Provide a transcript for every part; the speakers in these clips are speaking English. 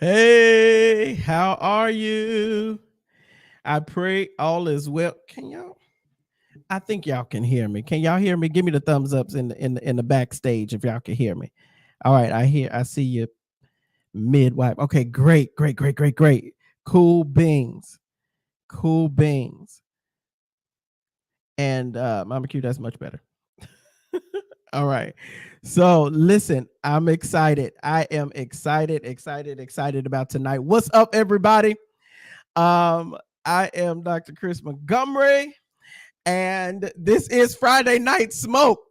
Hey, how are you? I pray all is well. Can y'all? I think y'all can hear me. Can y'all hear me? Give me the thumbs ups in the backstage if y'all can hear me. All right, I see you midwife. Okay, great. Cool beans. Cool beans. And Mama Q, that's much better. All right. So listen, I'm excited. I am excited about tonight. What's up, everybody? Um, I am Dr. Chris Montgomery, and this is Friday Night Smoke.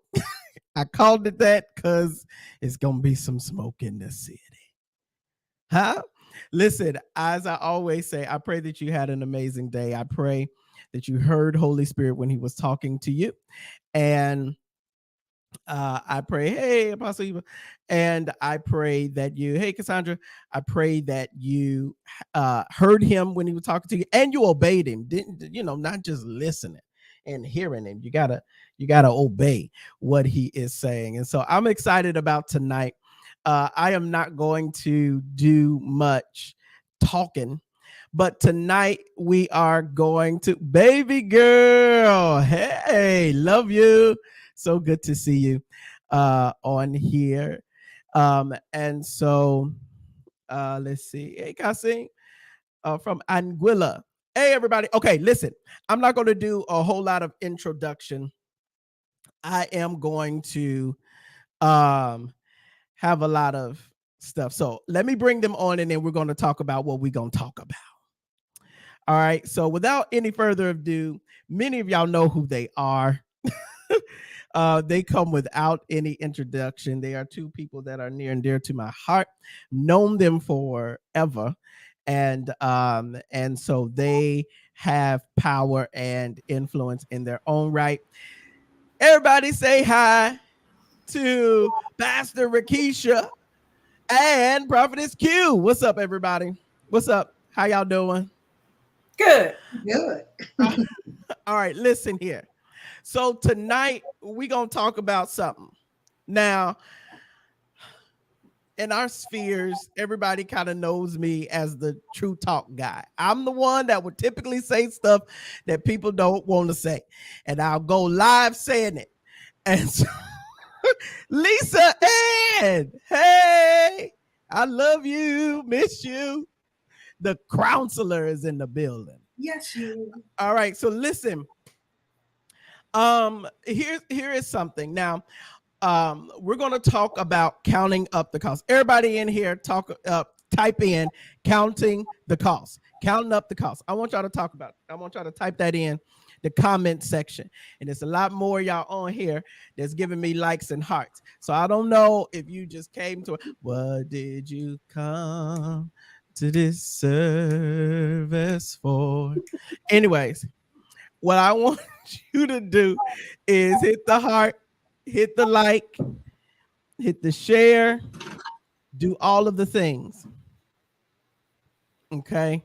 I called it that because it's gonna be some smoke in the city. Huh? Listen, as I always say, I pray that you had an amazing day. I pray that you heard Holy Spirit when he was talking to you. And I pray, hey, Apostle Eva, and I pray that you, hey, Cassandra, I pray that you heard him when he was talking to you, and you obeyed him. Didn't not just listening and hearing him. You gotta obey what he is saying. And so I'm excited about tonight. I am not going to do much talking, but tonight we are going to, baby girl, hey, love you. So good to see you on here. And so let's see. Hey, Kasim from Anguilla. Hey, everybody. Okay, listen, I'm not going to do a whole lot of introduction. I am going to have a lot of stuff. So let me bring them on, and then we're going to talk about what we're going to talk about. All right. So without any further ado, many of y'all know who they are. They come without any introduction. They are two people that are near and dear to my heart. Known them forever, and so they have power and influence in their own right. Everybody say hi to Pastor Rakisha and Prophetess Q. What's up, everybody? What's up? How y'all doing? Good. All right, listen here. So tonight we're going to talk about something. Now, in our spheres, everybody kind of knows me as the true talk guy. I'm the one that would typically say stuff that people don't want to say. And I'll go live saying it. And so, Lisa Ann, hey, I love you, miss you. The counselor is in the building. Yes, you. All right, so listen. Here is something. Now, we're going to talk about counting up the cost. Everybody in here, type in counting the cost. Counting up the cost. I want y'all to talk about it. I want y'all to type that in the comment section. And there's a lot more y'all on here that's giving me likes and hearts. So I don't know if you just came to, what did you come to this service for? Anyways, what I want you to do is hit the heart, hit the like, hit the share, do all of the things, okay,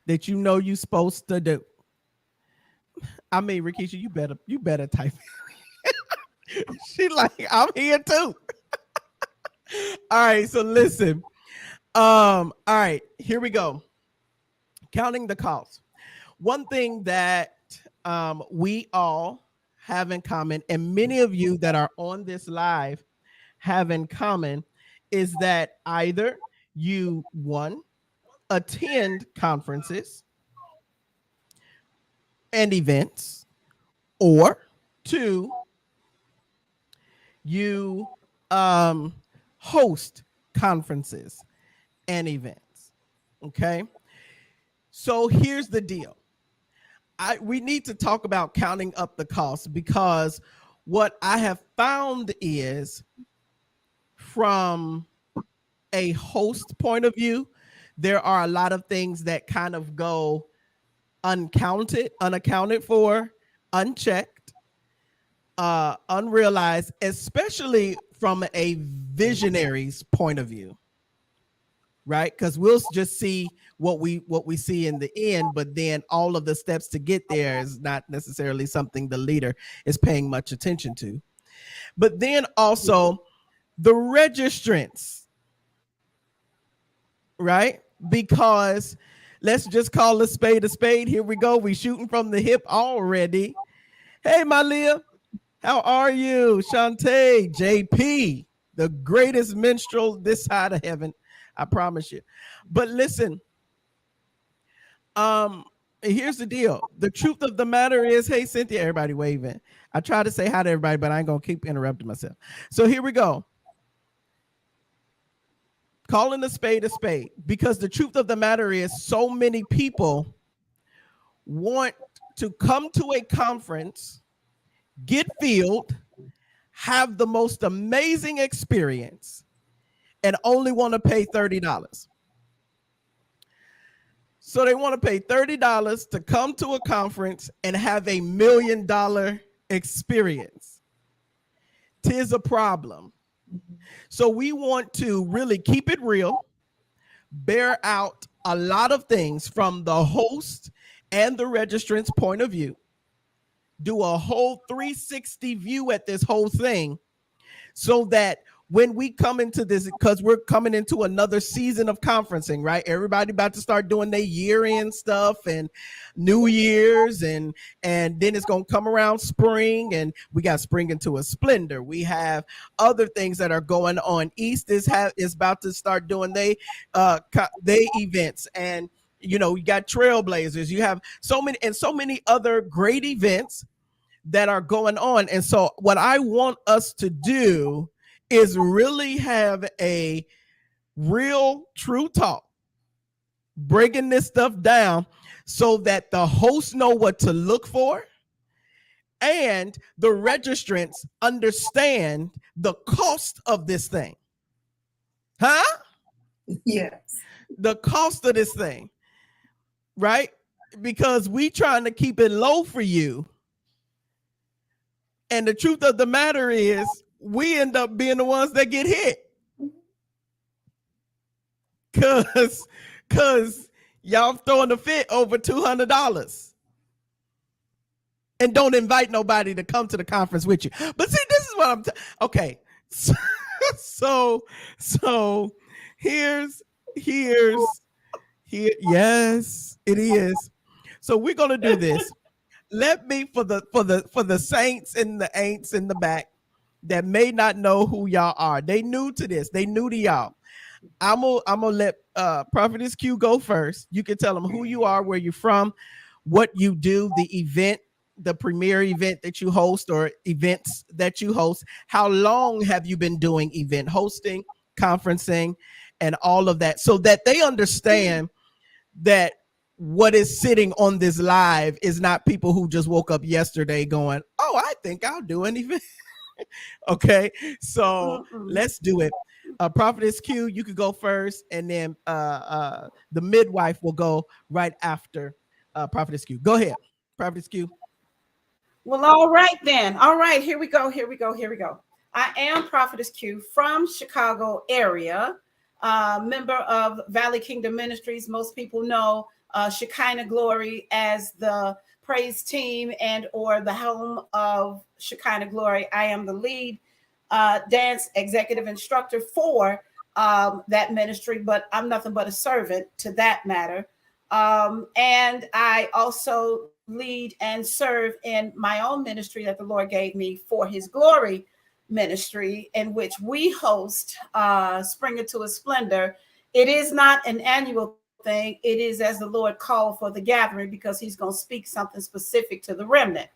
that you know you're supposed to do. I mean, Rakisha, you better type. She like, I'm here too. All right, so listen. All right, here we go. Counting the cost. One thing that we all have in common, and many of you that are on this live have in common, is that either you, one, attend conferences and events, or two, you host conferences and events. Okay. So here's the deal. We need to talk about counting up the cost, because what I have found is, from a host point of view, there are a lot of things that kind of go unaccounted for, unchecked, unrealized, especially from a visionary's point of view, right? Because we'll just see what we see in the end, but then all of the steps to get there is not necessarily something the leader is paying much attention to. But then also the registrants, right? because let's just call a spade a spade. Here we go. We shooting from the hip already. Hey, my Leah, how are you? Shantae, JP, the greatest minstrel this side of heaven. I promise you. But listen, um, here's the deal. The truth of the matter is, hey, Cynthia, everybody waving. I try to say hi to everybody, but I ain't gonna keep interrupting myself. So here we go. Calling a spade, because the truth of the matter is, so many people want to come to a conference, get filled, have the most amazing experience, and only want to pay $30. So they want to pay $30 to come to a conference and have $1,000,000 experience. Tis a problem. So we want to really keep it real, bear out a lot of things from the host and the registrant's point of view, do a whole 360 view at this whole thing, so that when we come into this, because we're coming into another season of conferencing, right? Everybody about to start doing their year-end stuff and New Year's, and then it's gonna come around spring, and we got spring into a splendor. We have other things that are going on. East is about to start doing they events, and you got Trailblazers. You have so many other great events that are going on. And so what I want us to do is really have a real true talk, breaking this stuff down so that the hosts know what to look for and the registrants understand the cost of this thing. Huh? Yes. The cost of this thing, right? Because we trying to keep it low for you. And the truth of the matter is, we end up being the ones that get hit. Cause y'all throwing a fit over $200 and don't invite nobody to come to the conference with you. But see, this is what I'm okay. So here's here. Yes, it is. So we're gonna do this. Let me, for the saints and the ain'ts in the back that may not know who y'all are. They new to this. They new to y'all. I'm gonna let Prophetess Q go first. You can tell them who you are, where you're from, what you do, the event, the premier event that you host or events that you host. How long have you been doing event hosting, conferencing, and all of that, so that they understand that what is sitting on this live is not people who just woke up yesterday going, oh, I think I'll do an event. Okay, so let's do it. Prophetess Q, you could go first, and then the midwife will go right after Prophetess Q. Go ahead, Prophetess Q. Well, all right then. All right, here we go. I am Prophetess Q from Chicago area, member of Valley Kingdom Ministries. Most people know Shekinah Glory as the praise team and or the home of Shekinah Glory. I am the lead dance executive instructor for that ministry, but I'm nothing but a servant to that matter. And I also lead and serve in my own ministry that the Lord gave me for his glory ministry, in which we host Spring into a Splendor. It is not an annual thing. It is as the Lord called for the gathering, because he's going to speak something specific to the remnant.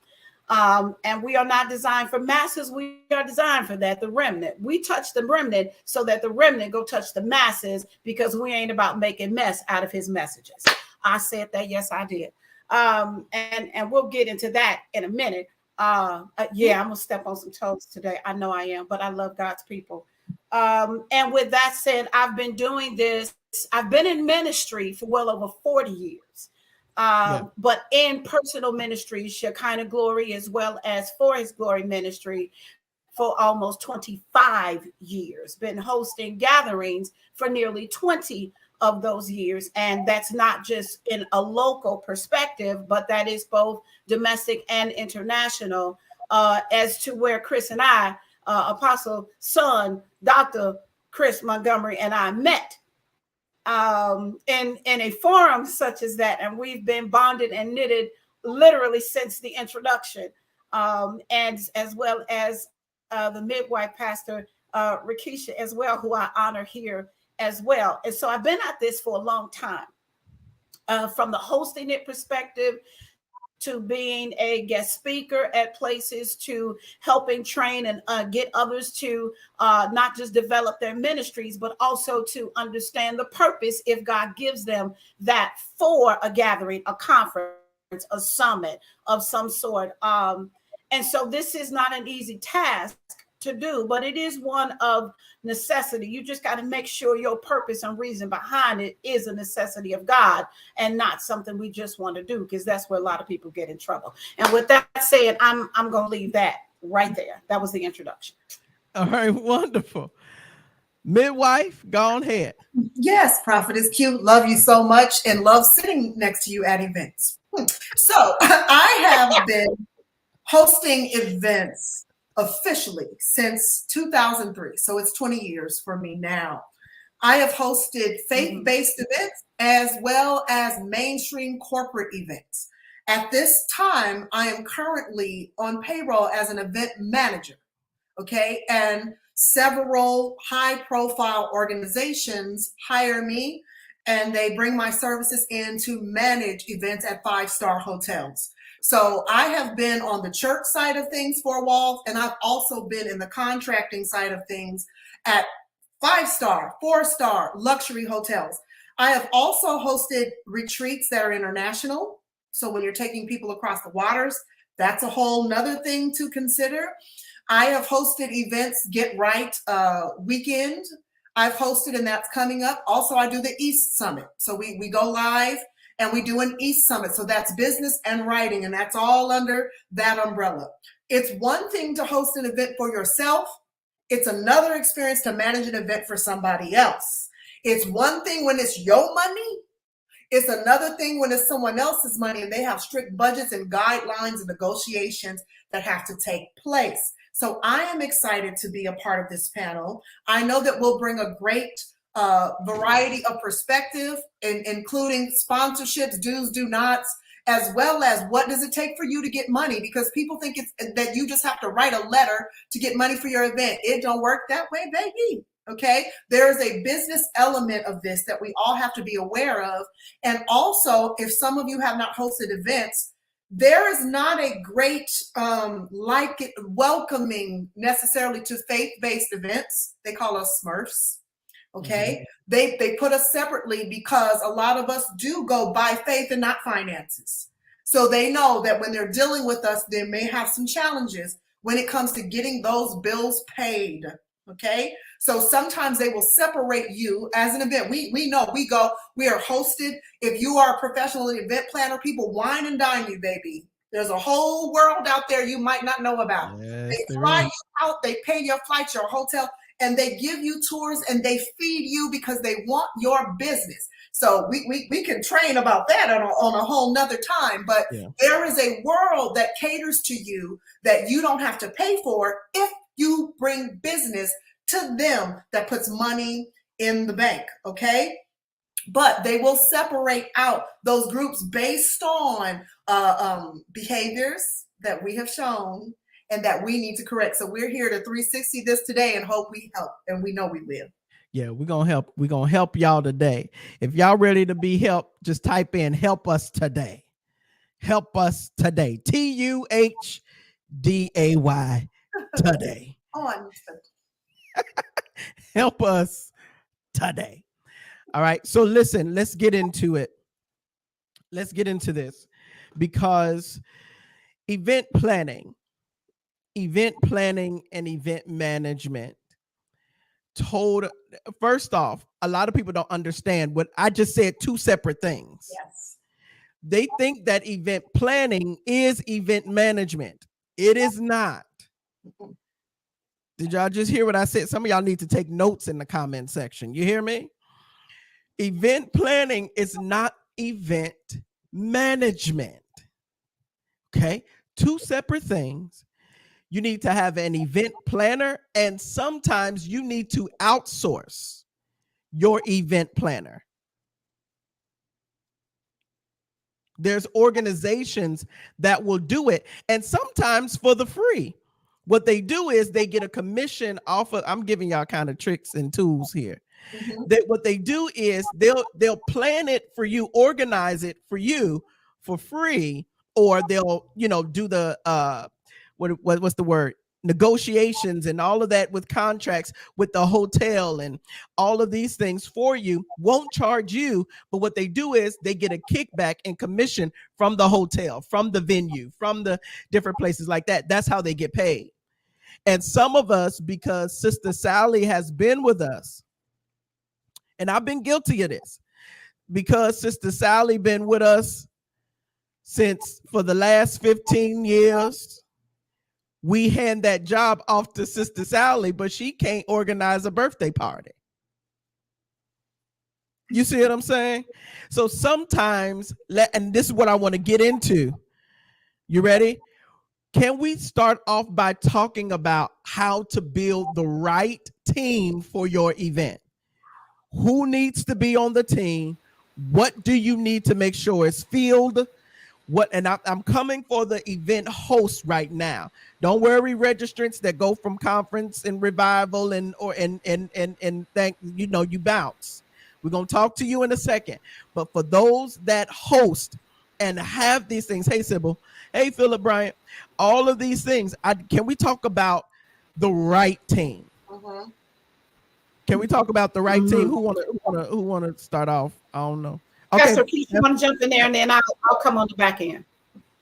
And we are not designed for masses. We are designed for that, the remnant. We touch the remnant so that the remnant go touch the masses, because we ain't about making mess out of his messages. I said that. Yes, I did. And we'll get into that in a minute. Yeah, I'm going to step on some toes today. I know I am, but I love God's people. And with that said, I've been doing this. I've been in ministry for well over 40 years. But in personal ministry, Shekinah Glory, as well as for his glory ministry, for almost 25 years, been hosting gatherings for nearly 20 of those years. And that's not just in a local perspective, but that is both domestic and international, as to where Chris and I, Apostle son, Dr. Chris Montgomery and I met in a forum such as that, and we've been bonded and knitted literally since the introduction, and as well as the midwife pastor Rakisha as well, who I honor here as well. And so I've been at this for a long time, from the hosting it perspective to being a guest speaker at places to helping train and get others to not just develop their ministries, but also to understand the purpose if God gives them that for a gathering, a conference, a summit of some sort. And so this is not an easy task to do, but it is one of necessity. You just got to make sure your purpose and reason behind it is a necessity of God and not something we just want to do, because that's where a lot of people get in trouble. And with that said, I'm going to leave that right there. That was the introduction. All right, wonderful. Midwife, go on ahead. Yes, Prophetess Q, love you so much and love sitting next to you at events. So I have been hosting events officially since 2003. So it's 20 years for me now. I have hosted faith-based events as well as mainstream corporate events. At this time, I am currently on payroll as an event manager. Okay. And several high-profile organizations hire me and they bring my services in to manage events at 5-star hotels. So I have been on the church side of things for a while, and I've also been in the contracting side of things at 5-star, 4-star luxury hotels. I have also hosted retreats that are international. So when you're taking people across the waters, that's a whole nother thing to consider. I have hosted events, Get Right weekend. I've hosted, and that's coming up. Also, I do the East Summit. So we go live and we do an East Summit. So that's business and writing, and that's all under that umbrella. It's one thing to host an event for yourself. It's another experience to manage an event for somebody else. It's one thing when it's your money. It's another thing when it's someone else's money and they have strict budgets and guidelines and negotiations that have to take place. So I am excited to be a part of this panel. I know that we'll bring a great variety of perspective, including sponsorships, do's, do nots, as well as what does it take for you to get money? Because people think it's that you just have to write a letter to get money for your event. It don't work that way, baby. Okay, there is a business element of this that we all have to be aware of. And also, if some of you have not hosted events, there is not a great welcoming necessarily to faith-based events. They call us Smurfs. Okay, they put us separately because a lot of us do go by faith and not finances. So they know that when they're dealing with us, they may have some challenges when it comes to getting those bills paid. Okay, so sometimes they will separate you as an event. We know we are hosted. If you are a professional event planner, people wine and dine you, baby. There's a whole world out there you might not know about. Yes, they fly you out, they pay your flights, your hotel, and they give you tours and they feed you because they want your business. So we can train about that on a whole nother time. But there is a world that caters to you that you don't have to pay for if you bring business to them that puts money in the bank, okay? But they will separate out those groups based on behaviors that we have shown and that we need to correct. So we're here to 360 this today and hope we help, and we know we will. Yeah, we're gonna help. We're gonna help y'all today. If y'all ready to be helped, just type in "help us today." Help us today. TUHDAY today. Help us today. All right. So listen, let's get into it. Let's get into this because event planning and event management first off, a lot of people don't understand what I just said, two separate things. Yes. They think that event planning is event management. It is not. Did y'all just hear what I said? Some of y'all need to take notes in the comment section. You hear me? Event planning is not event management. Okay? Two separate things. You need to have an event planner, and sometimes you need to outsource your event planner. There's organizations that will do it, and sometimes for the free. What they do is they get a commission off of, I'm giving y'all kind of tricks and tools here. What they do is they'll plan it for you, organize it for you for free, or they'll do the what's the word, negotiations and all of that with contracts with the hotel and all of these things for you. Won't charge you, but what they do is they get a kickback and commission from the hotel, from the venue, from the different places like that. That's how they get paid. And some of us, because Sister Sally has been with us, and I've been guilty of this, because Sister Sally been with us since for the last 15 years, we hand that job off to Sister Sally, but she can't organize a birthday party. You see what I'm saying? So sometimes, and this is what I want to get into. You ready? Can we start off by talking about how to build the right team for your event? Who needs to be on the team? What do you need to make sure is filled? And I'm coming for the event host right now. Don't worry, registrants that go from conference and revival and thank you bounce. We're gonna talk to you in a second. But for those that host and have these things, hey Sybil, hey Philip Bryant, all of these things, can we talk about the right team? Mm-hmm. Can we talk about the right team? Who wanna start off? I don't know. Okay. Pastor Keith, you want to jump in there, and then I'll come on the back end.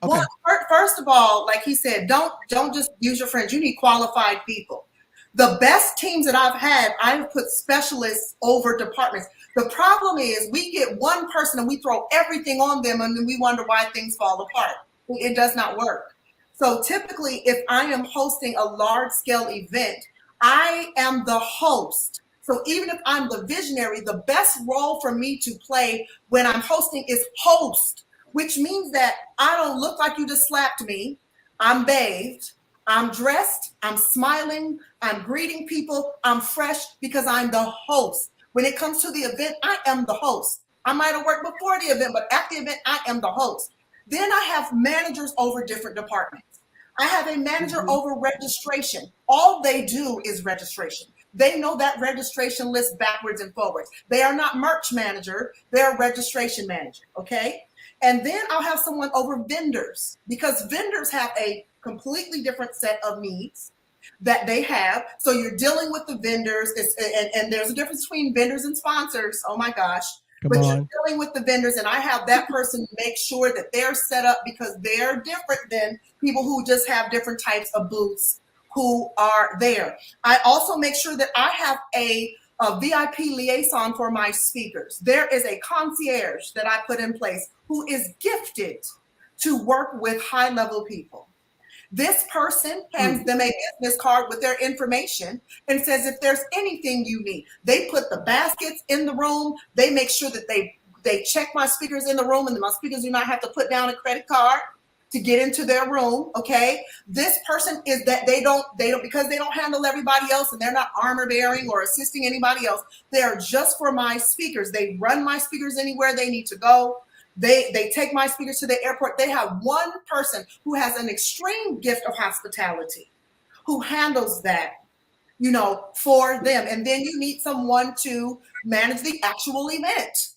Okay. Well, first of all, like he said, don't just use your friends. You need qualified people. The best teams that I've put specialists over departments. The problem is we get one person and we throw everything on them, and then we wonder why things fall apart. It does not work. So typically, if I am hosting a large-scale event, I am the host. So even if I'm the visionary, the best role for me to play when I'm hosting is host, which means that I don't look like you just slapped me. I'm bathed, I'm dressed, I'm smiling, I'm greeting people, I'm fresh because I'm the host. When it comes to the event, I am the host. I might have worked before the event, but at the event, I am the host. Then I have managers over different departments. I have a manager over registration. All they do is registration. They know that registration list backwards and forwards. They are not merch manager, they're registration manager, okay? And then I'll have someone over vendors, because vendors have a completely different set of needs that they have. So you're dealing with the vendors, and there's a difference between vendors and sponsors, oh my gosh. But you're dealing with the vendors, and I have that person make sure that they're set up, because they're different than people who just have different types of booths who are there. I also make sure that I have a VIP liaison for my speakers. There is a concierge that I put in place who is gifted to work with high-level people. This person hands them a business card with their information and says, if there's anything you need, they put the baskets in the room. They make sure that they check my speakers in the room, and my speakers do not have to put down a credit card to get into their room. Okay. This person is that they don't, because they don't handle everybody else, and they're not armor bearing or assisting anybody else. They're just for my speakers. They run my speakers anywhere they need to go. They take my speakers to the airport. They have one person who has an extreme gift of hospitality, who handles that, for them. And then you need someone to manage the actual event.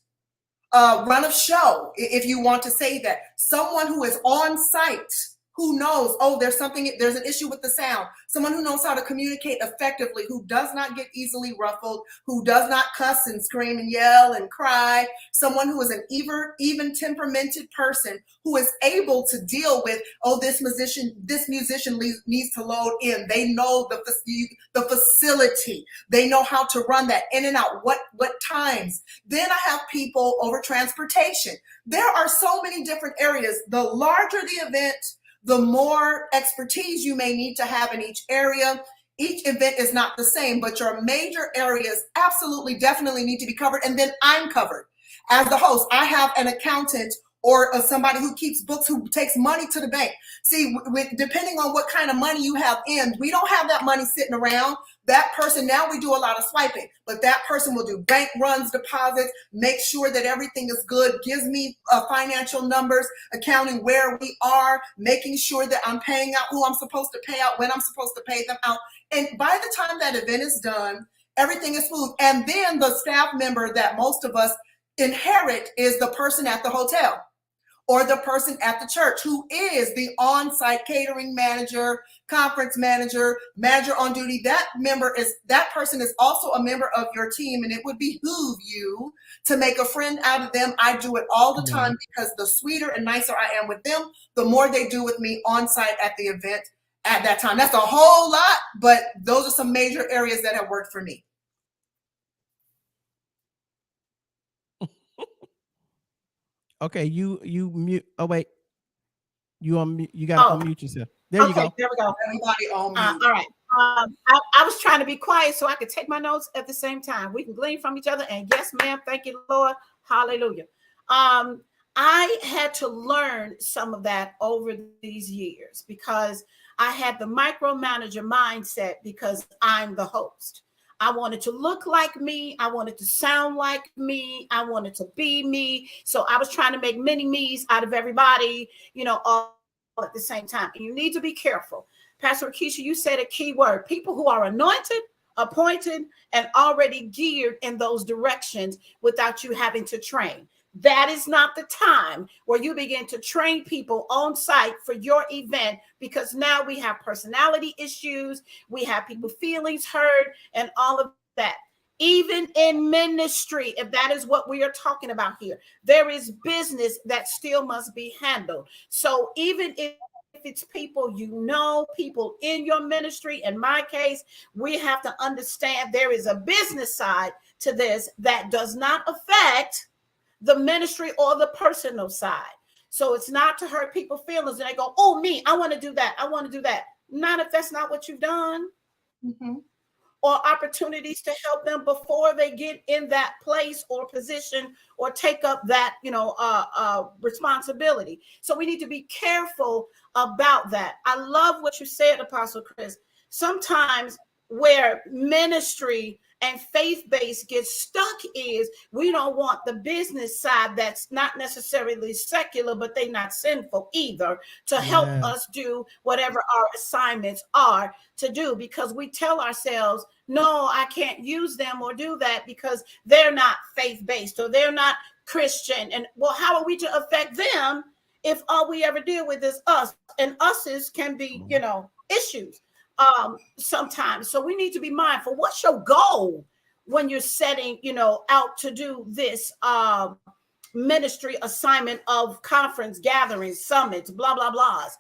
Run of show, if you want to say that. Someone who is on site, who knows, there's an issue with the sound. Someone who knows how to communicate effectively, who does not get easily ruffled, who does not cuss and scream and yell and cry. Someone who is an even temperamented person, who is able to deal with, this musician needs to load in. They know the facility. They know how to run that in and out, what times. Then I have people over transportation. There are so many different areas. The larger the event, the more expertise you may need to have in each area. Each event is not the same, but your major areas absolutely, definitely need to be covered. And then I'm covered. As the host, I have an accountant or somebody who keeps books, who takes money to the bank. See, depending on what kind of money you have in, we don't have that money sitting around. That person, now we do a lot of swiping, but that person will do bank runs, deposits, make sure that everything is good, gives me financial numbers, accounting where we are, making sure that I'm paying out who I'm supposed to pay out, when I'm supposed to pay them out. And by the time that event is done, everything is smooth. And then the staff member that most of us inherit is the person at the hotel or the person at the church who is the on-site catering manager, conference manager, manager on duty. That person is also a member of your team, and it would behoove you to make a friend out of them. I do it all the time, because the sweeter and nicer I am with them, the more they do with me on-site at the event at that time. That's a whole lot, but those are some major areas that have worked for me. Okay, you mute. Oh wait, you gotta unmute yourself. There you go. There we go. Everybody on mute. All right. I was trying to be quiet so I could take my notes at the same time. We can glean from each other. And yes, ma'am. Thank you, Lord. Hallelujah. I had to learn some of that over these years, because I had the micromanager mindset, because I'm the host. I wanted to look like me. I wanted to sound like me. I wanted to be me. So I was trying to make mini me's out of everybody, all at the same time. And you need to be careful. Pastor Keisha, you said a key word: people who are anointed, appointed, and already geared in those directions without you having to train. That is not the time where you begin to train people on site for your event, because now we have personality issues, we have people feelings hurt, and all of that. Even in ministry, if that is what we are talking about here, there is business that still must be handled. So even if it's people people in your ministry, in my case, we have to understand there is a business side to this that does not affect the ministry or the personal side. So it's not to hurt people's feelings and they go, oh, me, I want to do that. I want to do that. Not if that's not what you've done. Mm-hmm. Or opportunities to help them before they get in that place or position or take up that, responsibility. So we need to be careful about that. I love what you said, Apostle Chris. Sometimes where ministry and faith-based gets stuck is we don't want the business side that's not necessarily secular, but they're not sinful either, to help us do whatever our assignments are to do, because we tell ourselves, no, I can't use them or do that because they're not faith-based or they're not Christian. And well, how are we to affect them if all we ever deal with is us? And us's can be, issues. Sometimes. So we need to be mindful. What's your goal when you're setting, out to do this ministry assignment of conference gatherings, summits, blah, blah, blahs,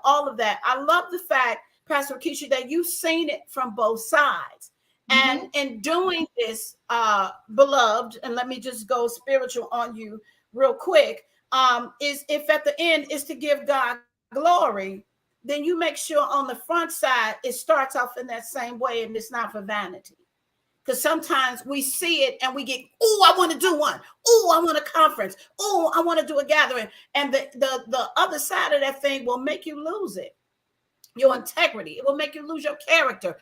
all of that. I love the fact, Pastor Keisha, that you've seen it from both sides. Mm-hmm. And in doing this, beloved, and let me just go spiritual on you real quick, is if at the end is to give God glory, then you make sure on the front side, it starts off in that same way, and it's not for vanity. Because sometimes we see it and we get, oh, I want to do one. Oh, I want a conference. Oh, I want to do a gathering. And the other side of that thing will make you lose it. Your integrity. It will make you lose your character.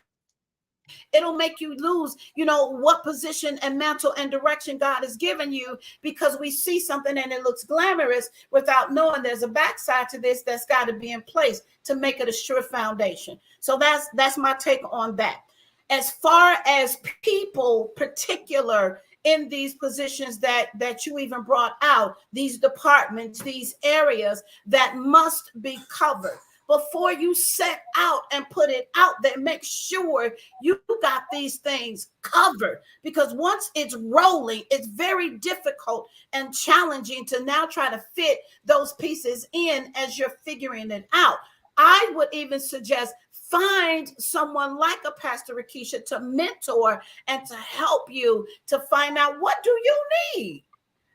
It'll make you lose, what position and mantle and direction God has given you, because we see something and it looks glamorous without knowing there's a backside to this that's got to be in place to make it a sure foundation. So that's my take on that. As far as people particular in these positions that you even brought out, these departments, these areas that must be covered. Before you set out and put it out there, make sure you got these things covered, because once it's rolling, it's very difficult and challenging to now try to fit those pieces in as you're figuring it out. I would even suggest find someone like a Pastor Rakisha to mentor and to help you to find out, what do you need?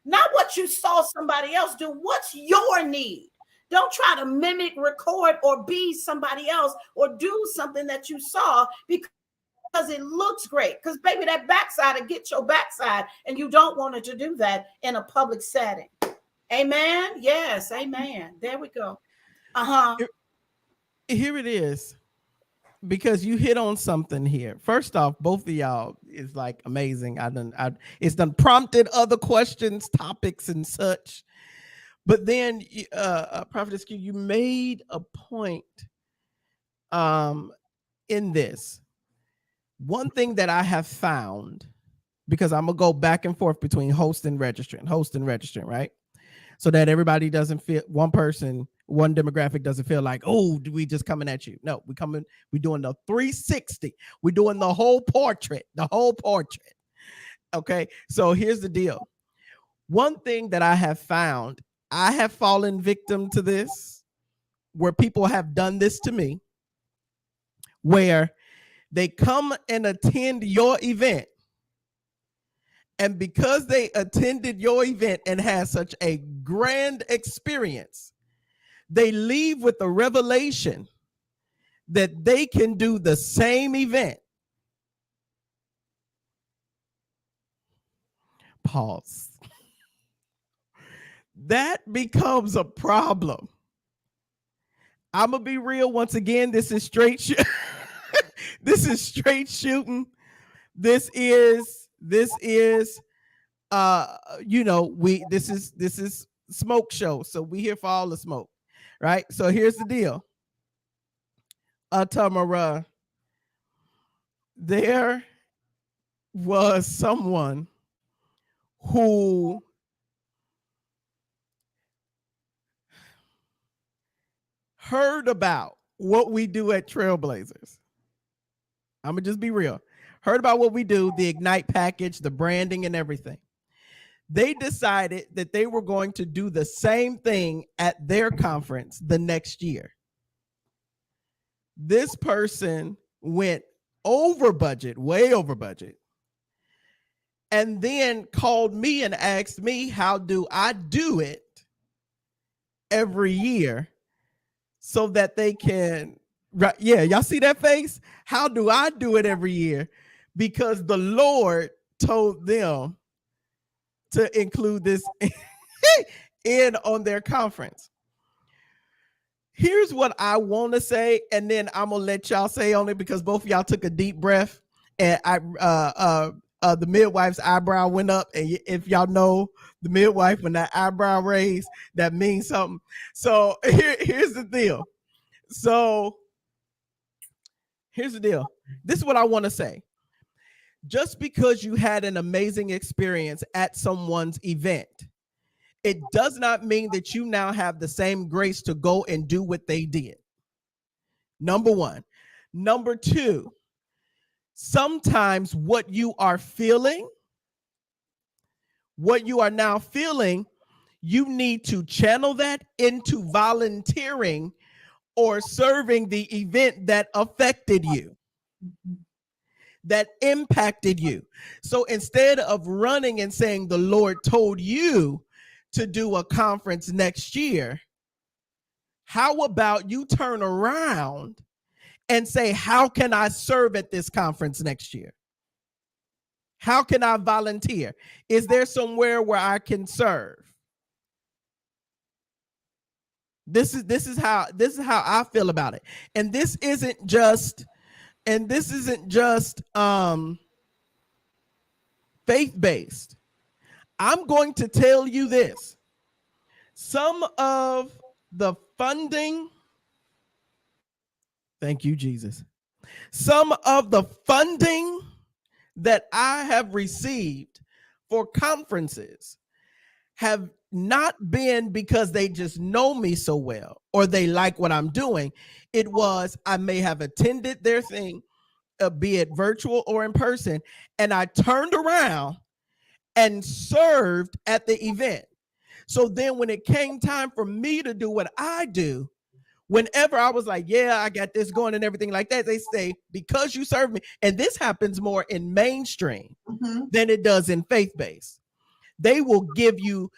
Not what you saw somebody else do. What's your need? Don't try to mimic, record, or be somebody else or do something that you saw because it looks great. Because, baby, that backside will get your backside, and you don't want it to do that in a public setting. Amen. Yes. Amen. There we go. Uh-huh. Here it is, because you hit on something here. First off, both of y'all is like amazing. It's done prompted other questions, topics, and such. But then, Prophetess Q, you made a point in this. One thing that I have found, because I'm gonna go back and forth between host and registrant, right? So that everybody doesn't feel, one person, one demographic doesn't feel like, oh, we just coming at you. No, we're doing the 360. We're doing the whole portrait. Okay. So here's the deal. One thing that I have found, I have fallen victim to this, where people have done this to me, where they come and attend your event, and because they attended your event and had such a grand experience, they leave with the revelation that they can do the same event. Pause. That becomes a problem. I'm gonna be real once again. This is straight. This is straight shooting. This is this is smoke show. So we here for all the smoke, right? So here's the deal. Tamara, there was someone who heard about what we do at Trailblazers. I'm gonna just be real. Heard about what we do, the Ignite package, the branding, and everything. They decided that they were going to do the same thing at their conference the next year. This person went over budget, way over budget, and then called me and asked me, how do I do it every year so that they can, right? Yeah, y'all see that face? How do I do it every year? Because the Lord told them to include this in on their conference. Here's what I want to say, and then I'm gonna let y'all say on it, because both of y'all took a deep breath, and the midwife's eyebrow went up, and if y'all know the midwife, when that eyebrow raised, that means something. So here's the deal. This is what I want to say. Just because you had an amazing experience at someone's event, it does not mean that you now have the same grace to go and do what they did. Number one. Number two, sometimes what you are now feeling, you need to channel that into volunteering or serving the event that affected you, that impacted you. So instead of running and saying the Lord told you to do a conference next year, how about you turn around and say, how can I serve at this conference next year? How can I volunteer? Is there somewhere where I can serve? This is how I feel about it. And this isn't just faith-based. I'm going to tell you this. Some of the funding, thank you, Jesus. Some of the funding that I have received for conferences have not been because they just know me so well or they like what I'm doing. It was, I may have attended their thing, be it virtual or in person, and I turned around and served at the event. So then when it came time for me to do what I do, whenever I was like, yeah, I got this going and everything like that, they say, because you serve me, and this happens more in mainstream than it does in faith-based. They will give you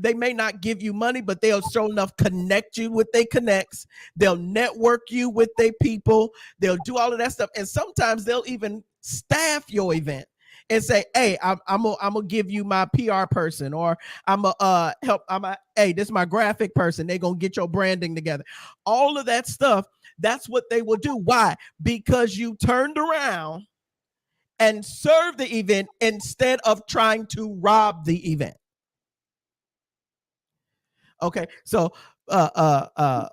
they may not give you money, but they'll sure enough connect you with their connects. They'll network you with their people. They'll do all of that stuff. And sometimes they'll even staff your event. and say, hey, I'm gonna give you my PR person, or I'm a help. Hey, this is my graphic person. They're gonna get your branding together. All of that stuff. That's what they will do. Why? Because you turned around and served the event instead of trying to rob the event. Okay, so Rakisha,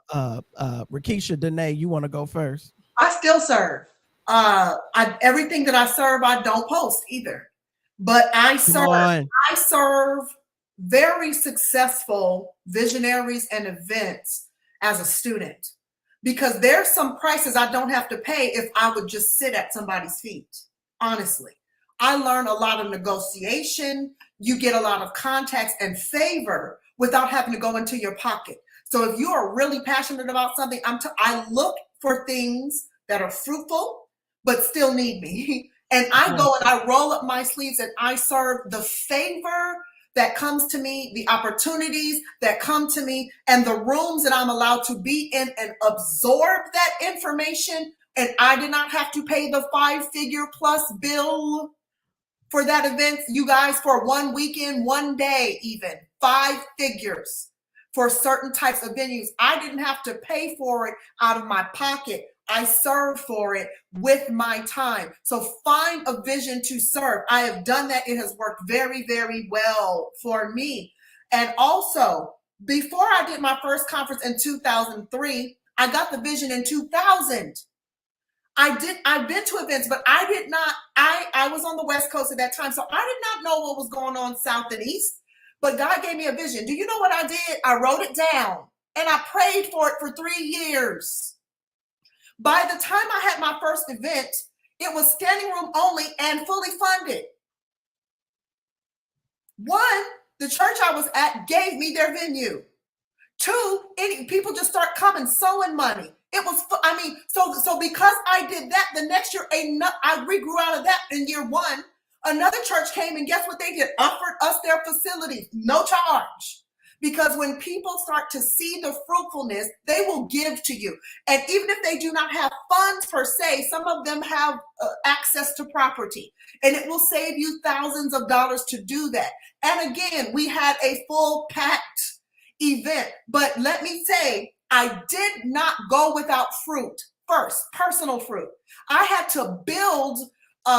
Danae, you want to go first? I still serve. Everything that I serve, I don't post either. But I serve very successful visionaries and events as a student, because there's some prices I don't have to pay if I would just sit at somebody's feet. Honestly, I learn a lot of negotiation. You get a lot of contacts and favor without having to go into your pocket. So if you are really passionate about something, I look for things that are fruitful but still need me. And I go and I roll up my sleeves and I serve the favor that comes to me, the opportunities that come to me, and the rooms that I'm allowed to be in and absorb that information. And I did not have to pay the 5-figure plus bill for that event, you guys, for one weekend, one day, even 5 figures for certain types of venues. I didn't have to pay for it out of my pocket. I serve for it with my time. So find a vision to serve. I have done that. It has worked very, very well for me. And also, before I did my first conference in 2003, I got the vision in 2000. I've been to events, but I was on the West Coast at that time. So I did not know what was going on South and East, but God gave me a vision. Do you know what I did? I wrote it down and I prayed for it for 3 years. By the time I had my first event, it was standing room only and fully funded. One, the church I was at gave me their venue. Two, people just start coming, sowing money. It was, so because I did that, the next year, I regrew out of that in year one. Another church came and guess what they did? Offered us their facilities, no charge. Because when people start to see the fruitfulness, they will give to you. And even if they do not have funds per se, some of them have access to property. And it will save you thousands of dollars to do that. And again, we had a full packed event. But let me say, I did not go without fruit. First, personal fruit. I had to build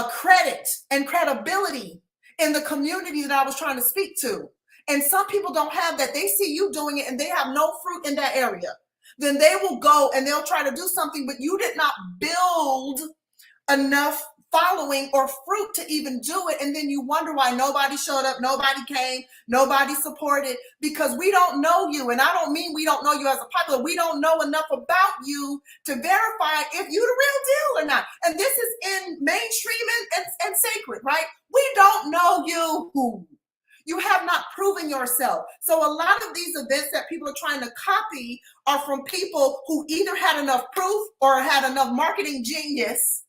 credit and credibility in the community that I was trying to speak to. And some people don't have that. They see you doing it and they have no fruit in that area. Then they will go and they'll try to do something, but you did not build enough following or fruit to even do it. And then you wonder why nobody showed up, nobody came, nobody supported, because we don't know you. And I don't mean we don't know you as a popular. We don't know enough about you to verify if you're the real deal or not. And this is in mainstream and sacred, right? We don't know you. You have not proven yourself. So a lot of these events that people are trying to copy are from people who either had enough proof or had enough marketing genius,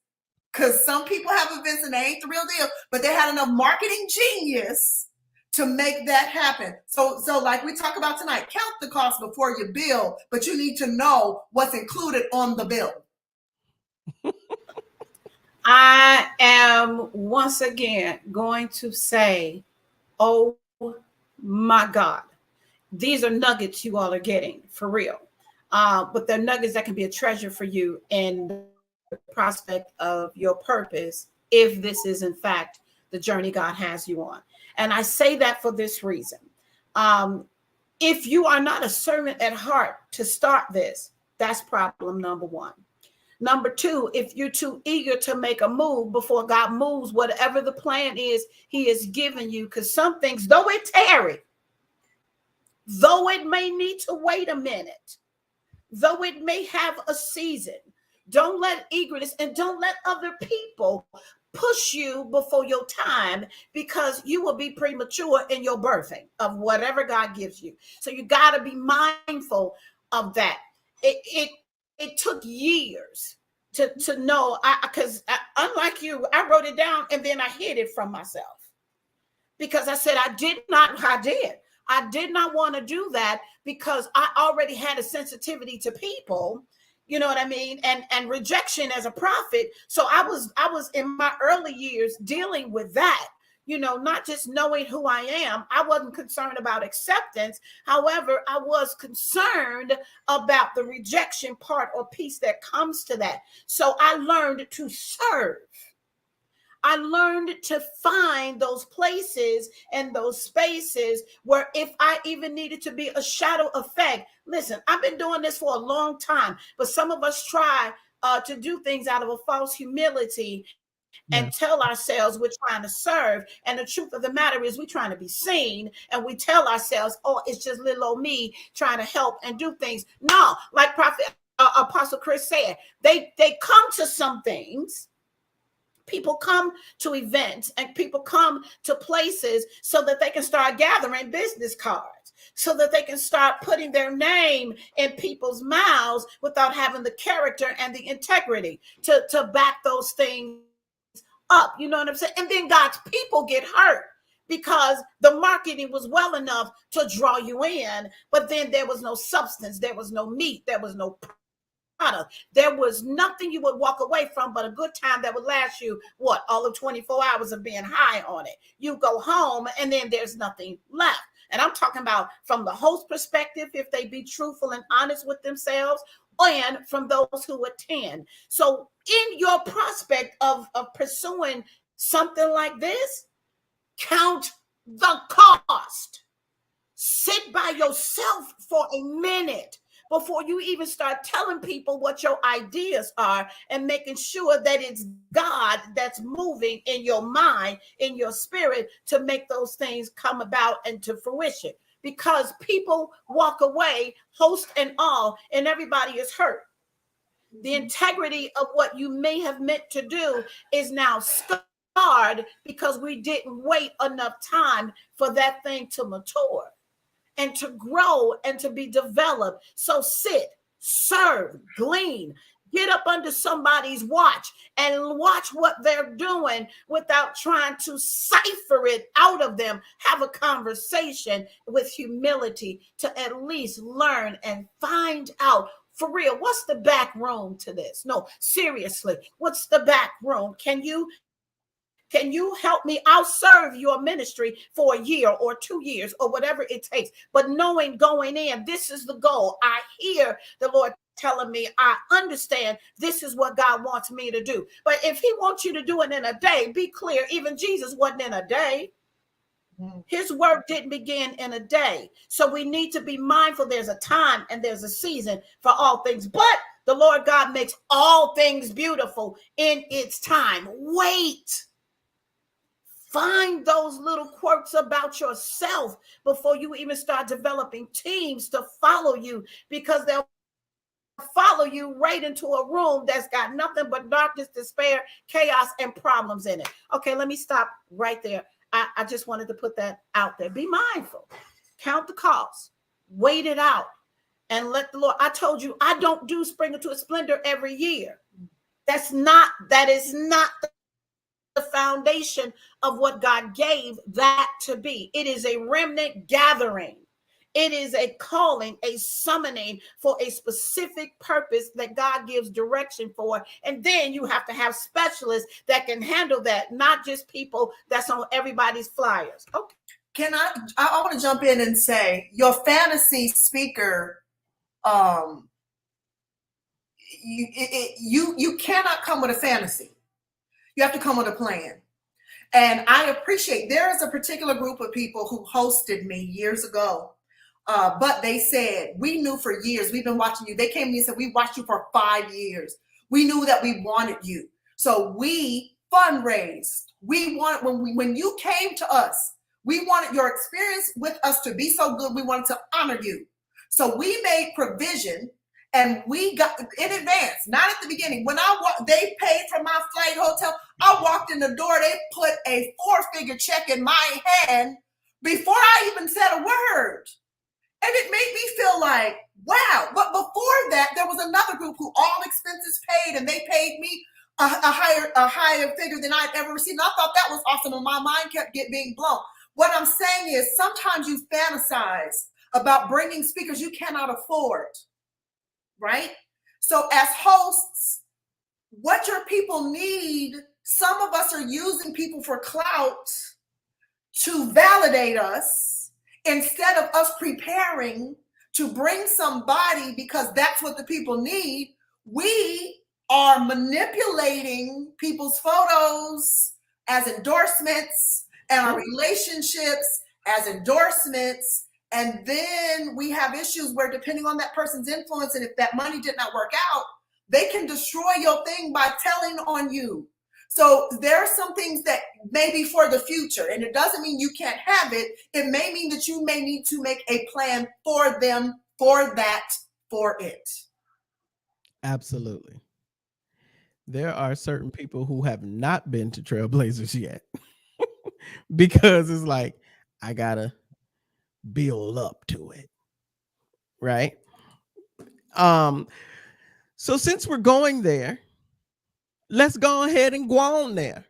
because some people have events and they ain't the real deal, but they had enough marketing genius to make that happen. So like we talk about tonight, count the cost before you bill, but you need to know what's included on the bill. I am once again going to say, oh my God, these are nuggets you all are getting for real. But they're nuggets that can be a treasure for you in the prospect of your purpose, if this is in fact the journey God has you on. And I say that for this reason. If you are not a servant at heart to start this, that's problem number one. Number two, if you're too eager to make a move before God moves, whatever the plan is, he has given you, because some things, though it tarry, though it may need to wait a minute, though it may have a season, don't let eagerness and don't let other people push you before your time, because you will be premature in your birthing of whatever God gives you. So you got to be mindful of that. It took years to know, because unlike you, I wrote it down and then I hid it from myself, because I said I did not want to do that, because I already had a sensitivity to people You know what I mean? And rejection as a prophet. So I was in my early years dealing with that, not just knowing who I am. I wasn't concerned about acceptance. However, I was concerned about the rejection part or piece that comes to that. So I learned to serve. I learned to find those places and those spaces where if I even needed to be a shadow effect. Listen, I've been doing this for a long time, but some of us try to do things out of a false humility and Yeah. tell ourselves we're trying to serve. And the truth of the matter is we're trying to be seen, and we tell ourselves, oh, it's just little old me trying to help and do things. No, like Prophet Apostle Chris said, they come to some things. People come to events and people come to places so that they can start gathering business cards, so that they can start putting their name in people's mouths without having the character and the integrity to back those things up. You know what I'm saying? And then God's people get hurt because the marketing was well enough to draw you in, but then there was no substance, there was no meat, there was no product. There was nothing you would walk away from but a good time that would last you, what, all of 24 hours of being high on it. You go home and then there's nothing left. And I'm talking about from the host perspective, if they be truthful and honest with themselves, and from those who attend. So in your prospect of pursuing something like this, count the cost. Sit by yourself for a minute before you even start telling people what your ideas are, and making sure that it's God that's moving in your mind, in your spirit, to make those things come about and to fruition. Because people walk away, host and all, and everybody is hurt. The integrity of what you may have meant to do is now scarred because we didn't wait enough time for that thing to mature and to grow and to be developed. So sit, serve, glean, get up under somebody's watch and watch what they're doing without trying to cipher it out of them. Have a conversation with humility to at least learn and find out, for real, what's the back room to this? No, seriously, what's the back room? Can you help me? I'll serve your ministry for a year or 2 years or whatever it takes. But knowing going in, this is the goal. I hear the Lord telling me, I understand this is what God wants me to do. But if he wants you to do it in a day, be clear, even Jesus wasn't in a day. His work didn't begin in a day. So we need to be mindful there's a time and there's a season for all things. But the Lord God makes all things beautiful in its time. Wait. Find those little quirks about yourself before you even start developing teams to follow you, because they'll follow you right into a room that's got nothing but darkness, despair, chaos, and problems in it. Okay, let me stop right there. I just wanted to put that out there. Be mindful. Count the cost. Wait it out. And let the Lord, I told you, I don't do Spring into a Splendor every year. That is not the foundation of what God gave that to be. It is a remnant gathering. It is a calling, a summoning for a specific purpose that God gives direction for. And then you have to have specialists that can handle that, not just people that's on everybody's flyers. Okay. I want to jump in and say, your fantasy speaker, you cannot come with a fantasy. You have to come with a plan. And I appreciate, there is a particular group of people who hosted me years ago. But they said, we knew for years, we've been watching you. They came to me and said, we watched you for 5 years. We knew that we wanted you. So we fundraised. We wanted, when you came to us, we wanted your experience with us to be so good. We wanted to honor you. So we made provision, and we got in advance, not at the beginning. When they paid for my flight, hotel. I walked in the door. They put a 4-figure check in my hand before I even said a word. And it made me feel like, wow. But before that, there was another group who all expenses paid, and they paid me a higher figure than I'd ever received. And I thought that was awesome, and my mind kept being blown. What I'm saying is, sometimes you fantasize about bringing speakers you cannot afford, right? So as hosts, what your people need, some of us are using people for clout to validate us instead of us preparing to bring somebody because that's what the people need. We are manipulating people's photos as endorsements and our relationships as endorsements. And then we have issues where, depending on that person's influence, and if that money did not work out, they can destroy your thing by telling on you. So there are some things that may be for the future, and it doesn't mean you can't have it. It may mean that you may need to make a plan for them, for that, for it. Absolutely. There are certain people who have not been to Trailblazers yet because it's like, I gotta build up to it. Right. So since we're going there, let's go ahead and go on there.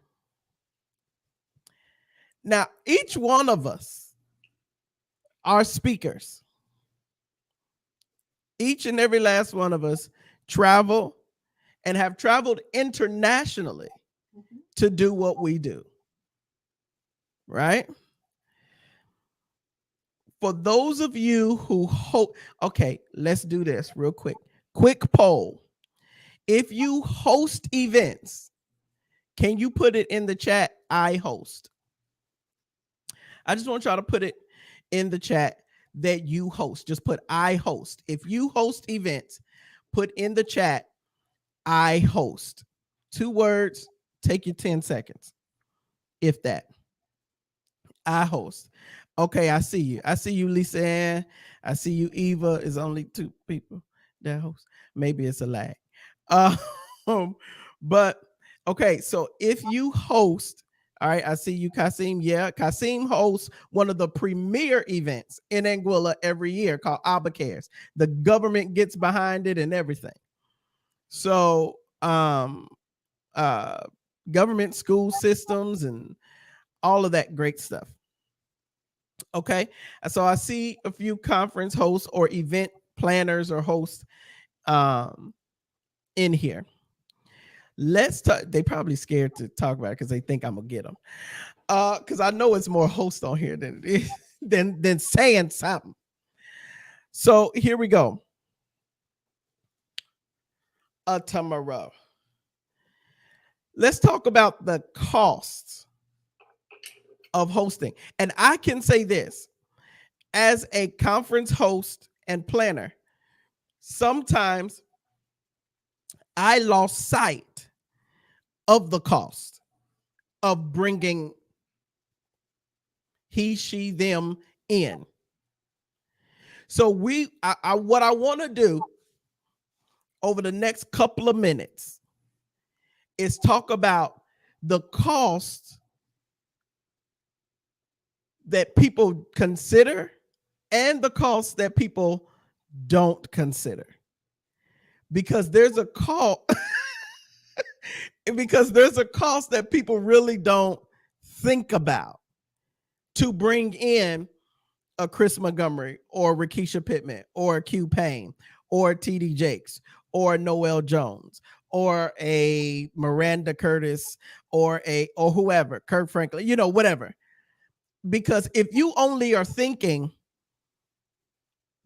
Now, each one of us are speakers. Each and every last one of us travel and have traveled internationally to do what we do. Right? For those of you who hope, okay, let's do this real quick. Quick poll. If you host events, can you put it in the chat? I host. I just want y'all to put it in the chat that you host. Just put I host. If you host events, put in the chat I host. 2 words, take your 10 seconds. If that. I host. Okay, I see you. I see you, Lisa Ann. I see you, Eva. Is only 2 people that host. Maybe it's a lag. But okay, so if you host, all right, I see you, Kasim. Yeah, Kasim hosts one of the premier events in Anguilla every year called ABBA Cares. The government gets behind it and everything. So, government school systems and all of that great stuff. Okay, so I see a few conference hosts or event planners or hosts in here. Let's talk. They probably scared to talk about it because they think I'm gonna get them. Because I know it's more hosts on here than it is than saying something. So here we go. Tomorrow. Let's talk about the costs of hosting. And I can say this as a conference host and planner, sometimes I lost sight of the cost of bringing he, she, them in. So what I want to do over the next couple of minutes is talk about the cost that people consider and the cost that people don't consider. Because there's a cost that people really don't think about to bring in a Chris Montgomery or Rakisha Pittman or Q Payne or TD Jakes or Noel Jones or a Miranda Curtis or whoever, Kirk Franklin, whatever. Because if you only are thinking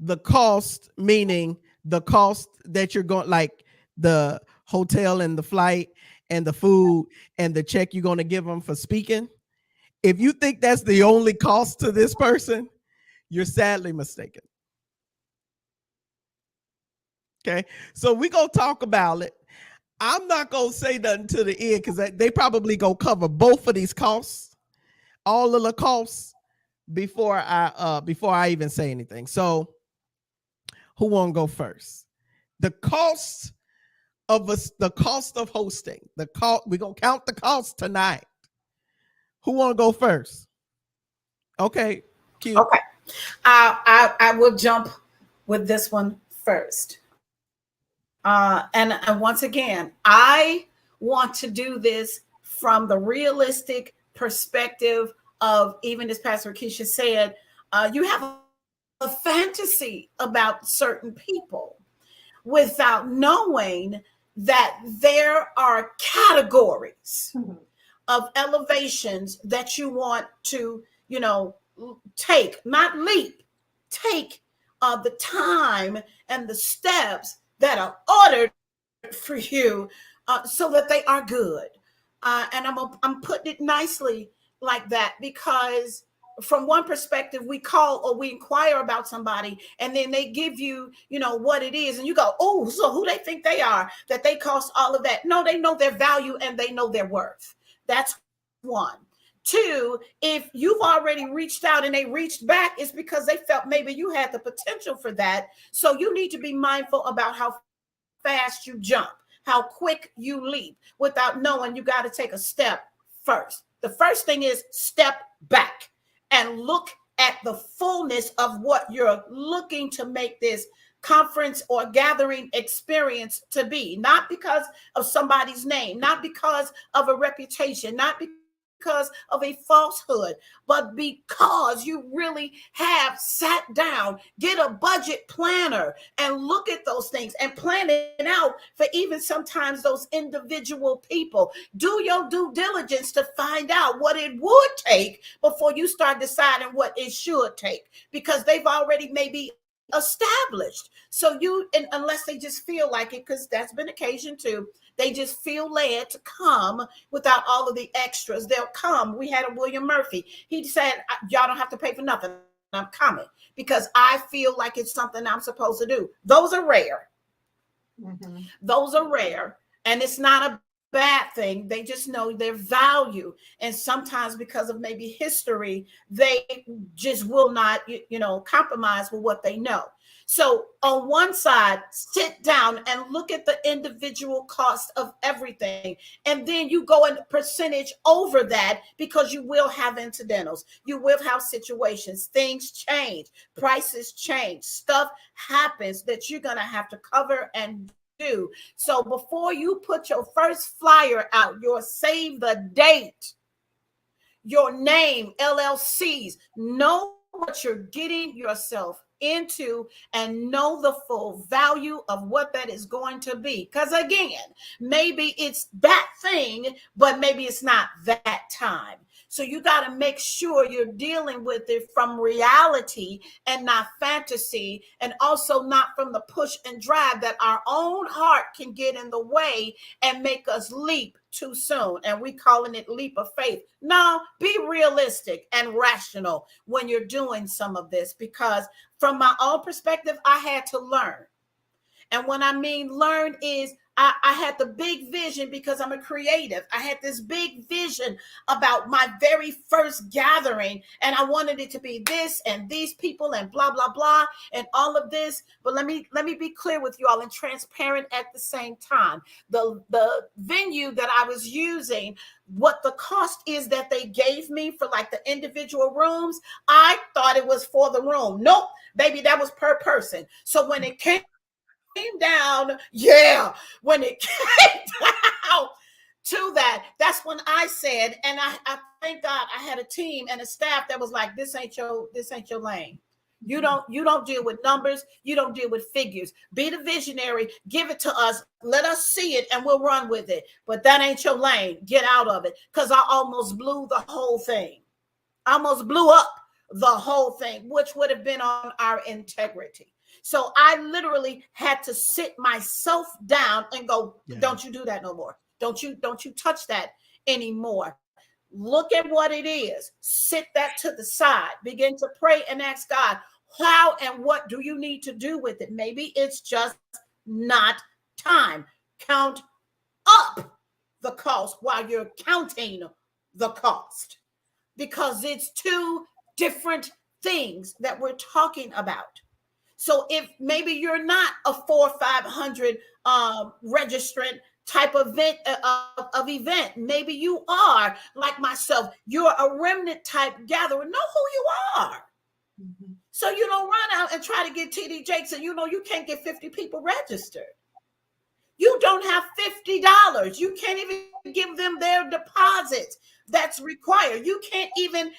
the cost, meaning the cost that you're going, like the hotel and the flight and the food and the check you're going to give them for speaking, if you think that's the only cost to this person, you're sadly mistaken. Okay, so we're going to talk about it. I'm not going to say nothing to the end because they probably going to cover both of these costs, all of the costs, before I even say anything. So who want to go first? The cost of hosting. We're going to count the cost tonight. Who want to go first? Okay, Q. Okay. I will jump with this one first. And once again, I want to do this from the realistic perspective of, even as Pastor Keisha said, you have a fantasy about certain people. without knowing that there are categories of elevations that you want to, take, not leap, take the time and the steps that are ordered for you so that they are good. And I'm putting it nicely like that because from one perspective we call or we inquire about somebody and then they give you what it is and you go, oh, so who they think they are that they cost all of that. No, they know their value and they know their worth. That's one. Two, if you've already reached out and they reached back, it's because they felt maybe you had the potential for that. So you need to be mindful about how fast you jump, how quick you leap without knowing you got to take a step first. The first thing is step back and look at the fullness of what you're looking to make this conference or gathering experience to be, not because of somebody's name, not because of a reputation, not because of a falsehood, but because you really have sat down, get a budget planner and look at those things and plan it out for even sometimes those individual people. Do your due diligence to find out what it would take before you start deciding what it should take, because they've already maybe established. So unless they just feel like it, because that's been occasion too, they just feel led to come without all of the extras. They'll come. We had a William Murphy. He said, y'all don't have to pay for nothing. I'm coming because I feel like it's something I'm supposed to do. Those are rare. Mm-hmm. Those are rare. And it's not a bad thing. They just know their value. And sometimes because of maybe history, they just will not, compromise with what they know. So on one side, sit down and look at the individual cost of everything. And then you go in percentage over that, because you will have incidentals. You will have situations. Things change. Prices change. Stuff happens that you're going to have to cover and do. So before you put your first flyer out, your save the date, your name, LLCs, know what you're getting yourself into and know the full value of what that is going to be. Because again, maybe it's that thing, but maybe it's not that time. So you got to make sure you're dealing with it from reality and not fantasy, and also not from the push and drive that our own heart can get in the way and make us leap too soon. And we calling it leap of faith. No, be realistic and rational when you're doing some of this, because from my own perspective, I had to learn. And when I mean learn is I had the big vision because I'm a creative. I had this big vision about my very first gathering, and I wanted it to be this and these people and blah, blah, blah, and all of this. But let me be clear with you all and transparent at the same time. The venue that I was using, what the cost is that they gave me for like the individual rooms, I thought it was for the room. Nope, baby, that was per person. So when it came down, when it came down to that, that's when I said, and I thank God I had a team and a staff that was like, this ain't your lane. You don't deal with numbers. You don't deal with figures. Be the visionary. Give it to us. Let us see it and we'll run with it. But that ain't your lane. Get out of it. Because I almost blew the whole thing. I almost blew up the whole thing, which would have been on our integrity. So I literally had to sit myself down and go, don't you do that no more. Don't you touch that anymore. Look at what it is. Sit that to the side. Begin to pray and ask God, how and what do you need to do with it? Maybe it's just not time. Count up the cost while you're counting the cost, because it's two different things that we're talking about. So if maybe you're not a 400 or 500 registrant type of event, maybe you are like myself. You're a remnant type gatherer. Know who you are. Mm-hmm. So you don't run out and try to get TD Jakes and you can't get 50 people registered. You don't have $50. You can't even give them their deposits. that's required. You can't even,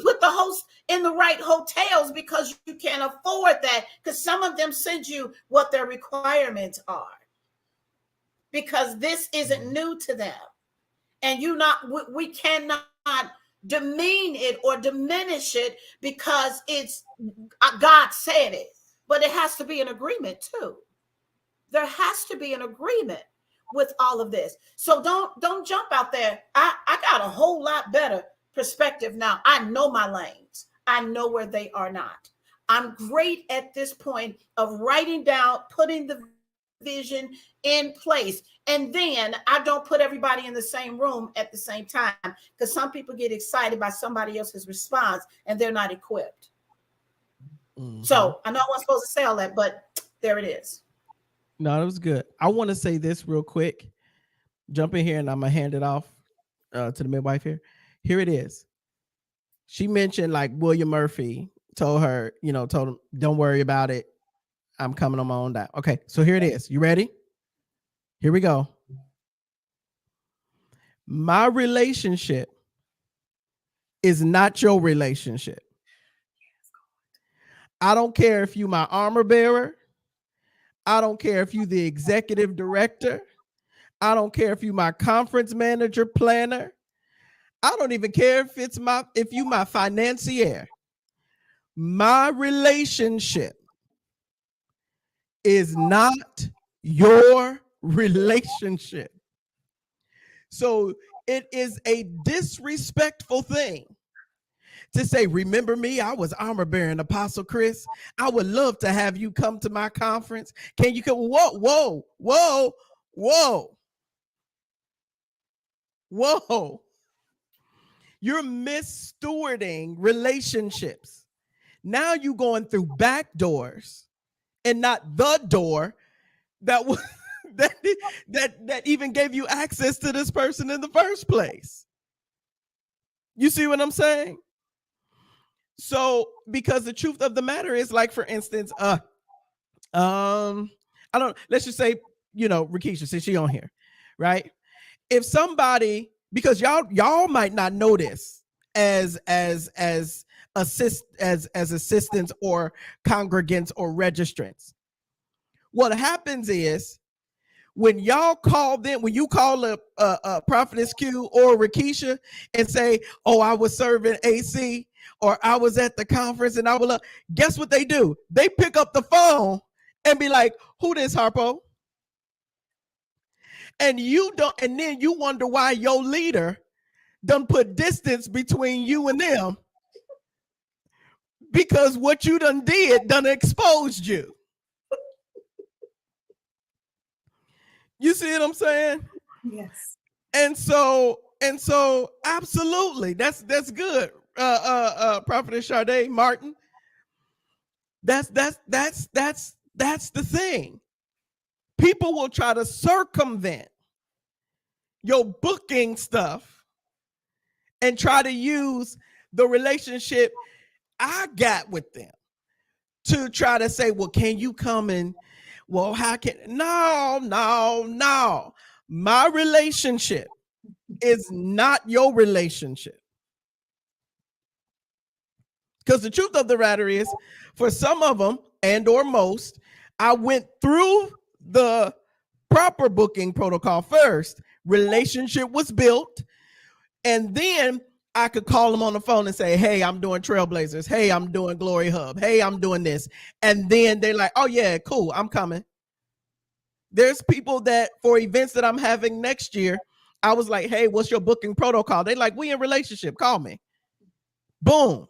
put the host in the right hotels because you can't afford that, because some of them send you what their requirements are, because this isn't new to them. And we cannot demean it or diminish it because it's God said it, but it has to be an agreement too. There has to be an agreement with all of this. So don't jump out there. I got a whole lot better perspective now. I know my lanes. I know where they are not. I'm great at this point of writing down, putting the vision in place. And then I don't put everybody in the same room at the same time, because some people get excited by somebody else's response and they're not equipped. Mm-hmm. So I know I wasn't supposed to say all that, but there it is. No, that was good. I want to say this real quick. Jump in here and I'm going to hand it off to the midwife here. Here it is. She mentioned like William Murphy told her, told him, don't worry about it. I'm coming on my own down. Okay, so here it is. You ready? Here we go. My relationship is not your relationship. I don't care if you my armor bearer. I don't care if you the executive director. I don't care if you my conference manager, planner. I don't even care if you my financier. My relationship is not your relationship. So it is a disrespectful thing to say, remember me? I was armor bearing Apostle Chris. I would love to have you come to my conference. Can you come? Whoa. You're misstewarding relationships. Now you're going through back doors and not the door that was that even gave you access to this person in the first place. You see what I'm saying? So, because the truth of the matter is, like, for instance, I don't, let's just say, Rakisha, since she on here, right? If somebody, because y'all might not know this as assistants or congregants or registrants. What happens is, when y'all call them, when you call a Prophetess Q or Rakisha and say, oh, I was serving AC, or I was at the conference and I will, guess what they do? They pick up the phone and be like, who this, Harpo? And you don't, and then you wonder why your leader done put distance between you and them, because what you done exposed you. You see what I'm saying? Yes. And so absolutely, that's good. Prophetess Sade Martin. That's the thing. People will try to circumvent your booking stuff and try to use the relationship I got with them to try to say, well, can you come and, well, how can, no. My relationship is not your relationship. Because the truth of the matter is, for some of them and or most, I went through the proper booking protocol first. Relationship was built, and then I could call them on the phone and say, hey, I'm doing Trailblazers. Hey, I'm doing Glory Hub. Hey, I'm doing this. And then they're like, oh yeah, cool, I'm coming. There's people that for events that I'm having next year, I was like, hey, what's your booking protocol? They're like, we in relationship, call me. Boom.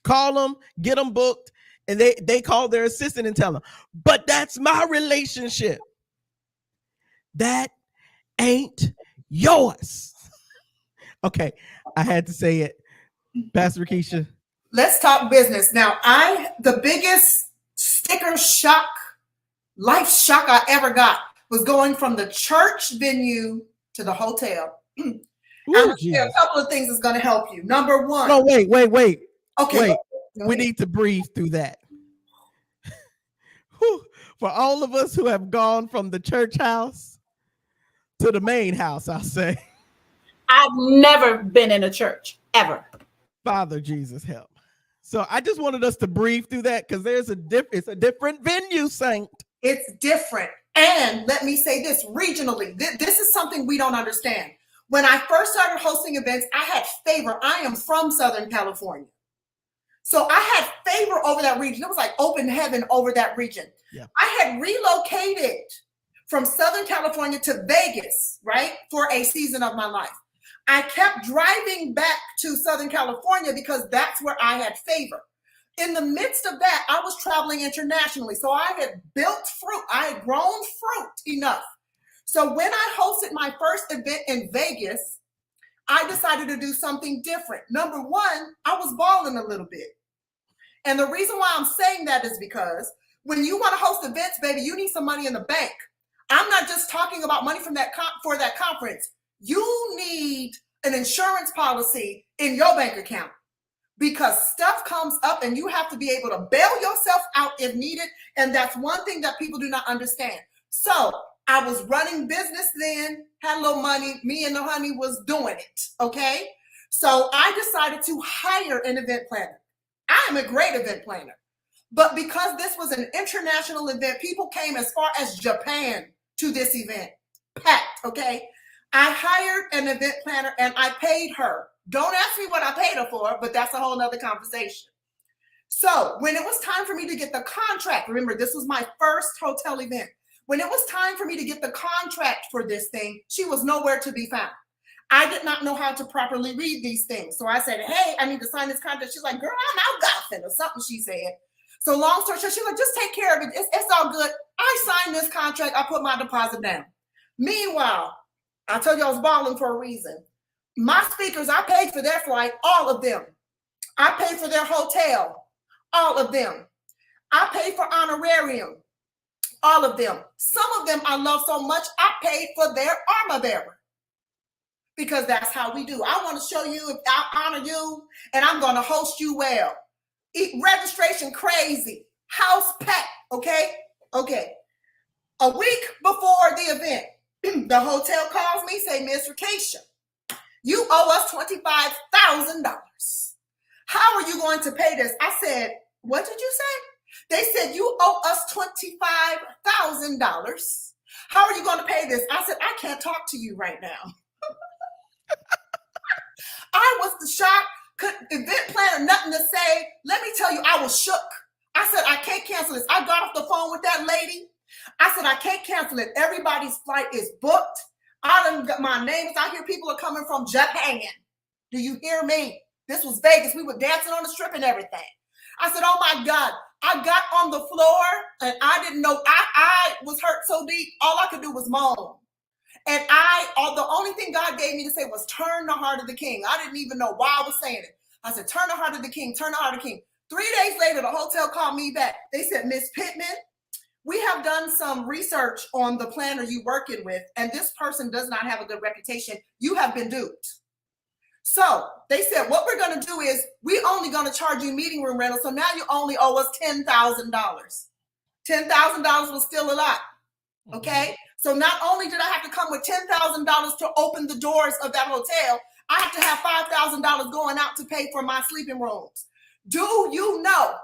Call them, get them booked, and they call their assistant and tell them, but that's my relationship. That ain't yours. Okay, I had to say it. Pastor Keisha. Let's talk business. Now, the biggest sticker shock, life shock I ever got was going from the church venue to the hotel. I'm going to share a couple of things that's going to help you. Number one. No, wait. Okay. Wait, we need to breathe through that. For all of us who have gone from the church house to the main house, I'll say. I've never been in a church, ever. Father Jesus, help. So I just wanted us to breathe through that because it's a different venue, Saint. It's different. And let me say this, regionally, this is something we don't understand. When I first started hosting events, I had favor. I am from Southern California. So I had favor over that region. It was like open heaven over that region. Yeah. I had relocated from Southern California to Vegas, right, for a season of my life. I kept driving back to Southern California because that's where I had favor. In the midst of that, I was traveling internationally. So I had built fruit. I had grown fruit enough. So when I hosted my first event in Vegas, I decided to do something different. Number one, I was balling a little bit. And the reason why I'm saying that is because when you want to host events, baby, you need some money in the bank. I'm not just talking about money from for that conference. You need an insurance policy in your bank account because stuff comes up and you have to be able to bail yourself out if needed. And that's one thing that people do not understand. So I was running business then, had a little money. Me and the honey was doing it, okay? So I decided to hire an event planner. I am a great event planner. But because this was an international event, people came as far as Japan to this event. Packed, okay? I hired an event planner and I paid her. Don't ask me what I paid her for, but that's a whole nother conversation. So when it was time for me to get the contract, remember, this was my first hotel event. When it was time for me to get the contract for this thing, she was nowhere to be found. I did not know how to properly read these things. So I said, hey, I need to sign this contract. She's like, girl, I'm out golfing or something, she said. So long story short, she's like, just take care of it. It's all good. I signed this contract. I put my deposit down. Meanwhile, I told you I was balling for a reason. My speakers, I paid for their flight, all of them. I paid for their hotel, all of them. I paid for honorarium, all of them. Some of them I love so much, I paid for their armor bearer. Because that's how we do. I want to show you, I honor you, and I'm going to host you well. Registration crazy. House packed, okay? Okay. A week before the event, the hotel calls me, say, Miss Rakeisha, you owe us $25,000. How are you going to pay this? I said, what did you say? They said, you owe us $25,000. How are you going to pay this? I said, I can't talk to you right now. I was shocked, event planner, nothing to say. Let me tell you, I was shook. I said, I can't cancel this. I got off the phone with that lady. I said, I can't cancel it. Everybody's flight is booked. I done got my names. I hear people are coming from Japan. Do you hear me? This was Vegas. We were dancing on the strip and everything. I said, oh my God. I got on the floor and I didn't know. I was hurt so deep. All I could do was moan. And the only thing God gave me to say was turn the heart of the king. I didn't even know why I was saying it. I said, turn the heart of the king, turn the heart of the king. 3 days later, the hotel called me back. They said, Miss Pittman, we have done some research on the planner you're working with, and this person does not have a good reputation. You have been duped. So they said, what we're going to do is we only going to charge you meeting room rental. So now you only owe us $10,000. $10,000 was still a lot. Okay. So not only did I have to come with $10,000 to open the doors of that hotel, I have to have $5,000 going out to pay for my sleeping rooms. Do you know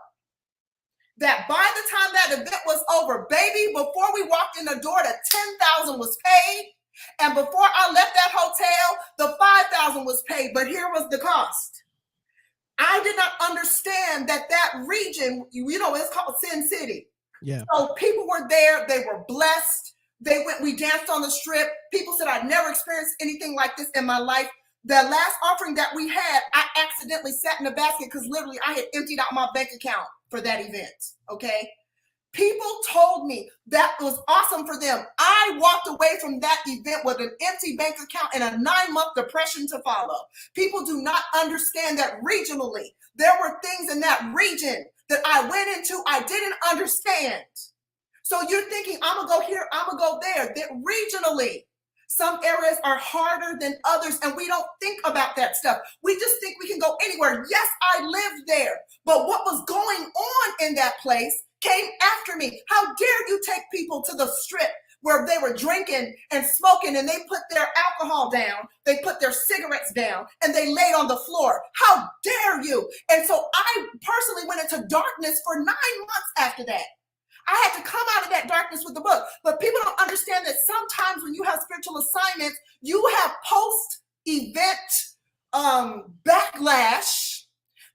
that by the time that event was over, baby, before we walked in the door, the $10,000 was paid. And before I left that hotel, the $5,000 was paid. But here was the cost. I did not understand that region, it's called Sin City. Yeah. So people were there. They were blessed. We danced on the strip. People said, I'd never experienced anything like this in my life. The last offering that we had, I accidentally sat in the basket because literally I had emptied out my bank account for that event. Okay. People told me that was awesome for them. I walked away from that event with an empty bank account and a 9-month depression to follow. People do not understand that regionally, there were things in that region that I went into, I didn't understand. So you're thinking, I'm going to go here, I'm going to go there. That regionally, some areas are harder than others, and we don't think about that stuff. We just think we can go anywhere. Yes, I lived there, but what was going on in that place came after me. How dare you take people to the strip where they were drinking and smoking, and they put their alcohol down, they put their cigarettes down, and they laid on the floor. How dare you? And so I personally went into darkness for 9 months after that. I had to come out of that darkness with the book. But people don't understand that sometimes when you have spiritual assignments, you have post-event backlash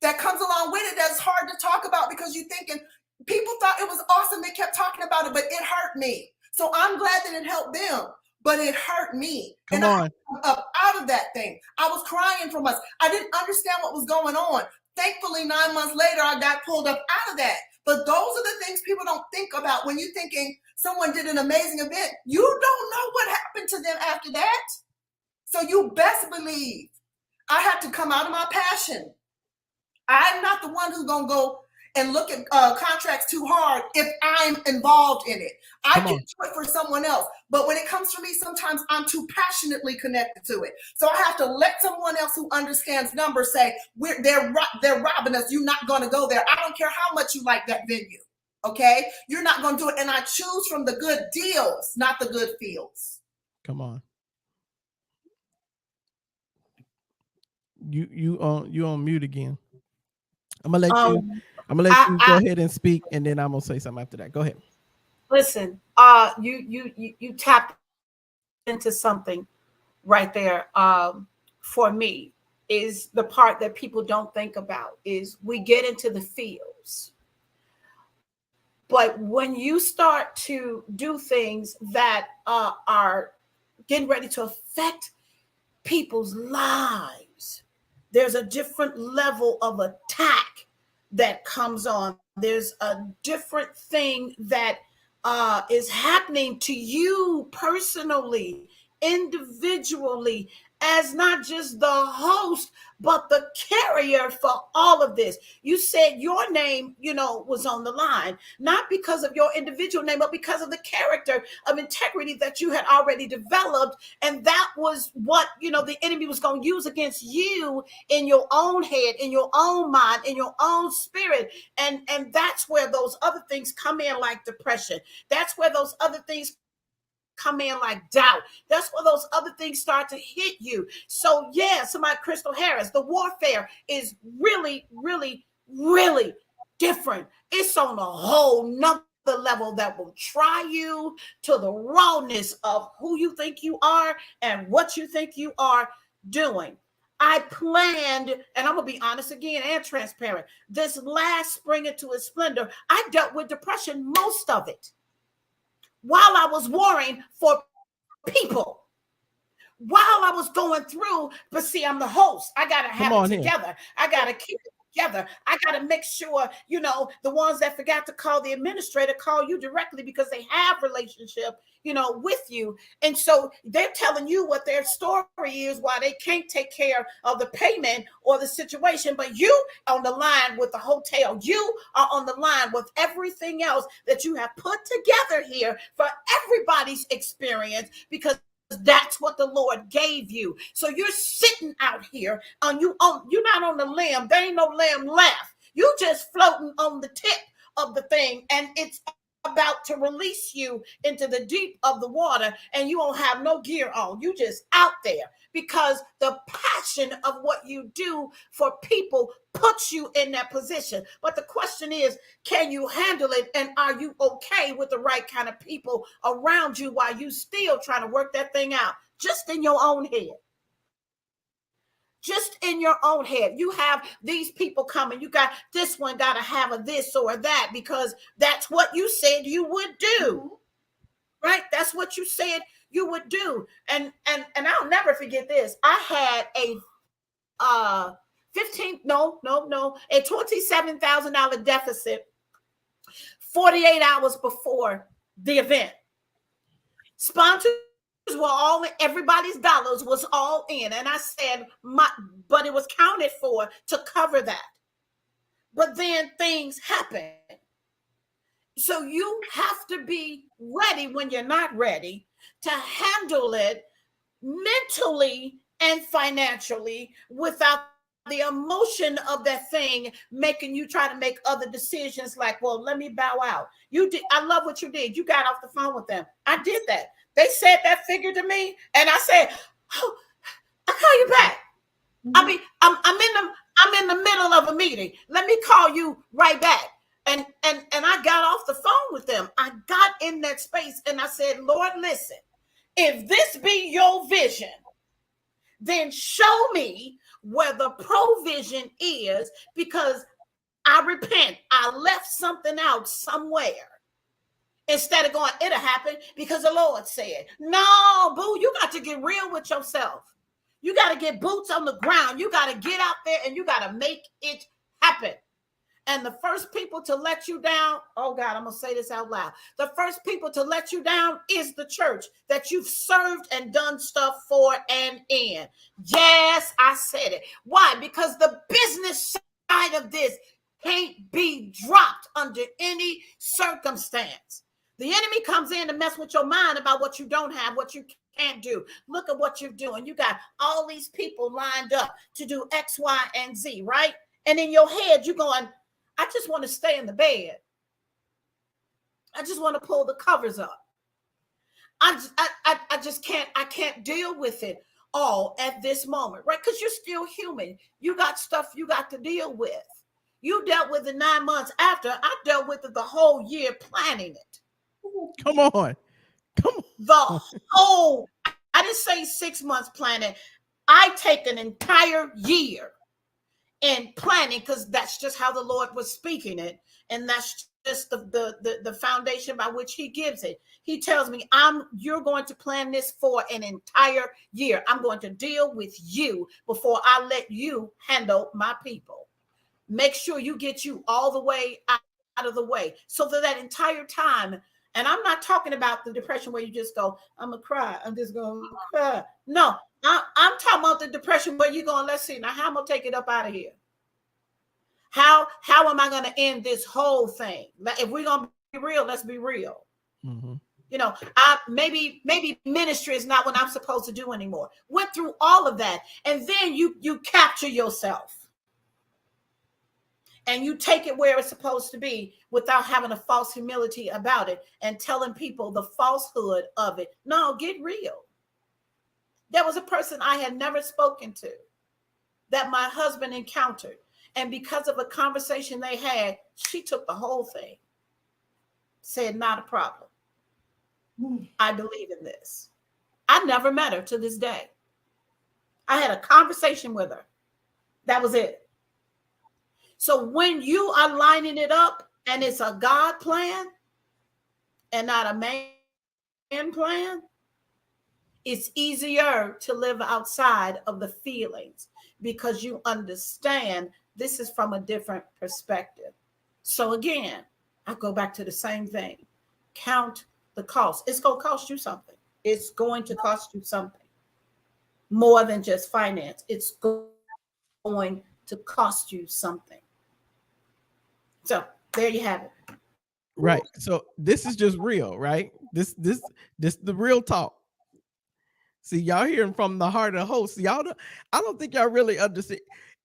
that comes along with it that's hard to talk about, because you're thinking, people thought it was awesome. They kept talking about it, but it hurt me. So I'm glad that it helped them, but it hurt me. Come on. I came up out of that thing. I was crying for months. I didn't understand what was going on. Thankfully, 9 months later, I got pulled up out of that. But those are the things people don't think about when you're thinking someone did an amazing event. You don't know what happened to them after that. So you best believe I had to come out of my passion. I'm not the one who's going to go and look at contracts too hard if I'm involved in it. I can do it for someone else. But when it comes to me, sometimes I'm too passionately connected to it. So I have to let someone else who understands numbers say, they're robbing us. You're not going to go there. I don't care how much you like that venue. Okay? You're not going to do it. And I choose from the good deals, not the good fields. Come on. You on mute again. I'm gonna let you go ahead and speak, and then I'm gonna say something after that. Go ahead. Listen, you tapped into something right there. For me, is the part that people don't think about is we get into the fields, but when you start to do things that are getting ready to affect people's lives, there's a different level of attack that comes on. There's a different thing that is happening to you personally, individually, as not just the host, but the carrier for all of this. You said your name, was on the line, not because of your individual name, but because of the character of integrity that you had already developed. And that was what, the enemy was going to use against you in your own head, in your own mind, in your own spirit. And that's where those other things come in, like depression. That's where those other things come in, like doubt. That's where those other things start to hit you. So yeah, somebody, Crystal Harris, the warfare is really, really, really different. It's on a whole nother level that will try you to the rawness of who you think you are and what you think you are doing. I planned, and I'm going to be honest again and transparent, this last spring into its splendor, I dealt with depression, most of it, while I was warring for people, while I was going through. But see, I'm the host. I got to have it together. I got to keep it together. I got to make sure, the ones that forgot to call the administrator call you directly because they have relationship, with you. And so they're telling you what their story is, why they can't take care of the payment or the situation. But you on the line with the hotel, you are on the line with everything else that you have put together here for everybody's experience, because that's what the Lord gave you. So you're sitting out here you're not on the limb. There ain't no limb left. You just floating on the tip of the thing, and it's about to release you into the deep of the water, and you don't have no gear on. You just out there because the passion of what you do for people puts you in that position. But the question is, can you handle it? And are you okay with the right kind of people around you while you still trying to work that thing out just in your own head? Just in your own head. You have these people coming. You got this one got to have a this or that because that's what you said you would do. Right? That's what you said you would do. And I'll never forget this. I had a a $27,000 deficit 48 hours before the event. Sponsors were all in, everybody's dollars was all in. And I said, but it was counted for to cover that. But then things happen. So you have to be ready when you're not ready to handle it mentally and financially without the emotion of that thing making you try to make other decisions like, well, let me bow out. You did. I love what you did. You got off the phone with them. I did that. They said that figure to me, and I said, oh, I'll call you back. I mean, I'm in the middle of a meeting. Let me call you right back. And I got off the phone with them. I got in that space and I said, Lord, listen, if this be your vision, then show me where the provision is, because I repent. I left something out somewhere. Instead of going, it'll happen because the Lord said. No, boo, you got to get real with yourself. You got to get boots on the ground. You got to get out there and you got to make it happen. And the first people to let you down, oh God, I'm going to say this out loud. The first people to let you down is the church that you've served and done stuff for and in. Yes, I said it. Why? Because the business side of this can't be dropped under any circumstance. The enemy comes in to mess with your mind about what you don't have, what you can't do. Look at what you're doing. You got all these people lined up to do X, Y, and Z, right? And in your head, you're going, I just want to stay in the bed. I just want to pull the covers up. I just can't deal with it all at this moment, right? Because you're still human. You got stuff you got to deal with. You dealt with it 9 months after. I dealt with it the whole year planning it. Come on. The whole, I didn't say 6 months planning. I take an entire year in planning, because that's just how the Lord was speaking it. And that's just the foundation by which he gives it. He tells me, you're going to plan this for an entire year. I'm going to deal with you before I let you handle my people. Make sure you get you all the way out of the way. So that entire time, and I'm not talking about the depression where you just go, I'm going to cry. I'm just going to cry. No, I'm talking about the depression where you're going, let's see, now how am I going to take it up out of here? How am I going to end this whole thing? If we're going to be real, let's be real. Mm-hmm. You know, maybe ministry is not what I'm supposed to do anymore. Went through all of that. And then you capture yourself. And you take it where it's supposed to be without having a false humility about it and telling people the falsehood of it. No, get real. There was a person I had never spoken to that my husband encountered. And because of a conversation they had, she took the whole thing. Said, not a problem. I believe in this. I never met her to this day. I had a conversation with her. That was it. So when you are lining it up and it's a God plan and not a man plan, it's easier to live outside of the feelings because you understand this is from a different perspective. So again, I go back to the same thing. Count the cost. It's going to cost you something. It's going to cost you something more than just finance. It's going to cost you something. So there you have it. Right. So this is just real, right? This the real talk. See, y'all hearing from the heart of the host. I don't think y'all really understand.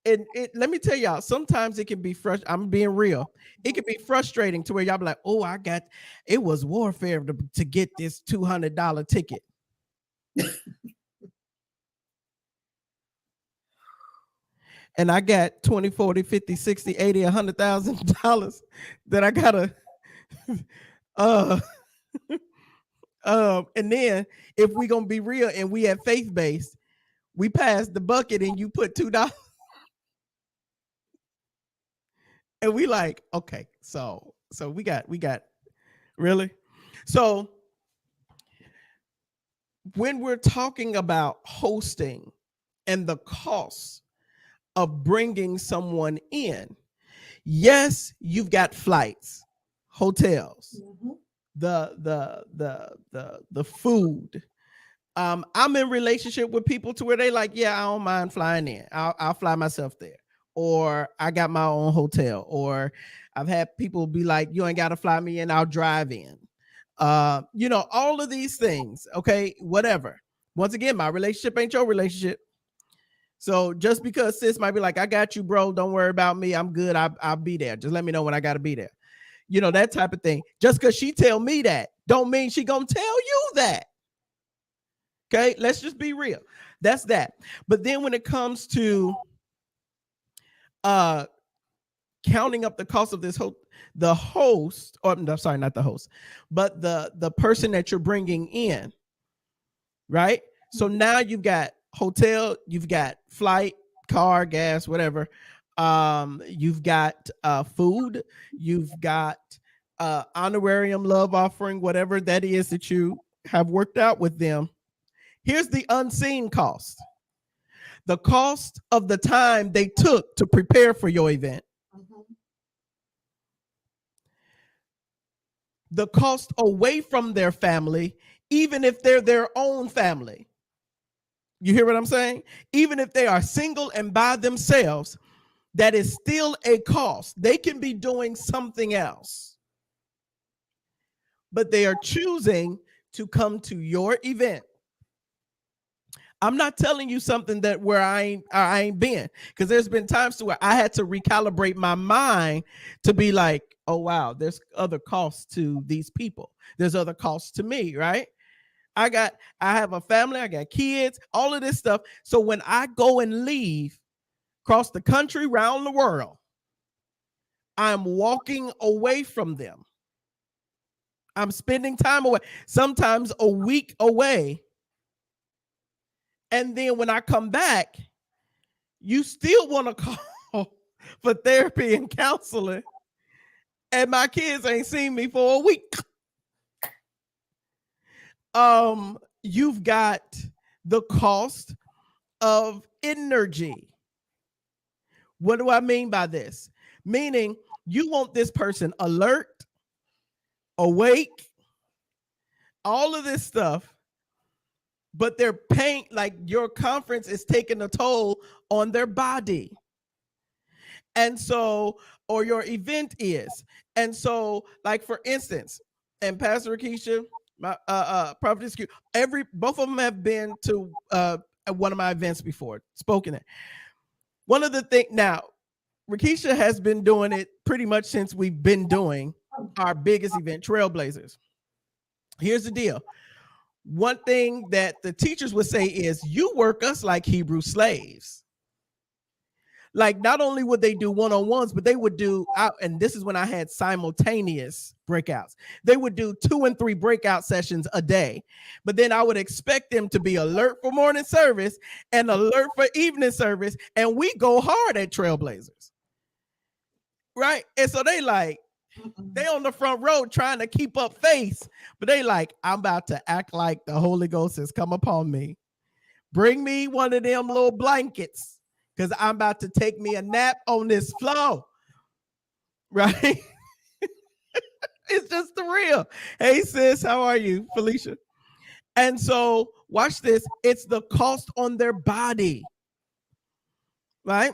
And let me tell y'all, sometimes it can be frustrating. I'm being real. It can be frustrating to where y'all be like, oh, it was warfare to get this $200 ticket. And I got 20, 40, 50, 60, 80, $100,000 that I gotta and then if we gonna be real and we at faith-based, we pass the bucket and you put $2. And we like, okay, so we got really. So when we're talking about hosting and the cost of bringing someone in, yes, you've got flights, hotels, mm-hmm. the food. I'm in relationship with people to where they like, yeah, I don't mind flying in. I'll fly myself there. Or I got my own hotel. Or I've had people be like, you ain't got to fly me in, I'll drive in. All of these things. Okay, whatever. Once again, my relationship ain't your relationship. So just because sis might be like, I got you, bro. Don't worry about me. I'm good. I'll be there. Just let me know when I got to be there. You know, that type of thing. Just because she tell me that don't mean she gonna tell you that. Okay, let's just be real. That's that. But then when it comes to counting up the cost of this the host, or I'm sorry, not the host, but the person that you're bringing in, right? So now you've got hotel, you've got flight, car, gas, whatever. You've got food, you've got honorarium, love offering, whatever that is that you have worked out with them. Here's the unseen cost. The cost of the time they took to prepare for your event. The cost away from their family, even if they're their own family. You hear what I'm saying? Even if they are single and by themselves, that is still a cost. They can be doing something else, but they are choosing to come to your event. I'm not telling you something that where I ain't been, because there's been times to where I had to recalibrate my mind to be like, oh wow, there's other costs to these people. There's other costs to me, right? I have a family, I got kids, all of this stuff. So when I go and leave across the country, around the world, I'm walking away from them. I'm spending time away, sometimes a week away. And then when I come back, you still want to call for therapy and counseling. And my kids ain't seen me for a week. You've got the cost of energy. What do I mean by this? Meaning you want this person alert, awake, all of this stuff, but they're paying, like your conference is taking a toll on their body. And so, or your event is. And so, like for instance, and Pastor Rakisha, my Prophetess Q, both of them have been to one of my events before, spoken at. One of the things now, Rakisha has been doing it pretty much since we've been doing our biggest event, Trailblazers. Here's the deal. One thing that the teachers would say is, you work us like Hebrew slaves. Like not only would they do one-on-ones, but they would do, and this is when I had simultaneous breakouts. They would do 2 and 3 breakout sessions a day. But then I would expect them to be alert for morning service and alert for evening service. And we go hard at Trailblazers. Right? And so they on the front row trying to keep up face, but they like, I'm about to act like the Holy Ghost has come upon me. Bring me one of them little blankets, because I'm about to take me a nap on this floor. Right? It's just the real. Hey, sis, how are you, Felicia? And so watch this. It's the cost on their body. Right?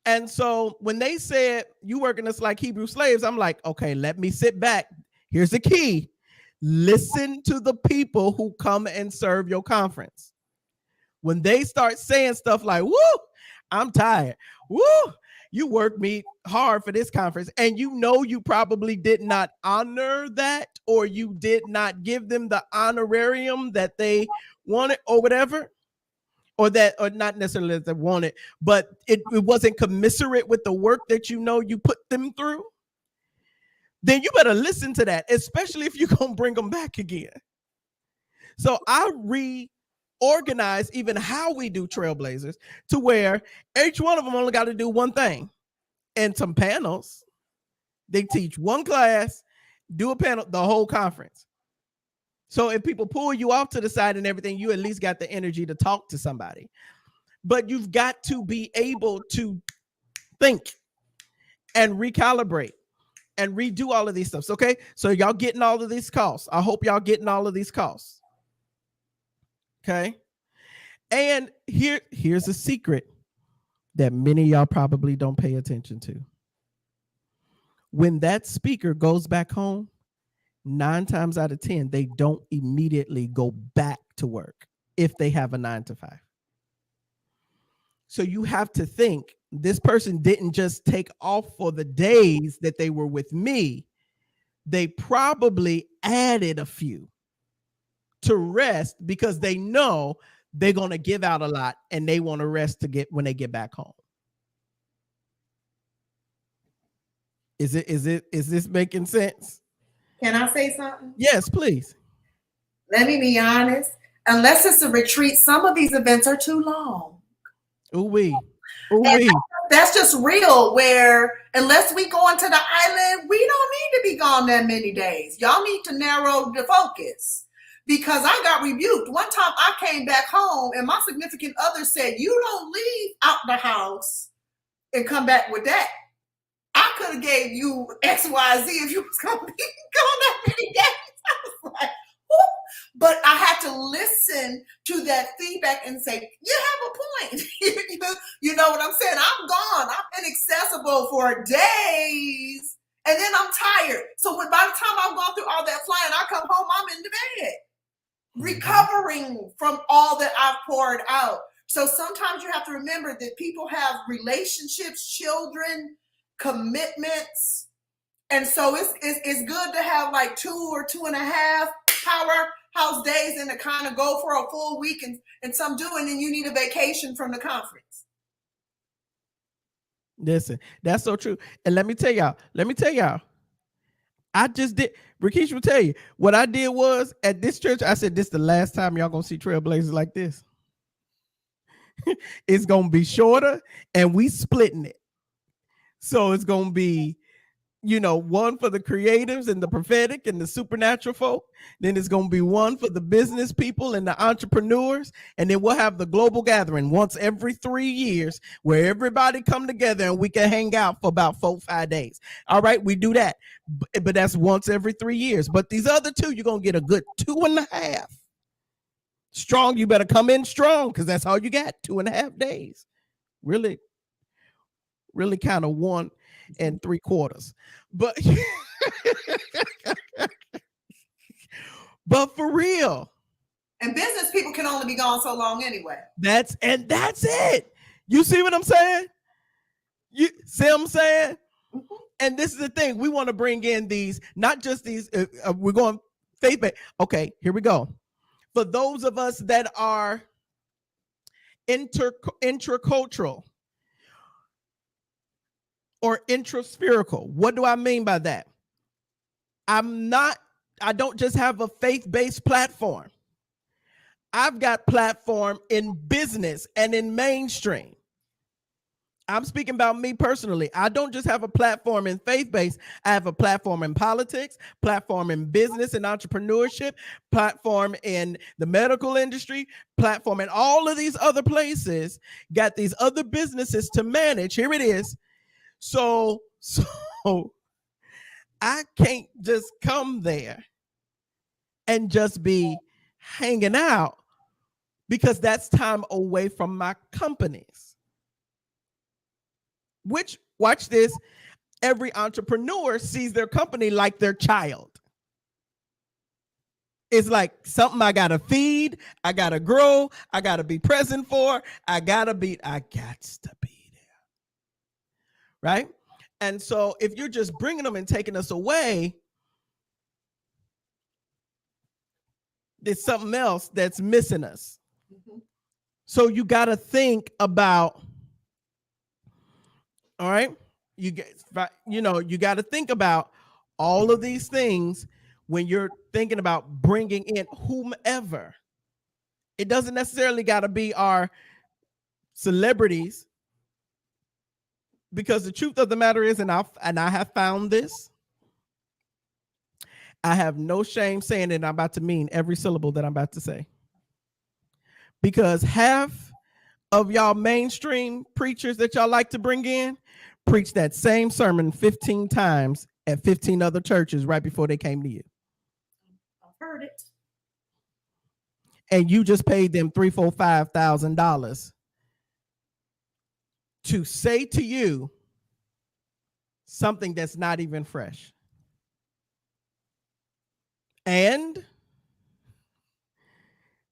And so when they said, you working us like Hebrew slaves, I'm like, okay, let me sit back. Here's the key. Listen to the people who come and serve your conference. When they start saying stuff like, woo, I'm tired. Woo, you worked me hard for this conference. And you know you probably did not honor that, or you did not give them the honorarium that they wanted or whatever. Or not necessarily that they wanted, but it wasn't commiserate with the work that you know you put them through, then you better listen to that, especially if you're going to bring them back again. So I reorganize even how we do Trailblazers to where each one of them only got to do one thing. And some panels, they teach one class, do a panel, the whole conference. So if people pull you off to the side and everything, you at least got the energy to talk to somebody. But you've got to be able to think and recalibrate and redo all of these stuff. Okay, so y'all getting all of these costs. I hope y'all getting all of these costs. Okay, and here's a secret that many of y'all probably don't pay attention to. When that speaker goes back home, 9 times out of 10, they don't immediately go back to work if they have a 9 to 5. So you have to think this person didn't just take off for the days that they were with me. They probably added a few to rest because they know they're going to give out a lot and they want to rest to get when they get back home. Is this making sense? Can I say something? Yes, please. Let me be honest. Unless it's a retreat, some of these events are too long. Ooh-wee. That's just real, where unless we go into the island, we don't need to be gone that many days. Y'all need to narrow the focus, because I got rebuked. One time I came back home and my significant other said, you don't leave out the house and come back with that. I could have gave you X, Y, Z if you was going to be gone that many days. I was like, whoop. But I had to listen to that feedback and say, you have a point. You know what I'm saying? I'm gone. I'm inaccessible for days. And then I'm tired. So by the time I've gone through all that flying, I come home, I'm in the bed, recovering from all that I've poured out. So sometimes you have to remember that people have relationships, children, commitments. And so it's good to have like 2 or 2.5 powerhouse days and to kind of go for a full week and some do, and then you need a vacation from the conference. Listen, that's so true. And let me tell y'all, I just did, Rakesh will tell you, what I did was at this church, I said, this is the last time y'all gonna see trailblazers like this. It's gonna be shorter and we splitting it. So it's gonna be, one for the creatives and the prophetic and the supernatural folk. Then it's going to be one for the business people and the entrepreneurs. And then we'll have the global gathering once every 3 years where everybody come together and we can hang out for about 4-5 days. All right, we do that. But that's once every 3 years. But these other two, you're going to get a good 2.5. Strong, you better come in strong because that's all you got, 2.5 days. Really kind of 1 3/4. But but for real. And business people can only be gone so long anyway. That's it. You see what I'm saying? You see what I'm saying? Mm-hmm. And this is the thing. We want to bring in these, not just these, we're going faith-based. Okay, here we go. For those of us that are intracultural or intraspherical. What do I mean by that? I don't just have a faith-based platform. I've got platform in business and in mainstream. I'm speaking about me personally. I don't just have a platform in faith-based. I have a platform in politics, platform in business and entrepreneurship, platform in the medical industry, platform in all of these other places, got these other businesses to manage. Here it is. So I can't just come there and just be hanging out because that's time away from my companies. Which, watch this, every entrepreneur sees their company like their child. It's like something I gotta feed, I gotta grow, I gotta be present for, I gotta be there. Right? And so if you're just bringing them and taking us away, there's something else that's missing us. Mm-hmm. So you got to think about, all right, you got to think about all of these things when you're thinking about bringing in whomever. It doesn't necessarily got to be our celebrities. Because the truth of the matter is, and I have found this, I have no shame saying it, and I'm about to mean every syllable that I'm about to say. Because half of y'all mainstream preachers that y'all like to bring in preach that same sermon 15 times at 15 other churches right before they came to you. I've heard it. And you just paid them $3,000, $4,000, $5,000 to say to you something that's not even fresh. And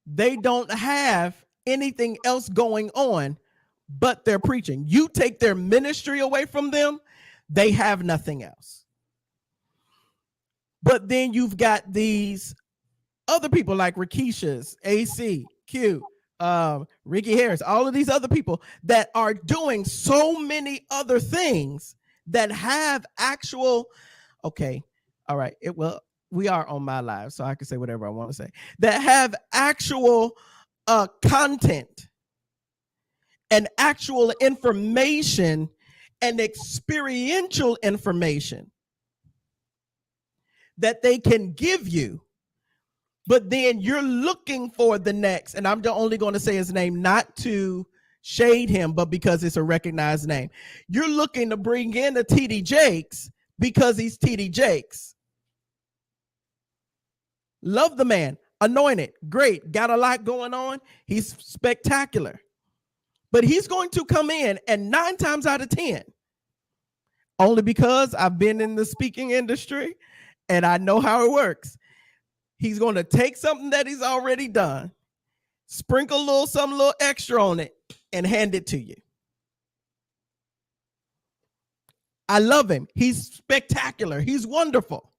they don't have anything else going on but they're preaching. You take their ministry away from them, they have nothing else. But then you've got these other people like Rakisha's, AC, Q, Ricky Harris, all of these other people that are doing so many other things that have actual, okay, all right, we are on my live, so I can say whatever I want to say, that have actual content and actual information and experiential information that they can give you. But then you're looking for the next, and I'm only going to say his name, not to shade him, but because it's a recognized name. You're looking to bring in a TD Jakes because he's TD Jakes. Love the man, anointed, great, got a lot going on. He's spectacular. But he's going to come in, and 9 times out of 10, only because I've been in the speaking industry and I know how it works, he's going to take something that he's already done, sprinkle some little extra on it, and hand it to you. I love him. He's spectacular. He's wonderful.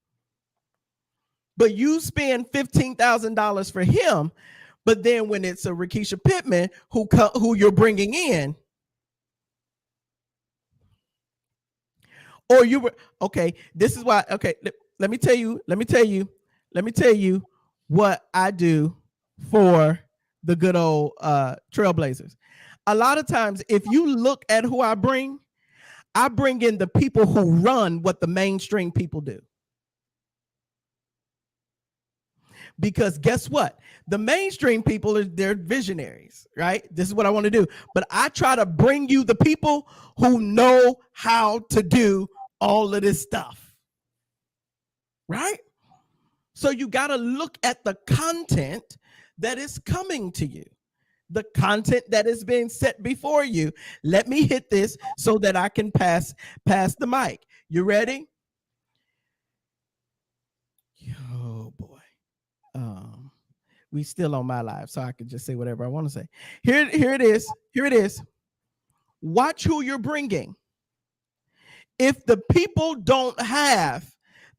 But you spend $15,000 for him, but then when it's a Rakisha Pittman who you're bringing in, or you were, okay, this is why, okay, let me tell you what I do for the good old Trailblazers. A lot of times, if you look at who I bring in the people who run what the mainstream people do. Because guess what? The mainstream people they're visionaries, right? This is what I want to do. But I try to bring you the people who know how to do all of this stuff, right? So you got to look at the content that is coming to you, the content that is being set before you. Let me hit this so that I can pass the mic. You ready? Oh boy. We still on my live, so I can just say whatever I want to say. Here it is. Watch who you're bringing. If the people don't have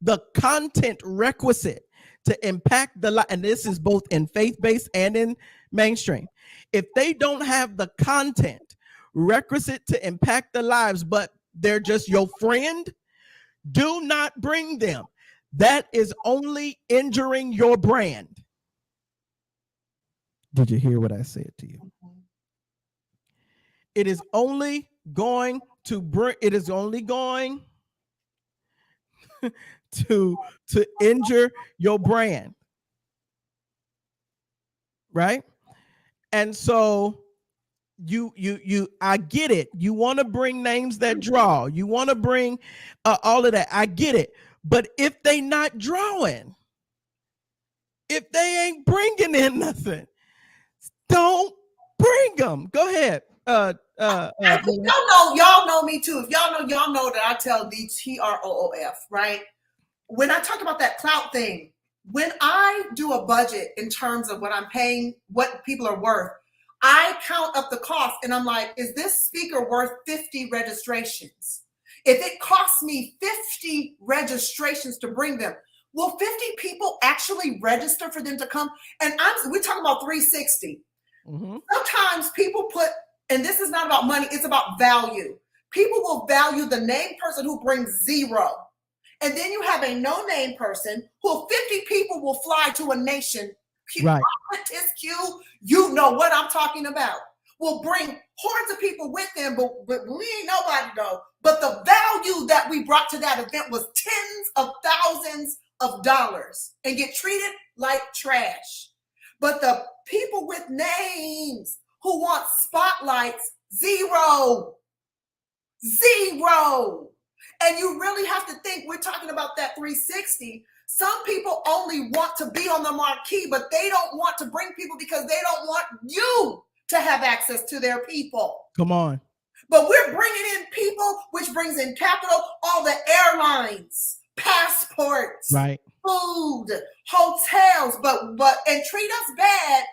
the content requisite to impact the life, and this is both in faith-based and in mainstream, if they don't have the content requisite to impact the lives, but they're just your friend, do not bring them. That is only injuring your brand. Did you hear what I said to you? It is only going to injure your brand. Right? And so I get it. You want to bring names that draw. You want to bring all of that. I get it. But if they not drawing, if they ain't bringing in nothing, don't bring them. Go ahead. Y'all know me too. If y'all know that I tell the TROOF, right? When I talk about that clout thing, when I do a budget in terms of what I'm paying, what people are worth, I count up the cost and I'm like, is this speaker worth 50 registrations? If it costs me 50 registrations to bring them, will 50 people actually register for them to come? And we're talking about 360. Mm-hmm. Sometimes people and this is not about money, it's about value. People will value the named person who brings 0. And then you have a no-name person who 50 people will fly to a nation. Right. Q, you know what I'm talking about. Will bring hordes of people with them, but we ain't nobody though. But the value that we brought to that event was tens of thousands of dollars and get treated like trash. But the people with names who want spotlights, 0. And you really have to think, we're talking about that 360. Some people only want to be on the marquee, but they don't want to bring people because they don't want you to have access to their people. Come on. But we're bringing in people, which brings in capital, all the airlines, passports, right, food, hotels, but and treat us bad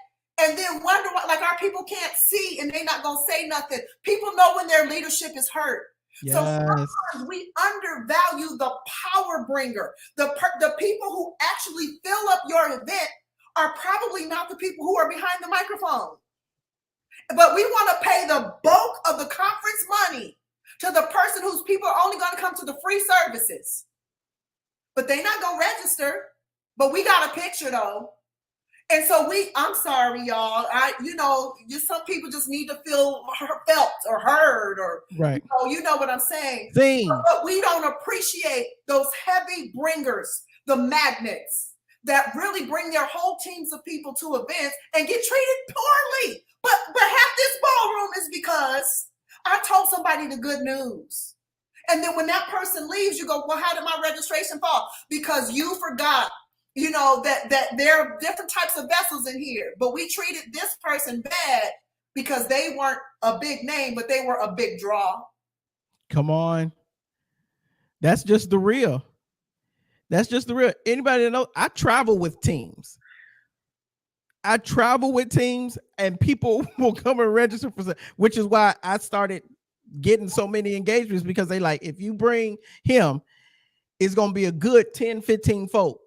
and then wonder what, like, our people can't see and they're not going to say nothing. People know when their leadership is hurt. Yes. So sometimes we undervalue the power bringer. The people who actually fill up your event are probably not the people who are behind the microphone. But we want to pay the bulk of the conference money to the person whose people are only going to come to the free services. But they're not going to register. But we got a picture though. And so I'm sorry, y'all. Some people just need to feel felt or heard, or right. You know what I'm saying? Sing. But we don't appreciate those heavy bringers, the magnets that really bring their whole teams of people to events and get treated poorly. But half this ballroom is because I told somebody the good news. And then when that person leaves, you go, well, how did my registration fall? Because you forgot, that there are different types of vessels in here. But we treated this person bad because they weren't a big name, but they were a big draw. Come on. That's just the real. That's just the real. Anybody that knows, I travel with teams. And people will come and register for, which is why I started getting so many engagements, because they like, if you bring him, it's going to be a good 10, 15 folk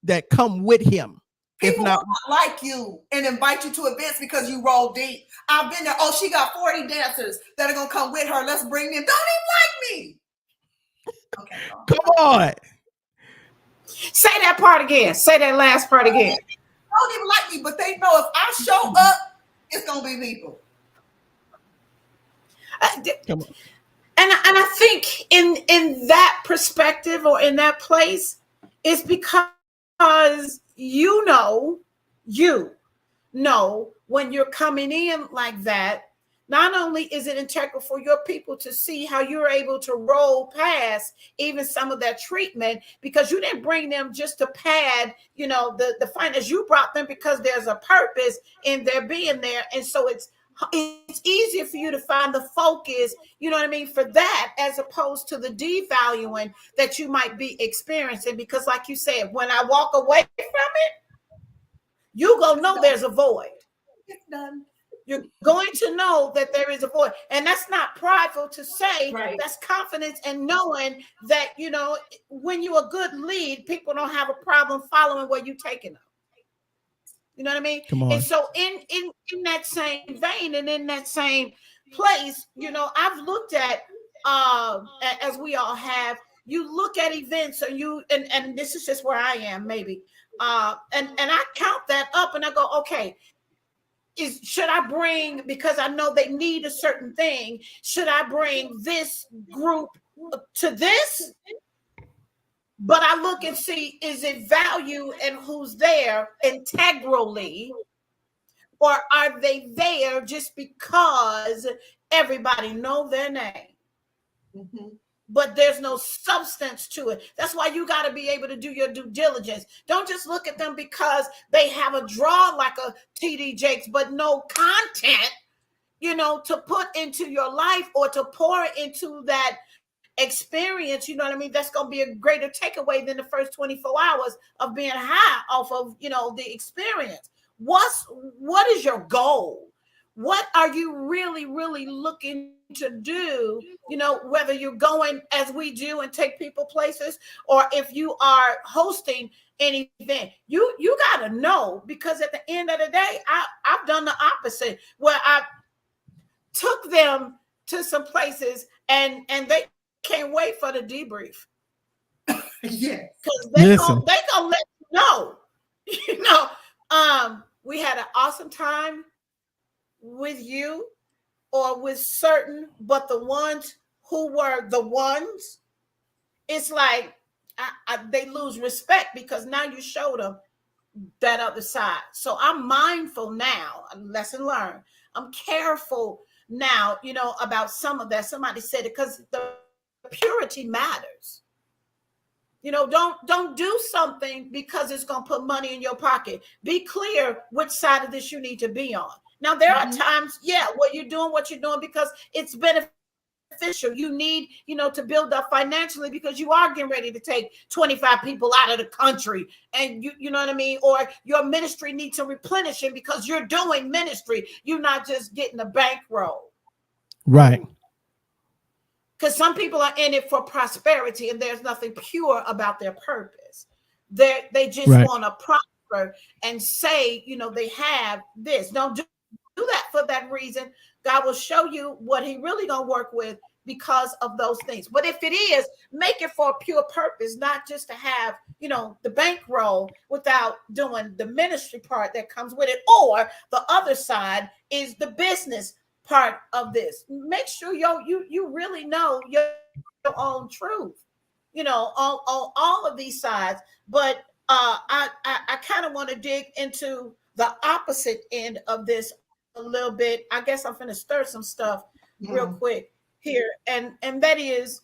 that come with him. People will not like you and invite you to events because you roll deep. I've been there. Oh, she got 40 dancers that are going to come with her. Let's bring them. Don't even like me. Okay. Come on. Say that part again. Say that last part again. Don't even like me, but they know if I show up, it's going to be people. Come on. And I think in that perspective, or in that place, it's because you know when you're coming in like that, not only is it integral for your people to see how you're able to roll past even some of that treatment, because you didn't bring them just to pad, the finance. You brought them because there's a purpose in their being there. And so it's easier for you to find the focus, for that, as opposed to the devaluing that you might be experiencing. Because like you said, when I walk away from it, you go know there's a void. It's done. You're going to know that there is a void. And that's not prideful to say. Right. That's confidence and knowing that, when you're a good lead, people don't have a problem following where you're taking them. You know what I mean? Come on. And so in that same vein and in that same place, I've looked at, as we all have, you look at events and this is just where I am maybe. And I count that up and I go, okay, should I bring, because I know they need a certain thing, should I bring this group to this? But I look and see, is it value and who's there integrally, or are they there just because everybody know their name? Mm-hmm. But there's no substance to it. That's why you got to be able to do your due diligence. Don't just look at them because they have a draw like a TD Jakes, but no content, to put into your life or to pour into that experience. You know what I mean? That's going to be a greater takeaway than the first 24 hours of being high off of, the experience. What is your goal? What are you really, really looking to do? Whether you're going as we do and take people places, or if you are hosting an event, you got to know, because at the end of the day, I've done the opposite, where I took them to some places and they can't wait for the debrief. Yeah, because they gonna let you know. We had an awesome time with you, or with certain, but the ones who were the ones, it's like they lose respect, because now you showed them that other side. So I'm mindful now, lesson learned. I'm careful now, about some of that. Somebody said it, because the purity matters. Don't do something because it's going to put money in your pocket. Be clear which side of this you need to be on. Now, there are times, where you're doing what you're doing because it's beneficial beneficial. You need, to build up financially because you are getting ready to take 25 people out of the country. And you know what I mean? Or your ministry needs some replenishing because you're doing ministry. You're not just getting a bankroll. Right. Because some people are in it for prosperity and there's nothing pure about their purpose. They just want to prosper and say, they have this. Don't do that for that reason. God will show you what he really gonna work with because of those things. But if it is, make it for a pure purpose, not just to have, the bankroll without doing the ministry part that comes with it. Or the other side is the business part of this. Make sure you really know your own truth, on all of these sides. But I kind of want to dig into the opposite end of this a little bit. I guess I'm going to stir some stuff real quick here, and that is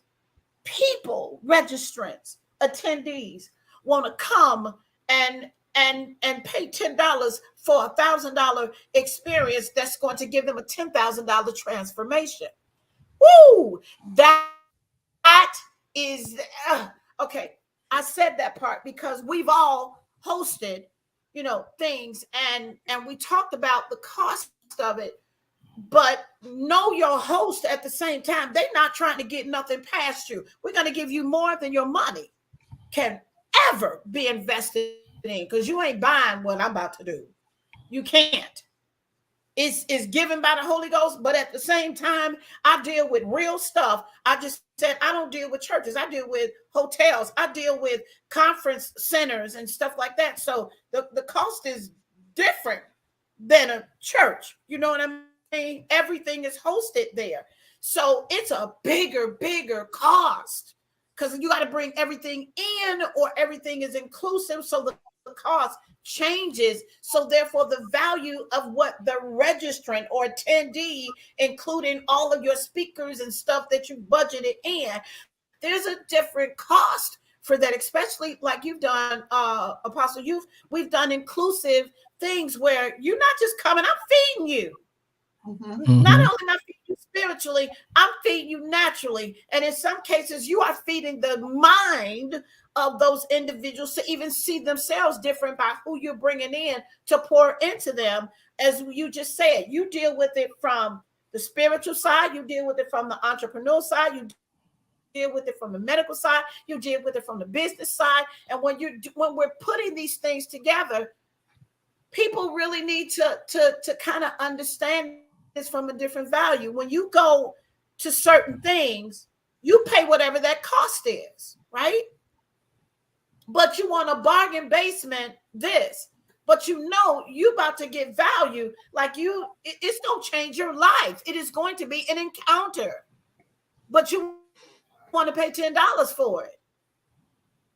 people, registrants, attendees want to come and pay $10 for $1,000 experience that's going to give them a $10,000 transformation. Woo! That is okay. I said that part because we've all hosted, things, and we talked about the cost of it. But know your host at the same time. They're not trying to get nothing past you. We're going to give you more than your money can ever be invested in, because you ain't buying what I'm about to do. You can't. It's given by the Holy Ghost, but at the same time, I deal with real stuff. I just said I don't deal with churches. I deal with hotels. I deal with conference centers and stuff like that. So the cost is different than a church. You know what I mean? Everything is hosted there. So it's a bigger cost because you got to bring everything in, or everything is inclusive. So the cost changes. So therefore the value of what the registrant or attendee, including all of your speakers and stuff that you budgeted in, there's a different cost for that, especially like you've done, Apostle Youth. We've done inclusive things where you're not just coming, I'm feeding you. Mm-hmm. Not only am I feeding you spiritually, I'm feeding you naturally. And in some cases, you are feeding the mind of those individuals to even see themselves different by who you're bringing in to pour into them. As you just said, you deal with it from the spiritual side, you deal with it from the entrepreneurial side, you deal with it from the medical side, you deal with it from the business side. And when we're putting these things together, people really need to kind of understand this from a different value. When you go to certain things, you pay whatever that cost is, right? But you want a bargain basement this, but you about to get value. Like it's going to change your life. It is going to be an encounter, but you want to pay $10 for it.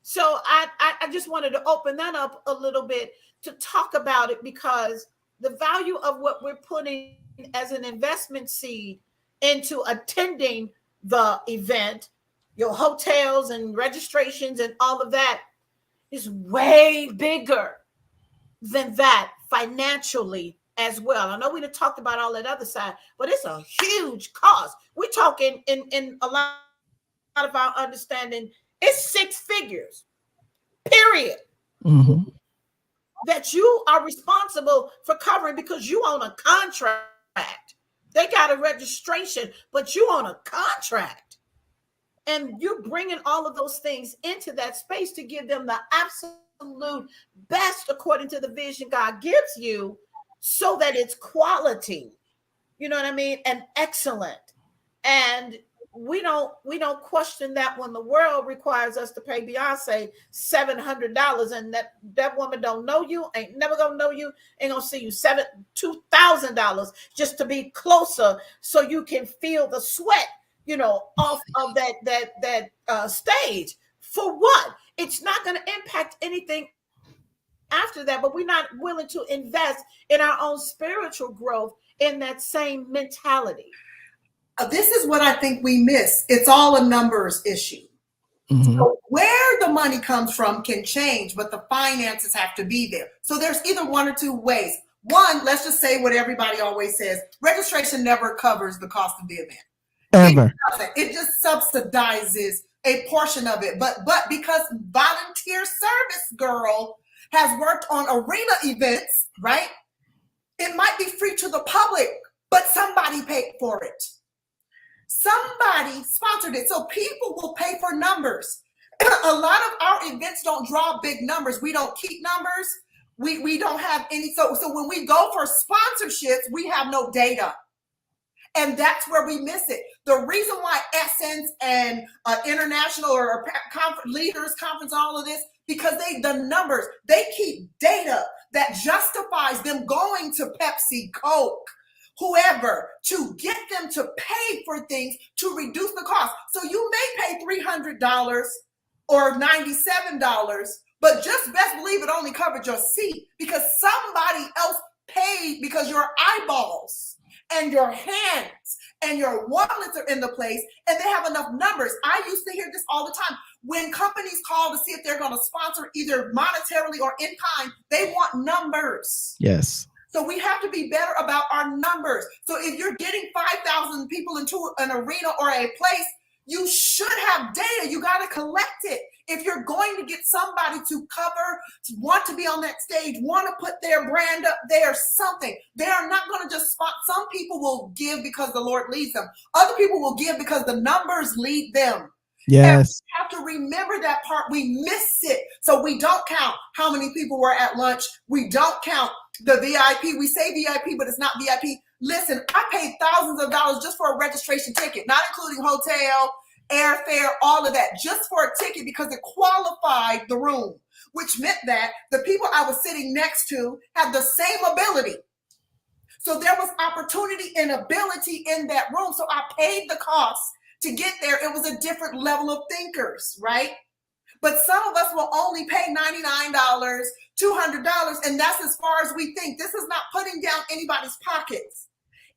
So I just wanted to open that up a little bit to talk about it, because the value of what we're putting as an investment seed into attending the event, your hotels and registrations and all of that, is way bigger than that financially as well. I know we done talked about all that other side, but it's a huge cost. We're talking in a lot of our understanding, it's 6 figures, period. Mm-hmm. That you are responsible for covering because you own a contract. They got a registration, but you own a contract. And you're bringing all of those things into that space to give them the absolute best according to the vision God gives you, so that it's quality, you know what I mean, and excellent. And we don't question that when the world requires us to pay Beyonce $700, and that woman don't know you, ain't never gonna know you, ain't gonna see you, $2,000 just to be closer, so you can feel the sweat, off of that stage. For what? It's not going to impact anything after that, but we're not willing to invest in our own spiritual growth in that same mentality. This is what I think we miss. It's all a numbers issue. Mm-hmm. So where the money comes from can change, but the finances have to be there. So there's either one or two ways. One, let's just say what everybody always says: registration never covers the cost of the event. Ever. It just subsidizes a portion of it. But because Volunteer Service Girl has worked on arena events, right? It might be free to the public, but somebody paid for it. Somebody sponsored it. So people will pay for numbers. A lot of our events don't draw big numbers. We don't keep numbers. We don't have any. So when we go for sponsorships, we have no data. And that's where we miss it. The reason why Essence and International or Leaders Conference, all of this, because the numbers, they keep data that justifies them going to Pepsi, Coke, whoever, to get them to pay for things to reduce the cost. So you may pay $300 or $97, but just best believe it only covered your seat because somebody else paid because your eyeballs and your hands and your wallets are in the place and they have enough numbers. I used to hear this all the time. When companies call to see if they're going to sponsor either monetarily or in kind, they want numbers. Yes. So we have to be better about our numbers. So if you're getting 5,000 people into an arena or a place, you should have data. You got to collect it. If you're going to get somebody to cover, want to be on that stage, want to put their brand up there, something, they are not going to just spot. Some people will give because the Lord leads them. Other people will give because the numbers lead them. Yes. We have to remember that part. We miss it. So we don't count how many people were at lunch. We don't count the VIP. We say VIP, but it's not VIP. Listen, I paid thousands of dollars just for a registration ticket, not including hotel, airfare, all of that, just for a ticket because it qualified the room, which meant that the people I was sitting next to had the same ability. So there was opportunity and ability in that room. So I paid the cost to get there. It was a different level of thinkers, right? But some of us will only pay $99, $200, and that's as far as we think. This is not putting down anybody's pockets.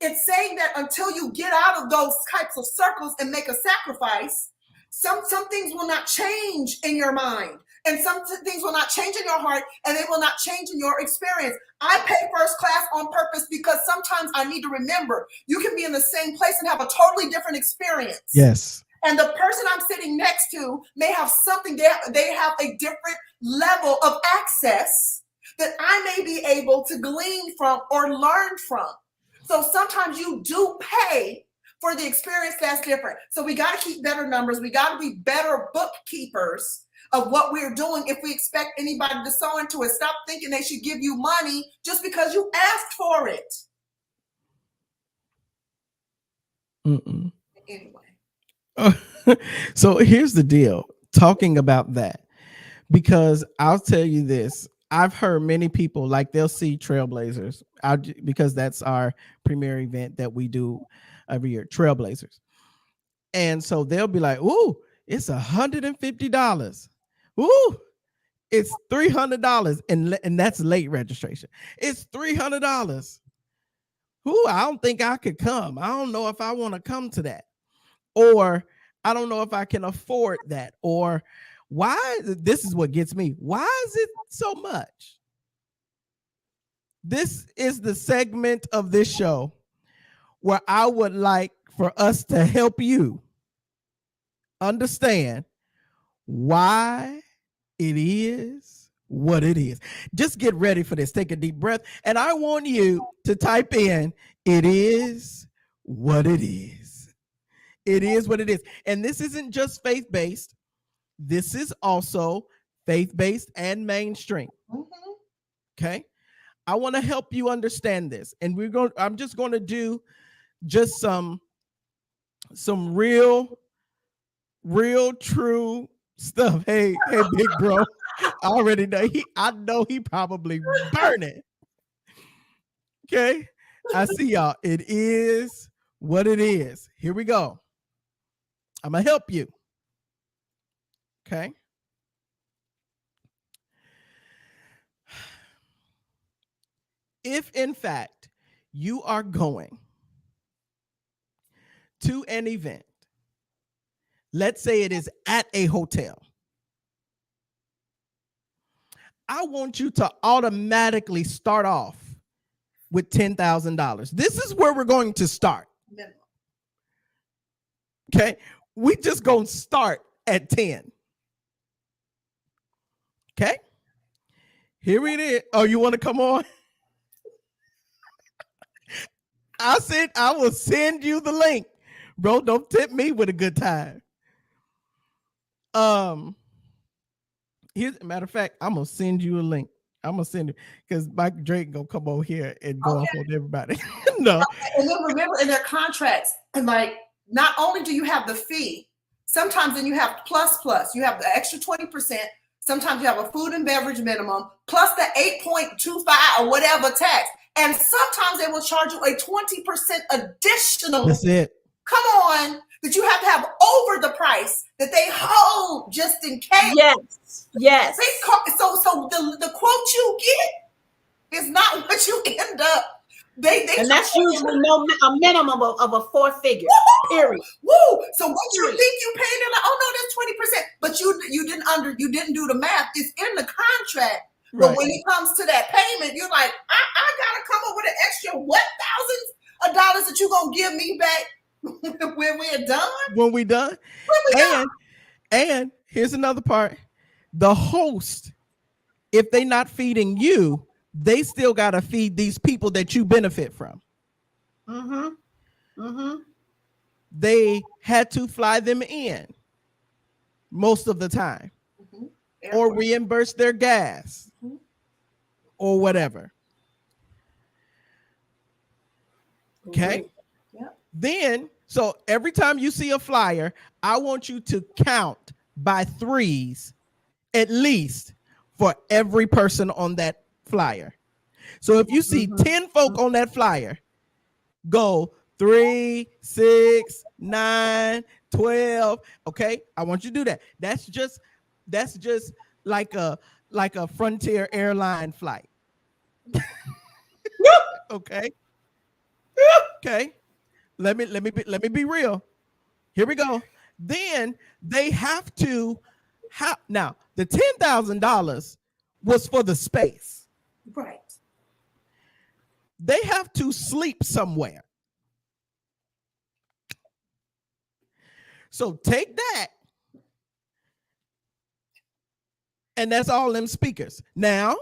It's saying that until you get out of those types of circles and make a sacrifice, some things will not change in your mind, and some things will not change in your heart, and they will not change in your experience. I pay first class on purpose because sometimes I need to remember you can be in the same place and have a totally different experience. Yes. And the person I'm sitting next to may have something, they have a different level of access that I may be able to glean from or learn from. So sometimes you do pay for the experience that's different. So we got to keep better numbers. We got to be better bookkeepers of what we're doing. If we expect anybody to sew into it, stop thinking they should give you money just because you asked for it. Anyway. So here's the deal, talking about that, because I'll tell you this. I've heard many people, like, they'll see Trailblazers because that's our premier event that we do every year, Trailblazers. And so they'll be like, ooh, it's $150. Ooh, it's $300. And that's late registration. It's $300. Ooh, I don't think I could come. I don't know if I want to come to that. Or I don't know if I can afford that. Or why? This is what gets me. Why is it so much? This is the segment of this show where I would like for us to help you understand why it is what it is. Just get ready for this. Take a deep breath. And I want you to type in, it is what it is. It is what it is. And this isn't just faith-based. This is also faith-based and mainstream. Okay. I want to help you understand this. And I'm just going to do just some real true stuff. Hey, big bro. I already know I know he probably burning. Okay. I see y'all. It is what it is. Here we go. I'm going to help you. Okay. If in fact you are going to an event, let's say it is at a hotel, I want you to automatically start off with $10,000. This is where we're going to start. Okay. We just gonna start at 10. Okay. Here it is. Oh, you want to come on? I said I will send you the link. Bro, don't tip me with a good time. Here's a matter of fact, I'm gonna send you a link. I'm gonna send it because Mike Drake gonna come over here and go off on everybody. No. And then remember in their contracts, and like not only do you have the fee, sometimes then you have plus. You have the extra 20%. Sometimes you have a food and beverage minimum plus the 8.25 or whatever tax. And sometimes they will charge you a 20% additional. That's it. Come on, that you have to have over the price that they hold just in case. Yes. So the quote you get is not what you end up. And that's usually a minimum of a 4-figure. Period. Woo! So what you think you paid? They're like, oh no, that's 20%. But you didn't do the math. It's in the contract. But when it comes to that payment, you're like, I gotta come up with an extra thousands of dollars that you gonna give me back when we're done. When we done. And here's another part. The host, if they not feeding you, they still got to feed these people that you benefit from. They had to fly them in most of the time, or reimburse their gas, or whatever. Okay. Then, so every time you see a flyer, I want you to count by 3s at least for every person on that flyer. So if you see 10 folk on that flyer, go 3, 6, 9, 12. Okay, I want you to do that. That's just like a Frontier airline flight. Okay. Okay. Let me be real. Here we go. Then they have to now the $10,000 was for the space. Right. They have to sleep somewhere. So take that. And that's all them speakers. Now,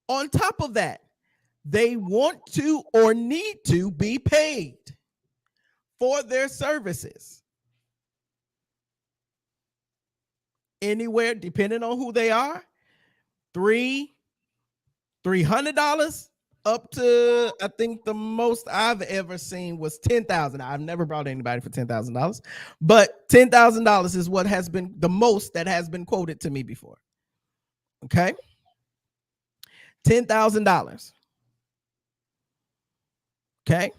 on top of that, they want to or need to be paid for their services. Anywhere, depending on who they are, $300 up to, I think the most I've ever seen was $10,000. I've never brought anybody for $10,000, but $10,000 is what has been the most that has been quoted to me before. Okay, $10,000. Okay,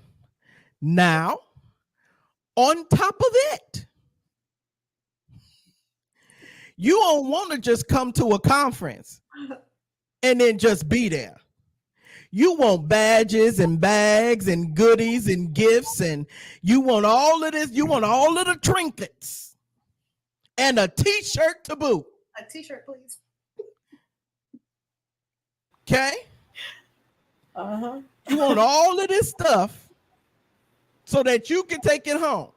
now on top of it, you don't want to just come to a conference and then just be there. You want badges and bags and goodies and gifts, and you want all of this. You want all of the trinkets and a t-shirt to boot. A t-shirt, please. Okay? You want all of this stuff so that you can take it home.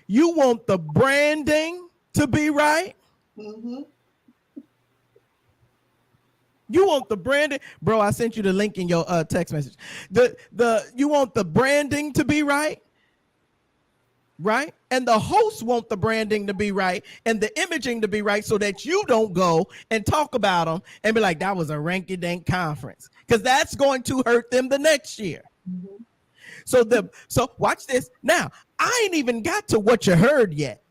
You want the branding to be right. You want the branding, bro. I sent you the link in your text message. You want the branding to be right, and the hosts want the branding to be right and the imaging to be right, so that you don't go and talk about them and be like, that was a ranky-dank conference, because that's going to hurt them the next year. So watch this. Now, I ain't even got to what you heard yet.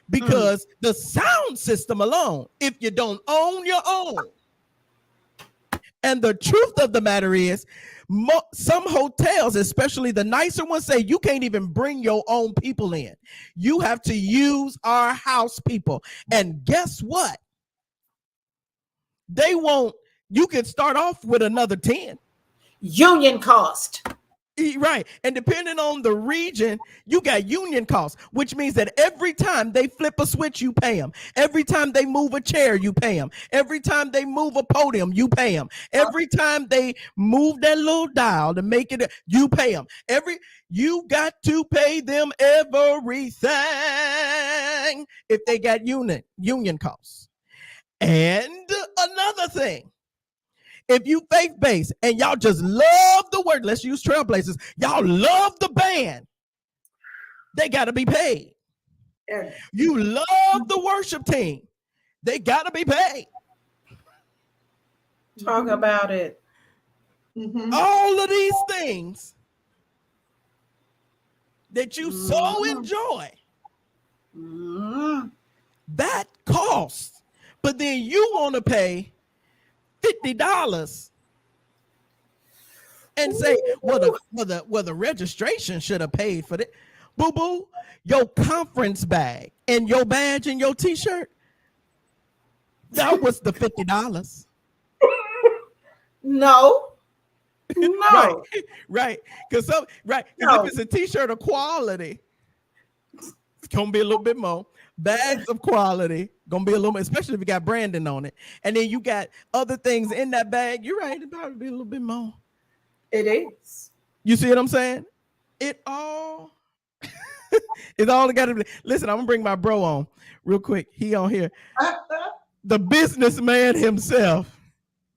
Because the sound system alone, if you don't own your own, and the truth of the matter is, some hotels, especially the nicer ones, say you can't even bring your own people in. You have to use our house people. And guess what? They won't. You can start off with another 10. Union cost. Right. And depending on the region, you got union costs, which means that every time they flip a switch, you pay them. Every time they move a chair, you pay them. Every time they move a podium, you pay them. Every time they move that little dial to make it, you pay them. You got to pay them everything if they got union costs. And another thing, if you faith-based and y'all just love the word, let's use Trailblazers, y'all love the band, they got to be paid. Yeah. You love the worship team, they got to be paid. Talk about it. All of these things that you so enjoy, that costs. But then you want to pay $50 and say, well, the registration should have paid for it. Boo boo, your conference bag and your badge and your t-shirt, that was the $50. No. Right. Because if it's a t-shirt of quality, it's gonna be a little bit more. Bags of quality gonna be a little more, especially if you got branding on it, and then you got other things in that bag. You're right, it'd probably be a little bit more. It is. You see what I'm saying? It's all gotta be. Listen, I'm gonna bring my bro on real quick. He on here, the businessman himself.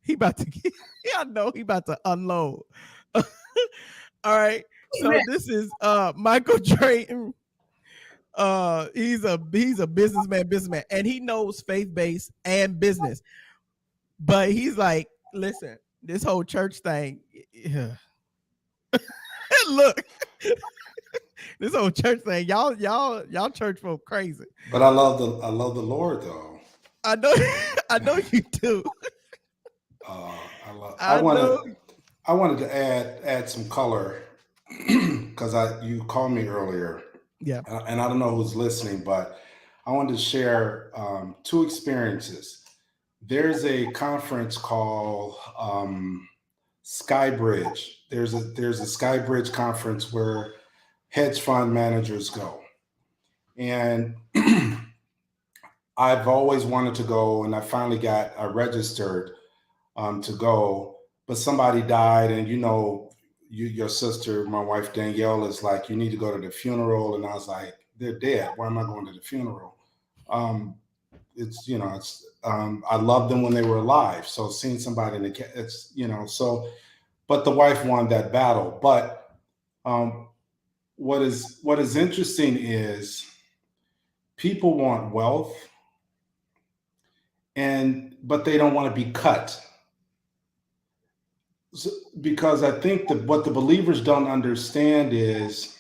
He about to get. I know he about to unload. All right. So this is Michael Drayton. He's a businessman, and he knows faith-based and business. But he's like, listen, this whole church thing. Yeah. Look, this whole church thing, y'all church folk crazy. But I love the Lord though. I know you do. I wanted to add some color because you called me earlier. Yeah. And I don't know who's listening, but I wanted to share two experiences. There's a conference called Skybridge. There's a Skybridge conference where hedge fund managers go. And I've always wanted to go, and I finally got registered to go, but somebody died, and your sister, my wife Danielle, is like, you need to go to the funeral, and I was like, they're dead. Why am I going to the funeral? I loved them when they were alive, so seeing somebody but the wife won that battle. But what is interesting is people want wealth, but they don't want to be cut. Because I think that what the believers don't understand is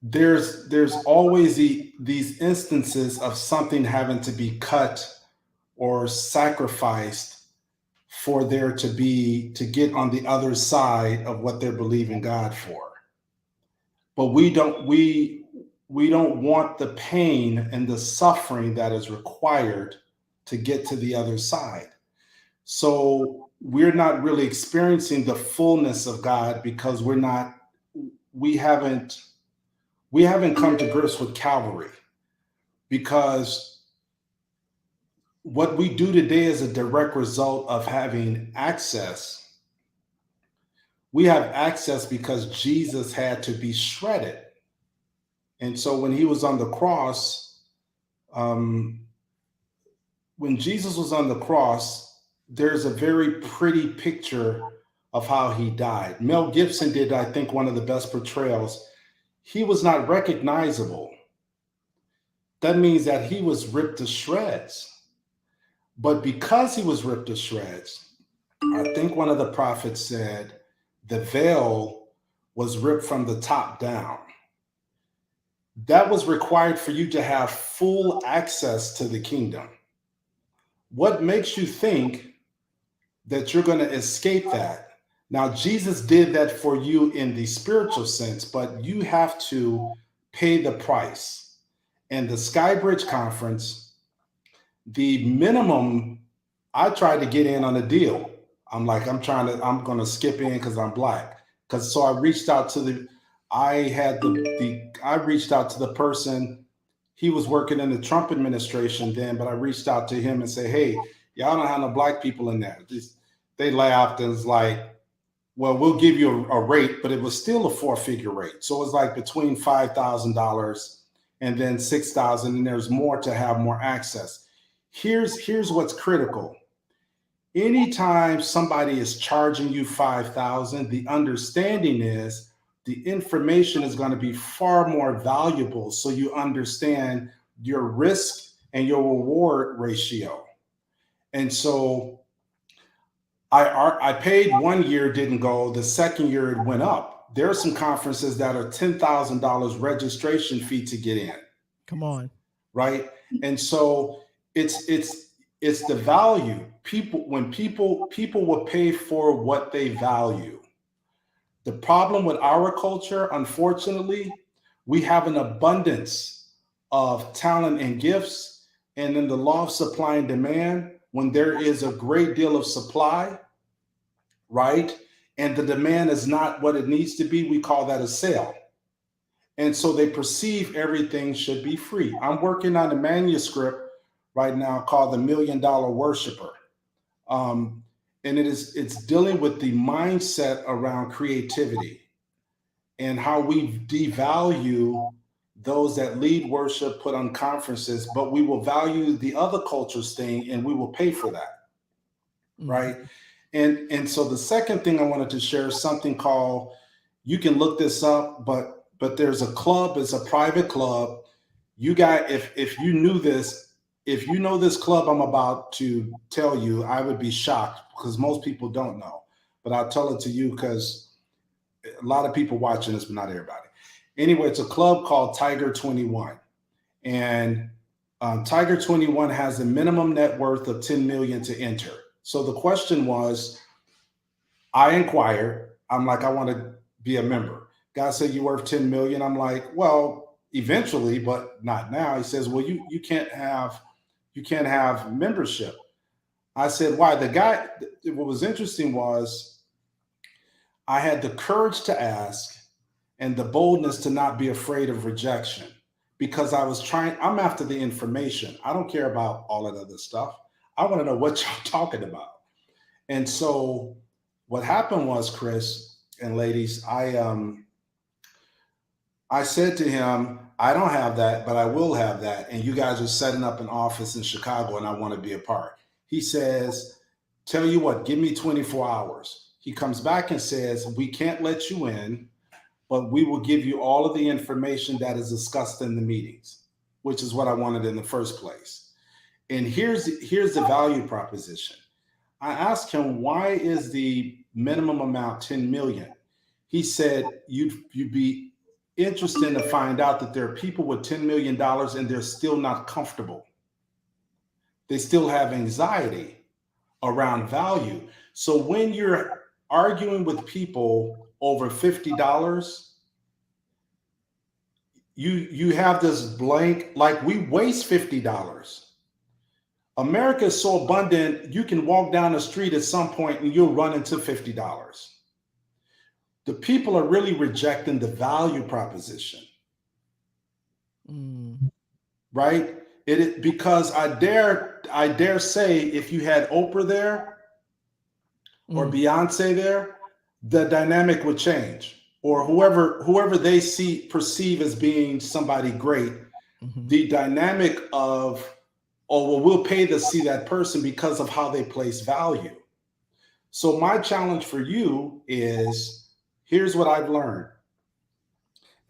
there's always these instances of something having to be cut or sacrificed for there to get on the other side of what they're believing God for. But we don't want the pain and the suffering that is required to get to the other side. So we're not really experiencing the fullness of God because we haven't come to grips with Calvary, because what we do today is a direct result of having access. We have access because Jesus had to be shredded. And so when he was on the cross, when Jesus was on the cross, there's a very pretty picture of how he died. Mel Gibson did, I think, one of the best portrayals. He was not recognizable. That means that he was ripped to shreds. But because he was ripped to shreds, I think one of the prophets said the veil was ripped from the top down. That was required for you to have full access to the kingdom. What makes you think that you're going to escape that? Now, Jesus did that for you in the spiritual sense, but you have to pay the price. And the Skybridge conference, the minimum, I tried to get in on a deal. I'm going to skip in because I'm Black. Because so I reached out to I reached out to the person. He was working in the Trump administration then, but I reached out to him and say, hey, y'all don't have no black people in there. They laughed and was like, well, we'll give you a rate, but it was still a 4-figure rate. So it was like between $5,000 and then $6,000, and there's more to have more access. Here's what's critical. Anytime somebody is charging you $5,000, the understanding is the information is going to be far more valuable, so you understand your risk and your reward ratio. And so I paid 1 year, didn't go. The second year it went up. There are some conferences that are $10,000 registration fee to get in. Come on. Right. And so it's the value. People will pay for what they value. The problem with our culture, unfortunately, we have an abundance of talent and gifts. And in the law of supply and demand, when there is a great deal of supply, right, and the demand is not what it needs to be, we call that a sale. And so they perceive everything should be free. I'm working on a manuscript right now called The $1 Million Worshiper. And it's dealing with the mindset around creativity and how we devalue those that lead worship, put on conferences, but we will value the other culture's thing and we will pay for that. Right. And so the second thing I wanted to share is something called, you can look this up, but there's a club, it's a private club. You guys, if you knew this, if you know this club I'm about to tell you, I would be shocked because most people don't know, but I'll tell it to you because a lot of people watching this, but not everybody. Anyway, it's a club called Tiger 21. And Tiger 21 has a minimum net worth of 10 million to enter. So the question was, I inquired, I'm like, I want to be a member. Guy said, you're worth 10 million. I'm like, well, eventually, but not now. He says, well, you can't have membership. I said, why? The guy, what was interesting was I had the courage to ask and the boldness to not be afraid of rejection because I'm after the information. I don't care about all that other stuff. I want to know what y'all talking about. And so what happened was, Chris and ladies, I said to him, I don't have that, but I will have that. And you guys are setting up an office in Chicago and I want to be a part. He says, tell you what, give me 24 hours. He comes back and says, we can't let you in, but we will give you all of the information that is discussed in the meetings, which is what I wanted in the first place. And here's the value proposition. I asked him, why is the minimum amount 10 million? He said, you'd be interested to find out that there are people with $10 million and they're still not comfortable. They still have anxiety around value. So when you're arguing with people over $50, you have this blank, like we waste $50. America is so abundant, you can walk down the street at some point and you'll run into $50. The people are really rejecting the value proposition. Right? Because I dare say if you had Oprah there or Beyonce there, the dynamic would change. Or whoever they perceive as being somebody great, the dynamic of, oh, well, we'll pay to see that person because of how they place value. So my challenge for you is, here's what I've learned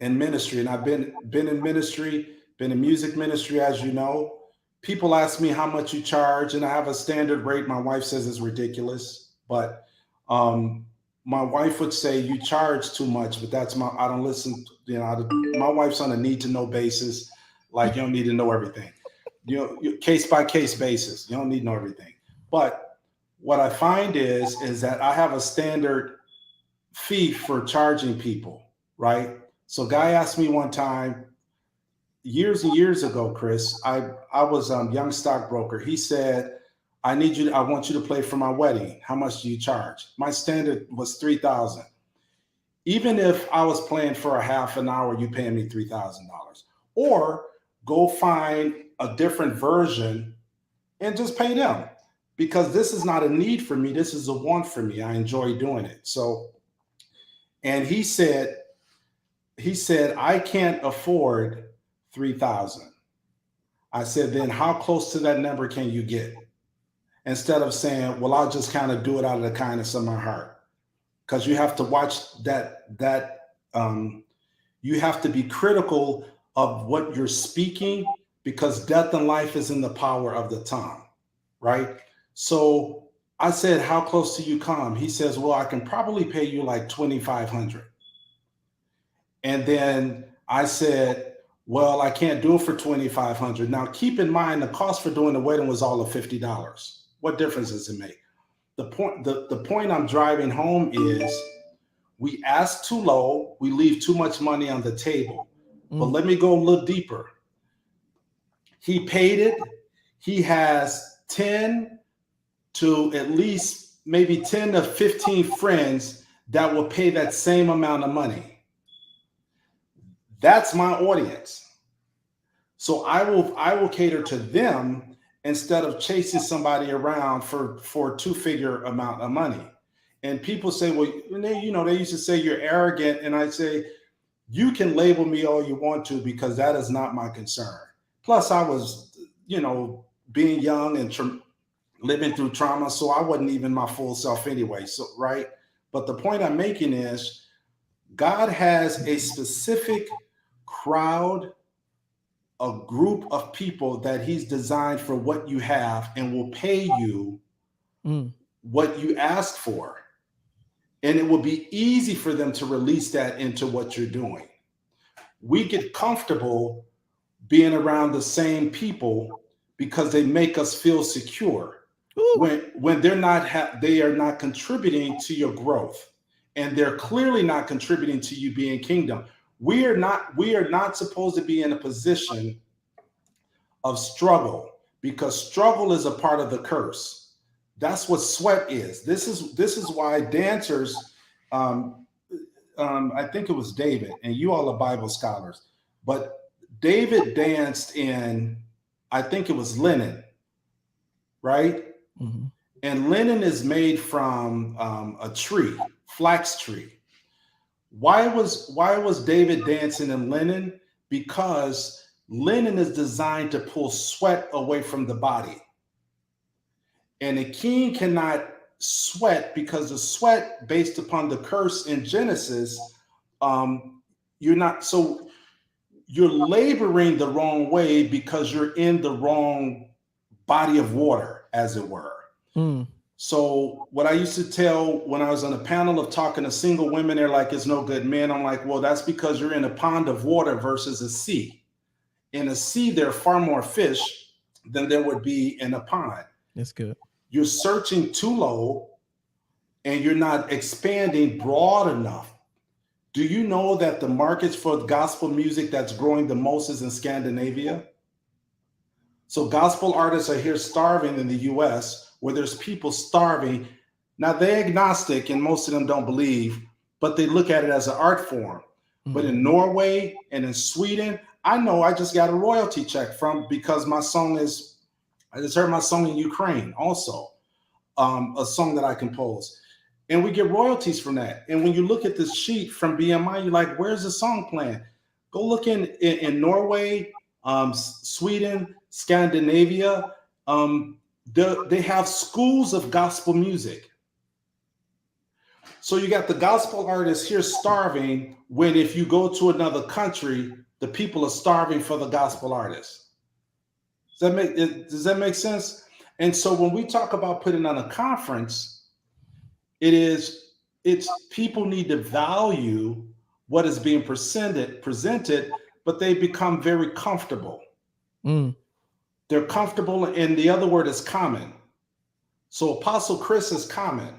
in ministry. And I've been in ministry, been in music ministry, as you know. People ask me how much you charge, and I have a standard rate. My wife says it's ridiculous, but my wife would say you charge too much, but I don't listen. My wife's on a need to know basis. Like, you don't need to know everything. Case by case basis. You don't need to know everything. But what I find is that I have a standard fee for charging people, right? So a guy asked me one time, years and years ago, Chris, I was a young stockbroker. He said, I want you to play for my wedding. How much do you charge? My standard was $3,000. Even if I was playing for a half an hour, you paying me $3,000. Or go find a different version and just pay them, because this is not a need for me. This is a want for me. I enjoy doing it. So, and he said, I can't afford 3,000. I said, then how close to that number can you get? Instead of saying, well, I'll just kind of do it out of the kindness of my heart. Because you have to watch you have to be critical of what you're speaking, because death and life is in the power of the tongue, right? So I said, how close do you come? He says, well, I can probably pay you like 2,500. And then I said, well, I can't do it for 2,500. Now, keep in mind, the cost for doing the wedding was all of $50. What difference does it make? The point I'm driving home is, we ask too low, we leave too much money on the table. But let me go a little deeper. He paid it. He has 10 to at least maybe 10 to 15 friends that will pay that same amount of money. That's my audience. So I will cater to them instead of chasing somebody around for a two-figure amount of money. And people say, well, they used to say you're arrogant. And I say, you can label me all you want to, because that is not my concern. Plus, I was, being young and living through trauma, so I wasn't even my full self anyway. So, right. But the point I'm making is, God has a specific crowd, a group of people that he's designed for what you have, and will pay you what you asked for. And it will be easy for them to release that into what you're doing. We get comfortable being around the same people because they make us feel secure. When they are not contributing to your growth, and they're clearly not contributing to you being kingdom. We are not supposed to be in a position of struggle, because struggle is a part of the curse. That's what sweat is. This is why dancers, I think it was David, and you all are Bible scholars, but David danced in, I think it was linen, right? Mm-hmm. And linen is made from a tree, flax tree. Why was David dancing in linen? Because linen is designed to pull sweat away from the body. And a king cannot sweat, because the sweat, based upon the curse in Genesis, you're laboring the wrong way because you're in the wrong body of water, as it were. So what I used to tell when I was on a panel of talking to single women, they're like, it's no good men. I'm like, well, that's because you're in a pond of water versus a sea. In a sea, there are far more fish than there would be in a pond. That's good. You're searching too low, and you're not expanding broad enough. Do you know that the markets for gospel music that's growing the most is in Scandinavia? So gospel artists are here starving in the US, where there's people starving. Now, they're agnostic, and most of them don't believe, but they look at it as an art form. Mm-hmm. But in Norway and in Sweden, I know I just got a royalty check because I just heard my song in Ukraine also, a song that I composed. And we get royalties from that. And when you look at this sheet from BMI, you're like, where's the song playing? Go look in Norway, Sweden, Scandinavia. They have schools of gospel music. So you got the gospel artists here starving, when if you go to another country, the people are starving for the gospel artists. Does that make sense? And so when we talk about putting on a conference, it's people need to value what is being presented, but they become very comfortable. They're comfortable, and the other word is common. So Apostle Chris is common.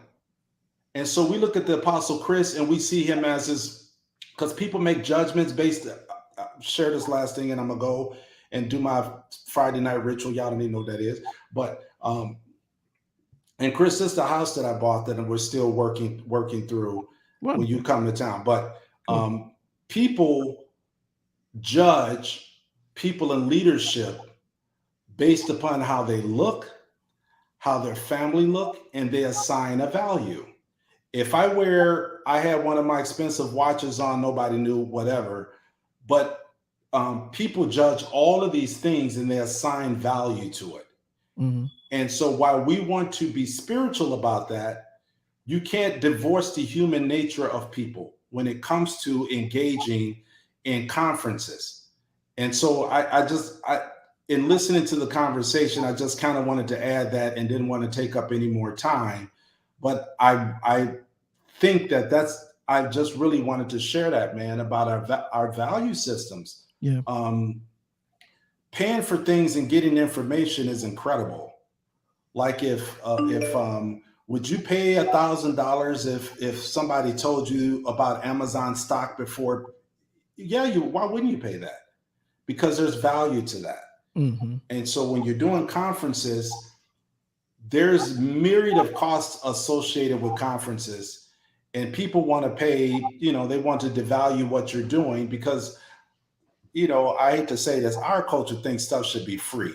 And so we look at the Apostle Chris and we see him as his, because people make judgments based, share this last thing and I'm gonna go and do my Friday night ritual. Y'all don't even know what that is. But and Chris, this is the house that I bought that we're still working through. when you come to town. But people judge people in leadership based upon how they look, how their family look, and they assign a value. If I had one of my expensive watches on, nobody knew, whatever, but people judge all of these things and they assign value to it. Mm-hmm. And so while we want to be spiritual about that, you can't divorce the human nature of people when it comes to engaging in conferences. And so I in listening to the conversation, I just kind of wanted to add that and didn't want to take up any more time. But I think I just really wanted to share that, man, about our value systems. Yeah. Paying for things and getting information is incredible. Like would you pay $1,000 if somebody told you about Amazon stock before? Yeah, why wouldn't you pay that? Because there's value to that. Mm-hmm. And so when you're doing conferences, there's myriad of costs associated with conferences, and people want to pay, they want to devalue what you're doing because, I hate to say this, our culture thinks stuff should be free.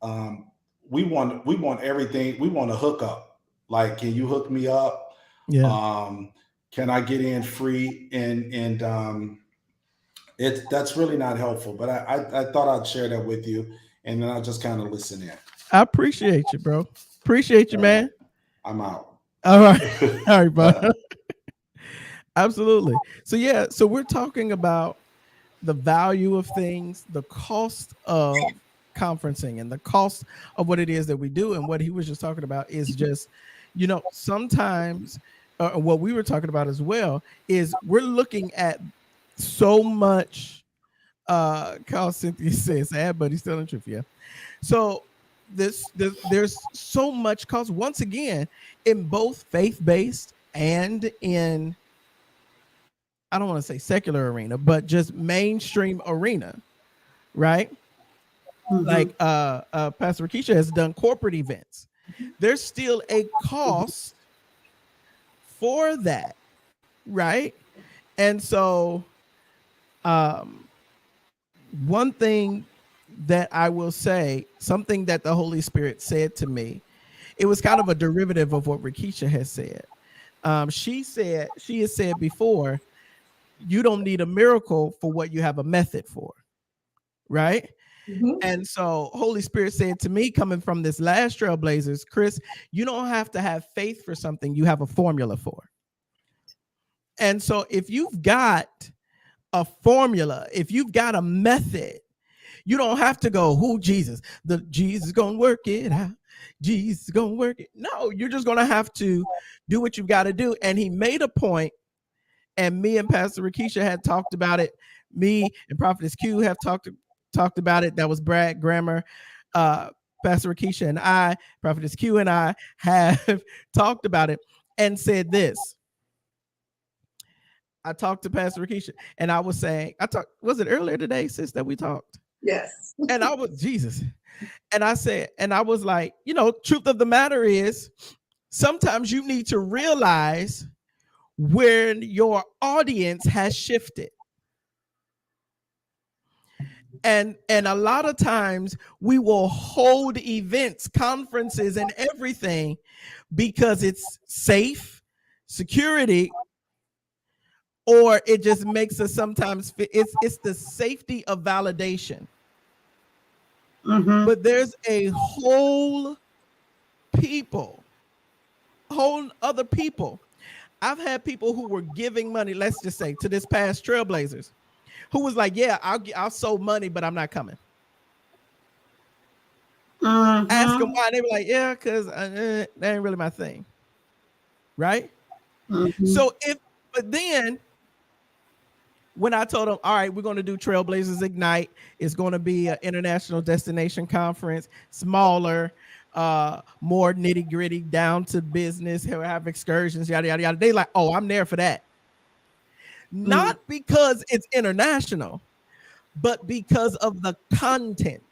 We want everything. We want to hook up. Like, can you hook me up? Yeah. Can I get in free? And that's really not helpful. But I thought I'd share that with you, and then I'll just kind of listen in. I appreciate you, bro. Appreciate you, man. I'm out. All right. All right, bro. Absolutely. So yeah, so we're talking about the value of things, the cost of conferencing, and the cost of what it is that we do. And what he was just talking about is just, sometimes what we were talking about as well is we're looking at so much. Carl Cynthia says, sad, but he's telling the truth. Yeah. So there's so much cost once again in both faith-based and in, I don't want to say secular arena, but just mainstream arena, right? Mm-hmm. Like Pastor Rakisha has done corporate events. There's still a cost for that, right? And so one thing that I will say, something that the Holy Spirit said to me, it was kind of a derivative of what Rakisha has said. She has said before, you don't need a miracle for what you have a method for, right? Mm-hmm. And so Holy Spirit said to me, coming from this last Trailblazers, Chris, you don't have to have faith for something you have a formula for. And so if you've got a formula, if you've got a method, you don't have to go, who Jesus? Jesus gonna work it out. Jesus gonna work it. No, you're just gonna have to do what you've got to do. And he made a point, and me and Pastor Rakisha had talked about it. Me and Prophetess Q have talked about it. That was Brad Grammer. Pastor Rakisha and I, Prophetess Q and I have talked about it and said this. I talked to Pastor Rakisha and I was saying, was it earlier today, sis, that we talked? Yes. And I was, Jesus. And I said, and I was like, truth of the matter is, sometimes you need to realize when your audience has shifted. And a lot of times we will hold events, conferences, and everything because it's safe, security, or it just makes us sometimes it's the safety of validation. Mm-hmm. But there's a whole other people. I've had people who were giving money, let's just say, to this past Trailblazers, who was like, yeah, I'll sow money, but I'm not coming. Mm-hmm. Ask them why. They were like, yeah, because that ain't really my thing. Right? Mm-hmm. But then when I told them, all right, we're going to do Trailblazers Ignite, it's going to be an international destination conference, smaller, more nitty gritty, down to business, have excursions, yada, yada, yada. They like, oh, I'm there for that. Not because it's international, but because of the content.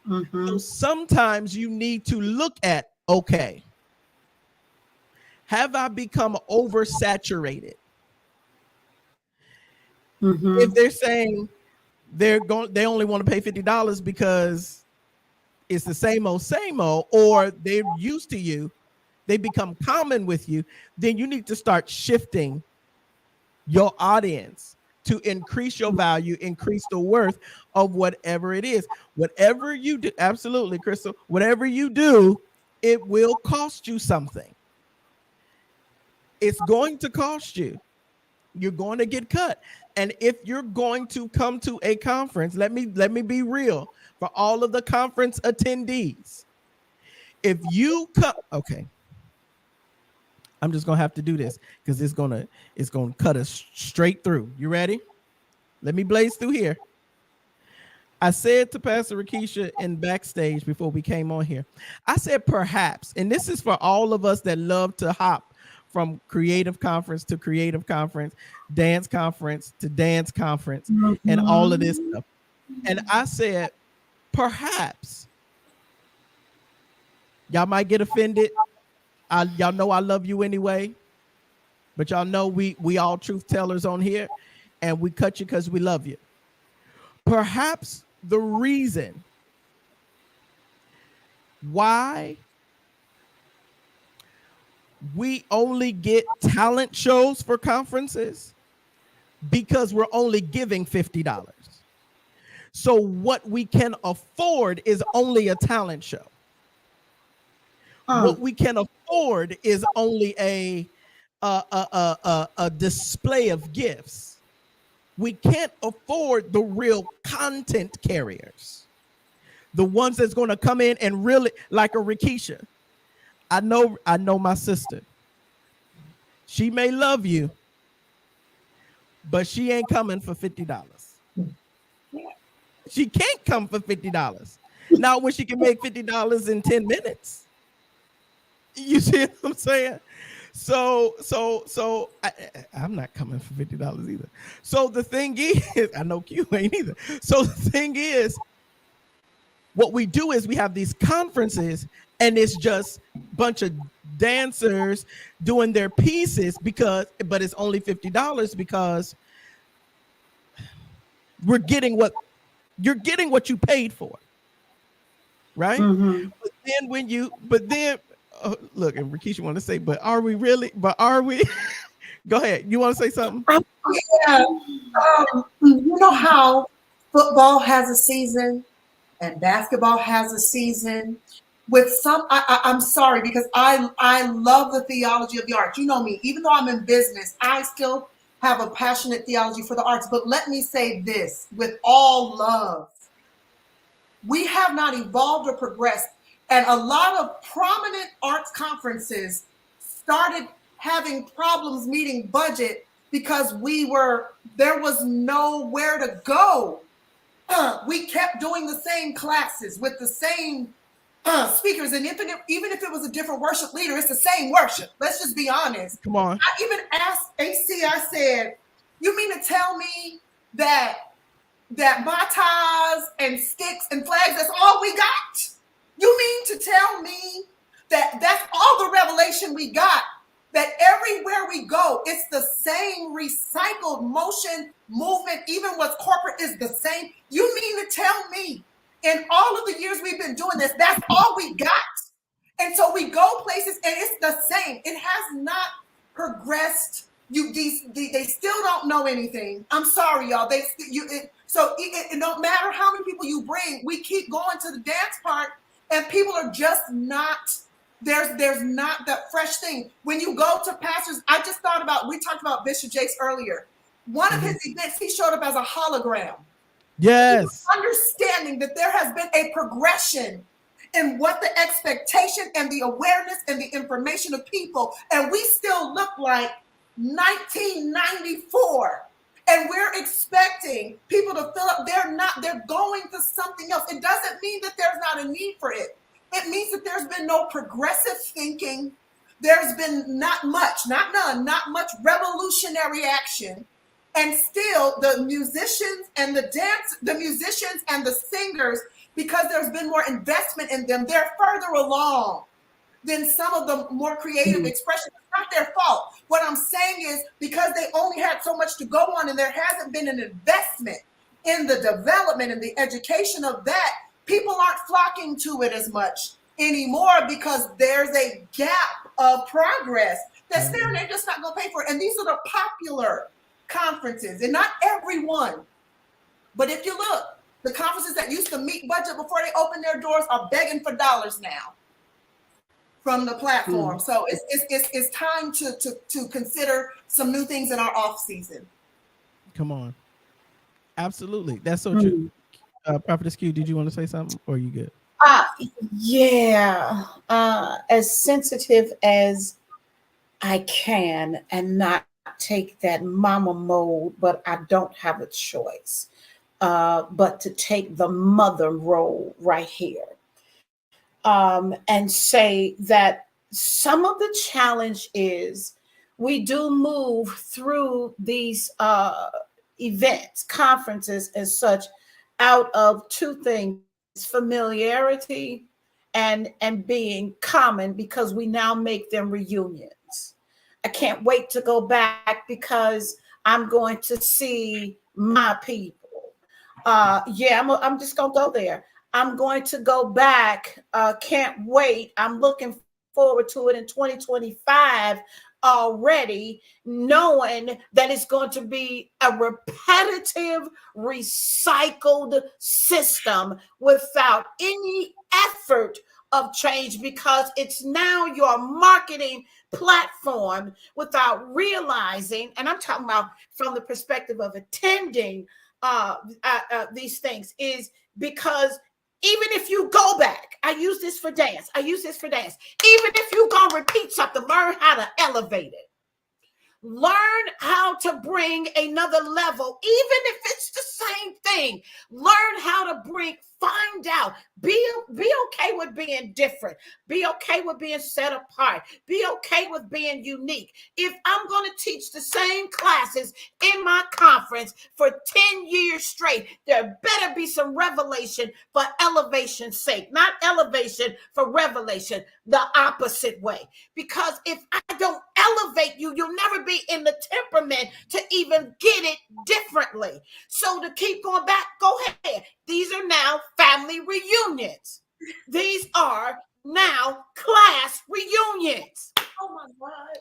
Mm-hmm. So sometimes you need to look at, okay, Have I become oversaturated? Mm-hmm. If they're saying they only want to pay $50 because it's the same old, or they're used to you, they become common with you, then you need to start shifting your audience to increase your value, increase the worth of whatever it is. Whatever you do, absolutely, Crystal, whatever you do, it will cost you something. It's going to cost you. You're going to get cut. And if you're going to come to a conference, let me be real for all of the conference attendees. If you come, okay, I'm just gonna have to do this because it's gonna cut us straight through. You ready? Let me blaze through here. I said to Pastor Rakisha in backstage before we came on here, I said perhaps, and this is for all of us that love to hop from creative conference to creative conference, dance conference to dance conference, and all of this stuff. And I said, perhaps, y'all might get offended. Y'all know I love you anyway, but y'all know we all truth tellers on here, and we cut you because we love you. Perhaps the reason why we only get talent shows for conferences because we're only giving $50. So what we can afford is only a talent show. What we can afford is only a display of gifts. We can't afford the real content carriers, the ones that's going to come in and really, like a Rakisha. I know my sister. She may love you, but she ain't coming for $50. She can't come for $50. Not when she can make $50 in 10 minutes. You see what I'm saying? So I'm not coming for $50 either. So the thing is, I know Q ain't either. So the thing is, what we do is we have these conferences, and it's just a bunch of dancers doing their pieces but it's only $50 because you're getting what you paid for, right? Mm-hmm. But then look, and Rakisha want to say, but are we really? But are we? Go ahead. You want to say something? Yeah. You know how football has a season and basketball has a season. With some, I'm sorry, because I love the theology of the arts. You know me, even though I'm in business, I still have a passionate theology for the arts. But let me say this with all love. We have not evolved or progressed. And a lot of prominent arts conferences started having problems meeting budget because there was nowhere to go. We kept doing the same classes with the same speakers. And even if it was a different worship leader, it's the same worship. Let's just be honest. Come on. I even asked AC, I said, you mean to tell me that batas and sticks and flags, that's all we got? You mean to tell me that that's all the revelation we got? That everywhere we go, it's the same recycled motion, movement, even what's corporate is the same? You mean to tell me in all of the years we've been doing this, that's all we got? And so we go places and it's the same. It has not progressed. They still don't know anything. I'm sorry, y'all. So it don't matter how many people you bring. We keep going to the dance part, and people are just not. There's not that fresh thing. When you go to pastors, I just thought about. We talked about Bishop Jakes earlier. One of his events, he showed up as a hologram. Yes. Understanding that there has been a progression in what the expectation and the awareness and the information of people, and we still look like 1994, and we're expecting people to fill up. They're going to something else. It doesn't mean that there's not a need for it. It means that there's been no progressive thinking. There's been not much revolutionary action. And still the musicians and the singers, because there's been more investment in them, they're further along. than some of the more creative expressions. It's not their fault. What I'm saying is because they only had so much to go on and there hasn't been an investment in the development and the education of that, people aren't flocking to it as much anymore because there's a gap of progress that's there and they're just not going to pay for it. And these are the popular conferences, and not everyone. But if you look, the conferences that used to meet budget before they open their doors are begging for dollars now from the platform. So it's time to consider some new things in our off season. Come on. Absolutely. That's so true. Prophetess Q, did you want to say something or are you good? Yeah. As sensitive as I can and not take that mama mode, but I don't have a choice but to take the mother role right here and say that some of the challenge is we do move through these events, conferences and such out of two things, familiarity and being common, because we now make them reunions. I can't wait to go back because I'm going to see my people. I'm just going to go there. I'm going to go back. Can't wait. I'm looking forward to it in 2025 already, knowing that it's going to be a repetitive, recycled system without any effort of change, because it's now your marketing platform without realizing, and I'm talking about from the perspective of attending these things, is because even if you go back, I use this for dance. Even if you're going to repeat something, learn how to elevate it. Learn how to bring another level, even if it's the same thing. Learn how to find out, be okay with being different, be okay with being set apart, be okay with being unique. If I'm going to teach the same classes in my conference for 10 years straight, there better be some revelation for elevation's sake, not elevation for revelation, the opposite way. Because if I don't elevate you, you'll never be in the temperament to even get it differently. So to keep going back, go ahead. These are now family reunions. These are now class reunions. Oh my God.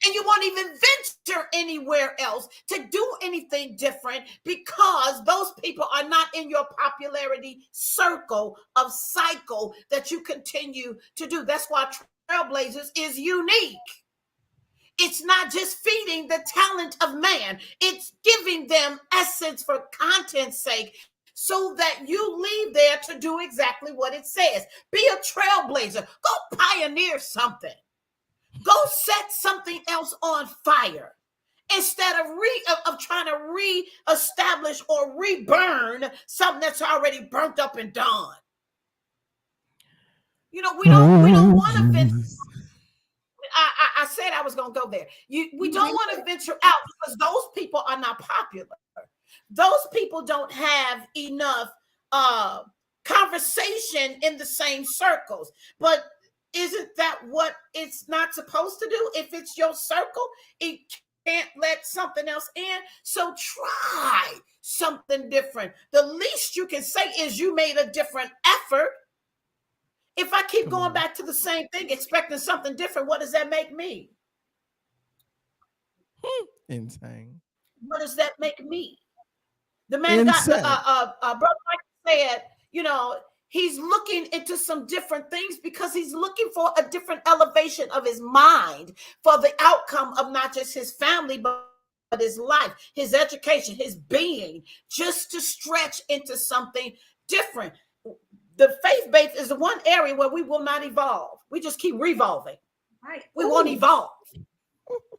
And you won't even venture anywhere else to do anything different because those people are not in your popularity circle of cycle that you continue to do. That's why Trailblazers is unique. It's not just feeding the talent of man. It's giving them essence for content's sake, so that you leave there to do exactly what it says. Be a trailblazer. Go pioneer something. Go set something else on fire instead of trying to reestablish or reburn something that's already burnt up and done. We don't want to venture. I said I was going to go there. We don't want to venture out because those people are not popular. Those people don't have enough conversation in the same circles. But isn't that what it's not supposed to do? If it's your circle, it can't let something else in. So try something different. The least you can say is you made a different effort. If I keep going back to the same thing, expecting something different, what does that make me? Insane. What does that make me? The man Brother Mike said, he's looking into some different things because he's looking for a different elevation of his mind for the outcome of not just his family, but his life, his education, his being, just to stretch into something different. The faith base is the one area where we will not evolve. We just keep revolving. Right. We won't evolve.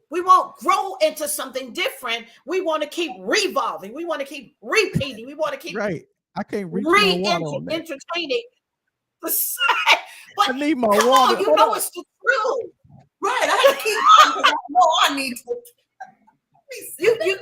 We won't grow into something different. We want to keep revolving. We want to keep repeating. We want to keep I can't reach my water on that. Entertaining. But I need my water. On, you know it's the truth. Right. I have to keep on because I know I need to.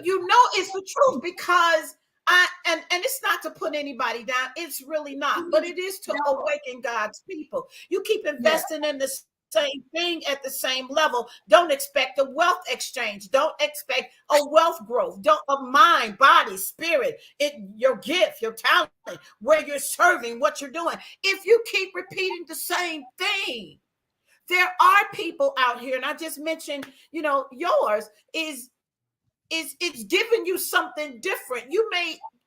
You know it's the truth because And it's not to put anybody down. It's really not, but it is to awaken God's people. You keep investing in the same thing at the same level. Don't expect a wealth exchange. Don't expect a wealth growth. Don't of mind, body, spirit, your gift, your talent, where you're serving, what you're doing. If you keep repeating the same thing, there are people out here, and I just mentioned, yours is it's giving you something different.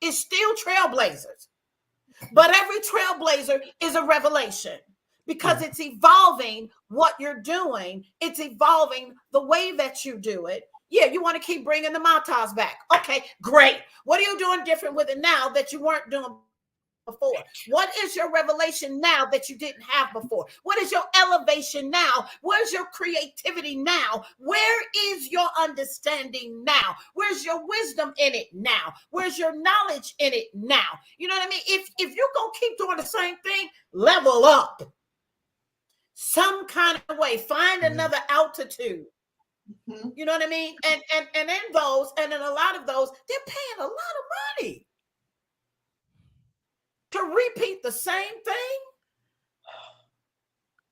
It's still trailblazers, but every trailblazer is a revelation because it's evolving what you're doing. It's evolving the way that you do it. Yeah, you want to keep bringing the Matas back. Okay, great. What are you doing different with it now that you weren't doing before? What is your revelation now that you didn't have before? What is your elevation now? Where's your creativity now? Where is your understanding now? Where's your wisdom in it now? Where's your knowledge in it now? You know what I mean? If you're gonna keep doing the same thing, level up some kind of way. Find another altitude. You know what I mean? And in those, and in a lot of those, they're paying a lot of money to repeat the same thing.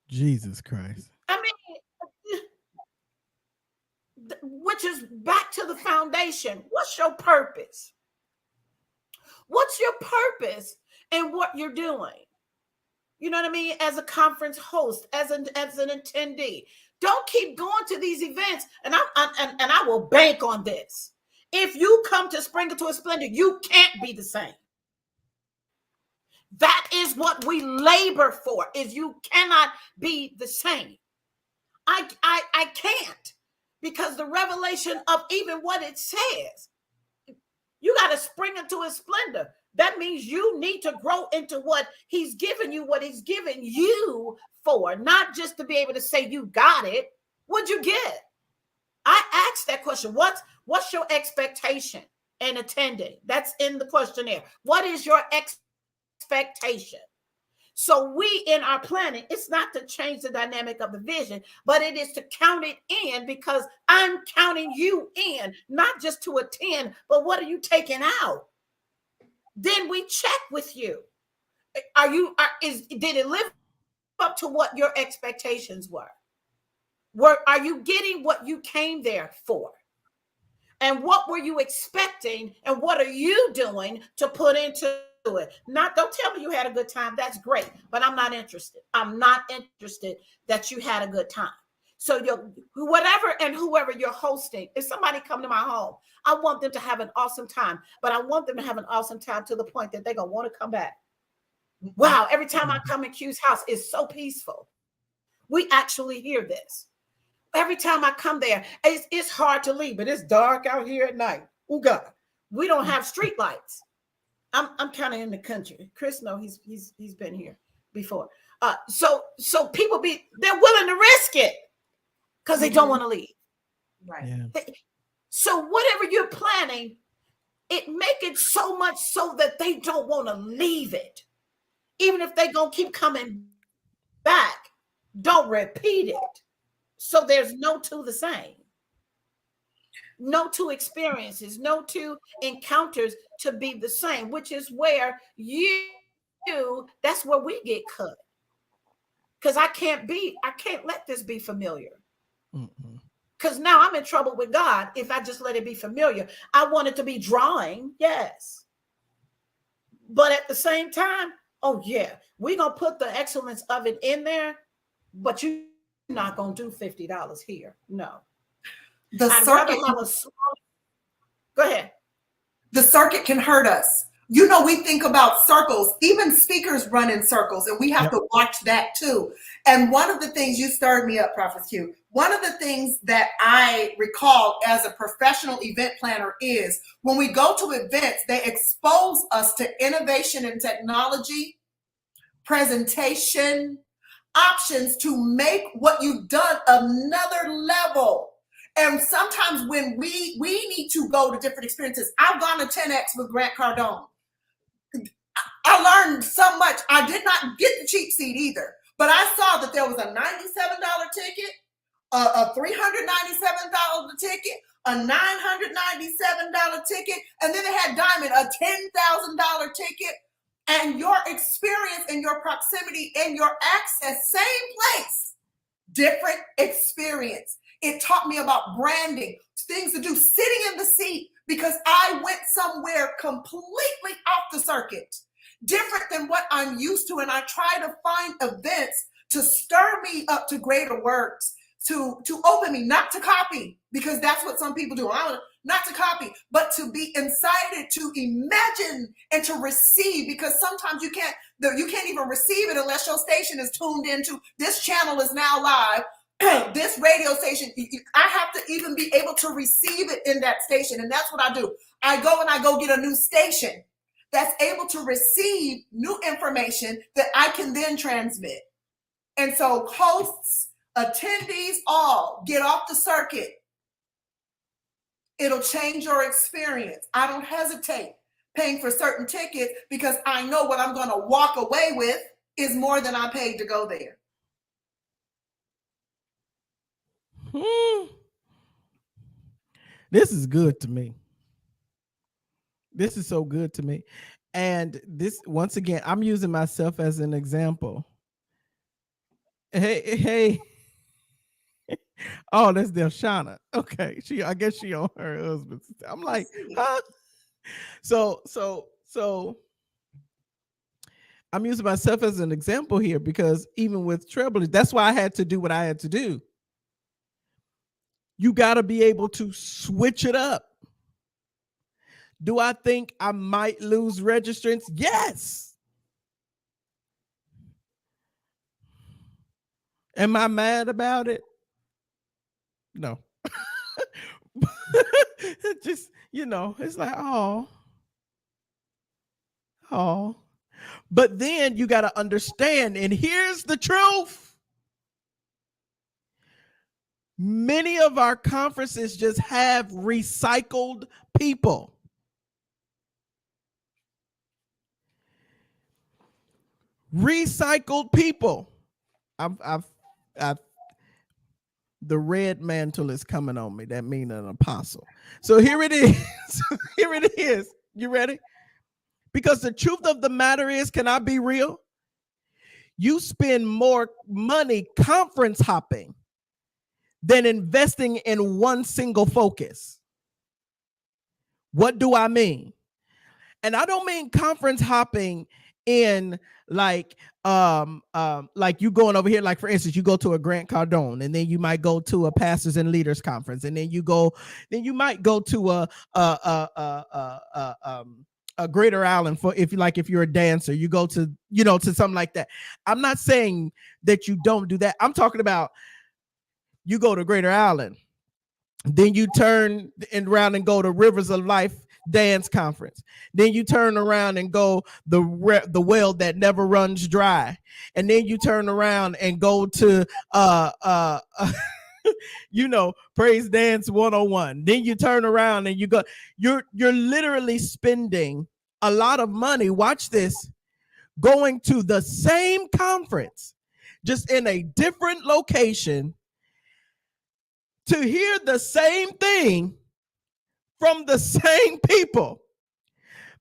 Jesus Christ. I mean, which is back to the foundation. What's your purpose? What's your purpose in what you're doing? You know what I mean? As a conference host, as an attendee, don't keep going to these events. And I will bank on this. If you come to Sprinkle to a Splendor, you can't be the same. That is what we labor for, is you cannot be the same. I can't, because the revelation of even what it says, you got to spring into his splendor. That means you need to grow into what he's given you, what he's given you for, not just to be able to say you got it. What'd you get? I asked that question. What's your expectation in attending? That's in the questionnaire. What is your expectation? So we in our planning, it's not to change the dynamic of the vision, but it is to count it in, because I'm counting you in, not just to attend, but what are you taking out? Then we check with you. Did it live up to what your expectations were? Are you getting what you came there for? And what were you expecting? And what are you doing to put into it? Don't tell me you had a good time. That's great, but I'm not interested. I'm not interested that you had a good time. So whoever you're hosting, if somebody come to my home, I want them to have an awesome time, but I want them to have an awesome time to the point that they're going to want to come back. Wow, every time I come in Q's house, it's so peaceful. We actually hear this. Every time I come there, it's hard to leave, but it's dark out here at night. Oh God, we don't have street lights. I'm kind of in the country. Chris, no, he's been here before. So people they're willing to risk it because they don't want to leave. Right. Yeah. So whatever you're planning, make it so much so that they don't want to leave it. Even if they're going to keep coming back, don't repeat it. So there's no two the same. No two experiences, no two encounters to be the same, which is where that's where we get cut. Because I can't let this be familiar. Because now I'm in trouble with God if I just let it be familiar. I want it to be drawing, yes. But at the same time, oh yeah, we're going to put the excellence of it in there, but you're not going to do $50 here. No. The circuit, go ahead. The circuit can hurt us. We think about circles, even speakers run in circles, and we have to watch that too. And one of the things, you stirred me up, Prophet Q, one of the things that I recall as a professional event planner is when we go to events, they expose us to innovation and technology, presentation, options to make what you've done another level. And sometimes when we need to go to different experiences, I've gone to 10X with Grant Cardone. I learned so much. I did not get the cheap seat either, but I saw that there was a $97 ticket, a $397 ticket, a $997 ticket, and then they had Diamond, a $10,000 ticket. And your experience and your proximity and your access, same place, different experience. It taught me about branding, things to do, sitting in the seat, because I went somewhere completely off the circuit, different than what I'm used to. And I try to find events to stir me up to greater works, to open me, not to copy, because that's what some people do. Not to copy, but to be incited to imagine and to receive, because sometimes you can't even receive it unless your station is tuned into, this channel is now live, this radio station. I have to even be able to receive it in that station. And that's what I do. I go get a new station that's able to receive new information that I can then transmit. And so hosts, attendees, all get off the circuit. It'll change your experience. I don't hesitate paying for certain tickets, because I know what I'm going to walk away with is more than I paid to go there. This is good to me. This is so good to me. And this, once again, I'm using myself as an example. Hey. Oh, that's Delshana. Okay. I guess she on her husband's. I'm like, huh? So I'm using myself as an example here, because even with Trailblazers, that's why I had to do what I had to do. You got to be able to switch it up. Do I think I might lose registrants? Yes. Am I mad about it? No. Just, it's like, oh. But then you got to understand, and here's the truth. Many of our conferences just have recycled people. Recycled people. The red mantle is coming on me. That means an apostle. So here it is. Here it is. You ready? Because the truth of the matter is, can I be real? You spend more money conference hopping than investing in one single focus. What do I mean? And I don't mean conference hopping in like you going over here, like for instance, you go to a Grant Cardone, and then you might go to a pastors and leaders conference, and then you might go to a Greater Island if you're a dancer, you go to to something like that. I'm not saying that you don't do that. I'm talking about you go to Greater Island, then you turn around and go to Rivers of Life dance conference. Then you turn around and go the well that never runs dry. And then you turn around and go to praise dance 101. Then you turn around and you go, you're literally spending a lot of money. Watch this, going to the same conference, just in a different location, to hear the same thing from the same people.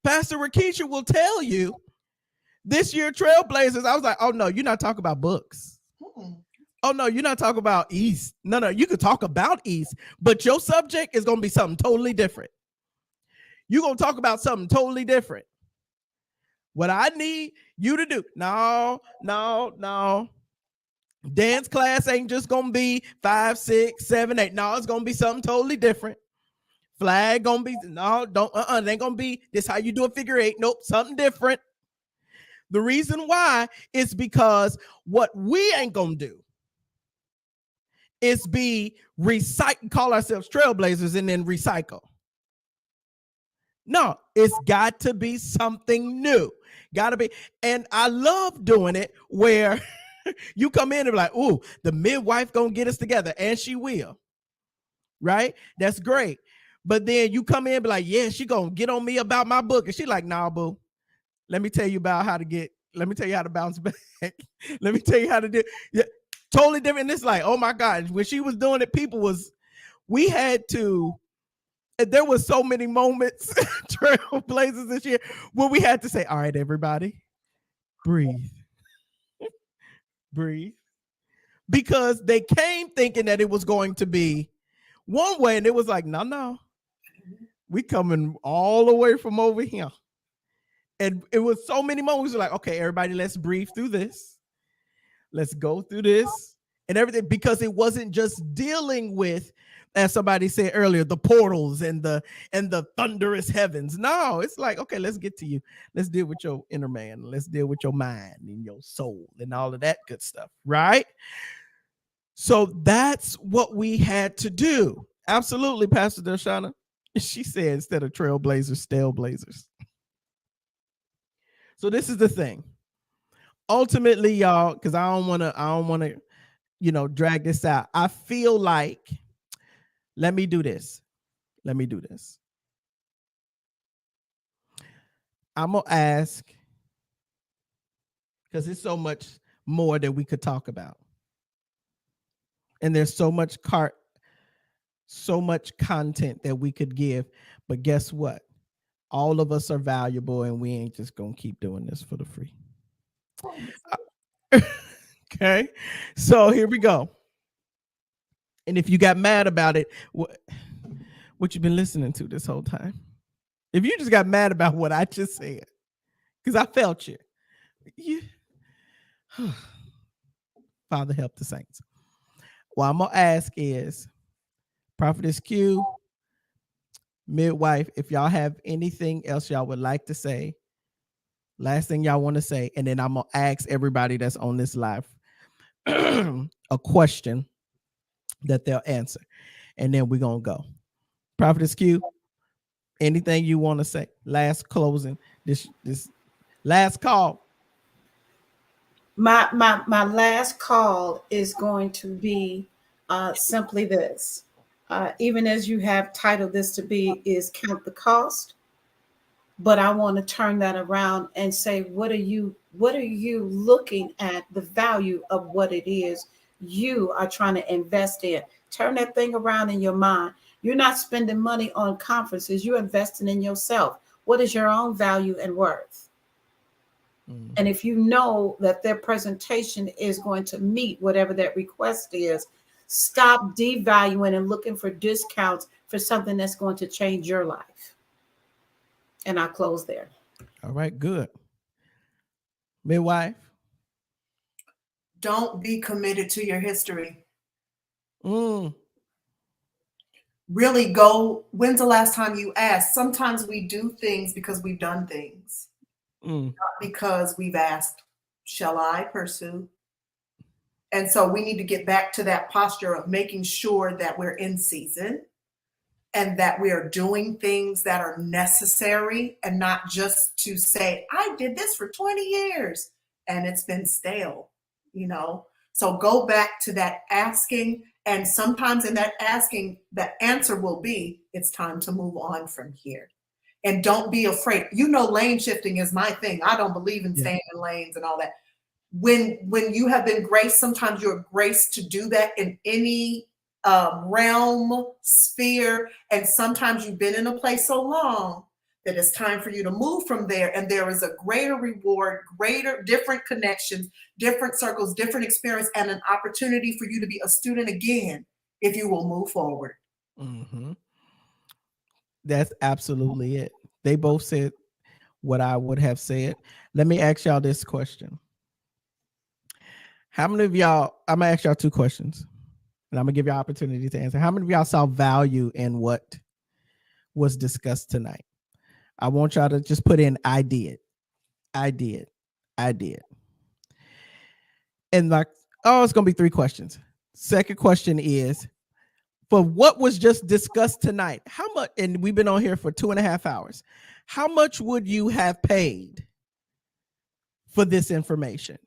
Pastor Rakisha will tell you this year Trailblazers, I was like, oh no, you're not talking about books. Oh no, you're not talking about East. No, you could talk about East, but your subject is going to be something totally different. You're going to talk about something totally different. What I need you to do, no. Dance class ain't just going to be 5, 6, 7, 8. No, it's going to be something totally different. Flag gonna be it ain't gonna be this how you do a figure 8. Nope, something different. The reason why is because what we ain't gonna do is be recycle, call ourselves Trailblazers and then recycle. No, it's got to be something new. Gotta be. And I love doing it where you come in and be like, ooh, the midwife gonna get us together, and she will. Right? That's great. But then you come in and be like, yeah, she gonna get on me about my book. And she like, nah, boo. Let me tell you how to bounce back. Let me tell you how to do it. Totally different. And it's like, oh my God, when she was doing it, we had to And there were so many moments, trailblazers this year, where we had to say, all right, everybody, breathe, breathe. Because they came thinking that it was going to be one way, and it was like, no, we coming all the way from over here. And it was so many moments like, okay, everybody, let's breathe through this. Let's go through this and everything, because it wasn't just dealing with, as somebody said earlier, the portals and the thunderous heavens. No, it's like, okay, let's get to you. Let's deal with your inner man. Let's deal with your mind and your soul and all of that good stuff, right? So that's what we had to do. Absolutely, Pastor Darshana. She said instead of trailblazers, stale blazers. So this is the thing. Ultimately, y'all, because I don't want to, drag this out. I feel like, let me do this. I'm gonna ask, because there's so much more that we could talk about, and there's so much content that we could give. But guess what? All of us are valuable, and we ain't just gonna keep doing this for the free. Okay, so here we go. And if you got mad about it, what you been listening to this whole time? If you just got mad about what I just said, because I felt you. Father, help the saints. What I'm gonna ask is, Prophetess Q, midwife, if y'all have anything else y'all would like to say, last thing y'all want to say, and then I'm gonna ask everybody that's on this live a question that they'll answer, and then we're gonna go. Prophetess Q, anything you want to say? Last closing, this last call. My last call is going to be simply this. Even as you have titled this to be, is count the cost. But I want to turn that around and say, what are you looking at the value of what it is you are trying to invest in? Turn that thing around in your mind. You're not spending money on conferences. You're investing in yourself. What is your own value and worth? Mm-hmm. And if you know that their presentation is going to meet whatever that request is, stop devaluing and looking for discounts for something that's going to change your life. And I'll close there. All right, good. Midwife? Don't be committed to your history. Really go, when's the last time you asked? Sometimes we do things because we've done things. Not because we've asked, shall I pursue? And so we need to get back to that posture of making sure that we're in season and that we are doing things that are necessary, and not just to say, I did this for 20 years and it's been stale, So go back to that asking, and sometimes in that asking, the answer will be, it's time to move on from here. And don't be afraid. Lane shifting is my thing. I don't believe in staying in lanes and all that. When you have been graced, sometimes you're graced to do that in any realm, sphere, and sometimes you've been in a place so long that it's time for you to move from there, and there is a greater reward, different connections, different circles, different experience, and an opportunity for you to be a student again if you will move forward. Mm-hmm. That's absolutely it. They both said what I would have said. Let me ask y'all this question. How many of y'all, I'm gonna ask y'all two questions, and I'm gonna give you an opportunity to answer. How many of y'all saw value in what was discussed tonight? I want y'all to just put in, I did. And like, it's gonna be three questions. Second question is, for what was just discussed tonight, how much, and we've been on here for 2.5 hours, how much would you have paid for this information?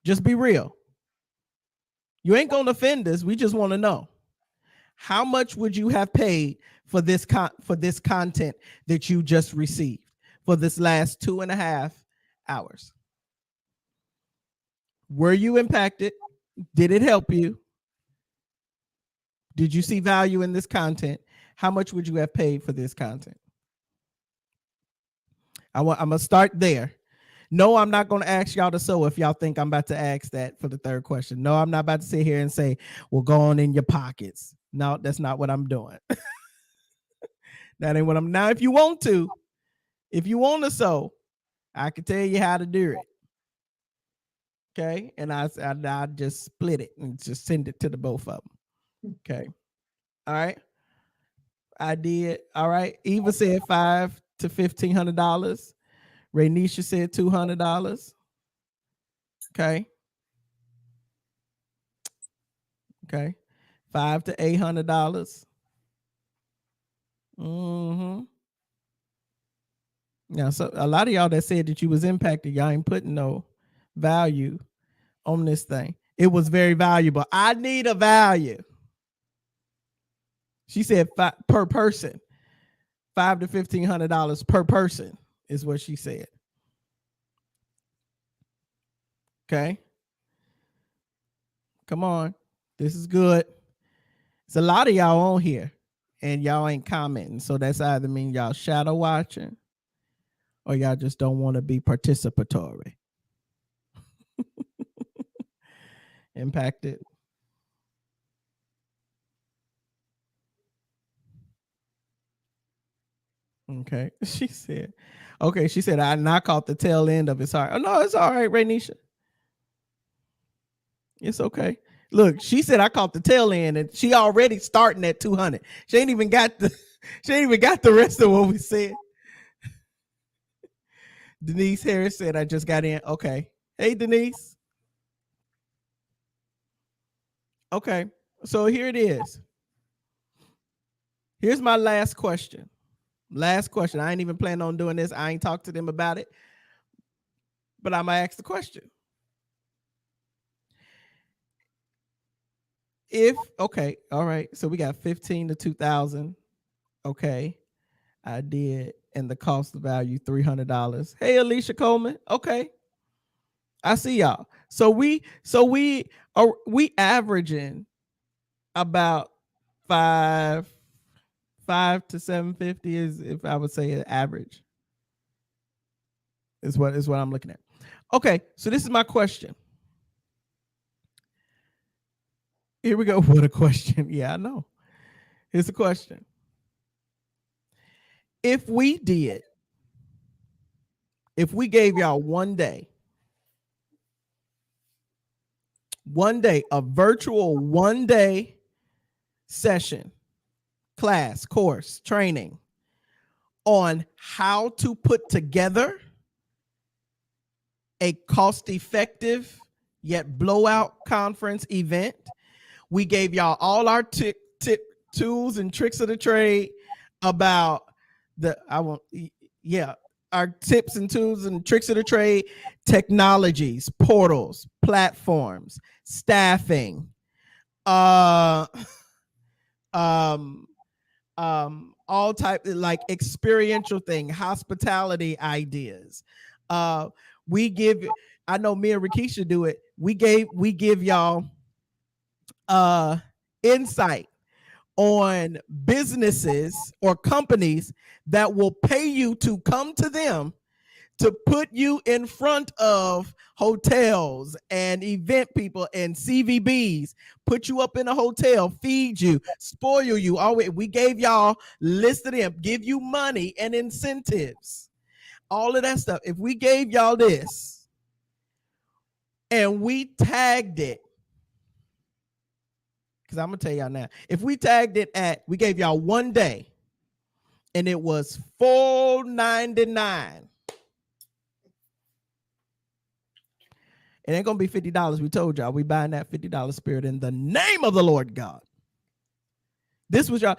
Just be real. You ain't gonna offend us. We just want to know, how much would you have paid for this content that you just received for this last 2.5 hours? Were you impacted? Did it help you? Did you see value in this content? how much would you have paid for this content? I'm gonna start there. No, I'm not going to ask y'all to sew if y'all think I'm about to ask that for the third question. No, I'm not about to sit here and say, well, go on in your pockets. No, that's not what I'm doing. That ain't what I'm. Now, if you want to sew, I can tell you how to do it. Okay. And I just split it and just send it to the both of them. Okay. All right. I did. All right. Eva said $500 to $1,500. Raynisha said $200. Okay. Okay. $500 to $800. Mm-hmm. Now, so a lot of y'all that said that you was impacted, y'all ain't putting no value on this thing. It was very valuable. I need a value. She said per person, $500 to $1,500 per person is what she said. Okay. Come on. This is good. It's a lot of y'all on here and y'all ain't commenting. So that's either mean y'all shadow watching or y'all just don't want to be participatory. Impacted. Okay. She said, okay. She said, I not caught the tail end of his heart. Oh, no, it's all right, Raynisha. It's okay. Look, she said I caught the tail end and she already starting at 200. She ain't even got the rest of what we said. Denise Harris said I just got in. Okay. Hey, Denise. Okay. So here it is. Here's my last question. Last question. I ain't even planning on doing this. I ain't talked to them about it. But I'm going to ask the question. Okay. All right. So we got 15 to 2,000. Okay. I did. And the cost of value, $300. Hey, Alicia Coleman. Okay. I see y'all. So we averaging about five to 750 is, if I would say, an average. Is what I'm looking at. Okay, so this is my question. Here we go. What a question. Yeah, I know. Here's the question. If we gave y'all one day, a virtual 1 day session, class, course, training on how to put together a cost-effective yet blowout conference event. We gave y'all all our tools and tricks of the trade about our tips and tools and tricks of the trade, technologies, portals, platforms, staffing, all type like experiential thing, hospitality ideas. We give, I know me and Rakisha do it. We give y'all insight on businesses or companies that will pay you to come to them to put you in front of hotels and event people and CVBs, put you up in a hotel, feed you, spoil you. Always, we gave y'all list of them, give you money and incentives, all of that stuff. If we gave y'all this and we tagged it, because I'm gonna tell y'all now, if we tagged it we gave y'all 1 day and it was $4.99. It ain't gonna be $50. We told y'all we buying that $50 spirit in the name of the Lord God. This was y'all,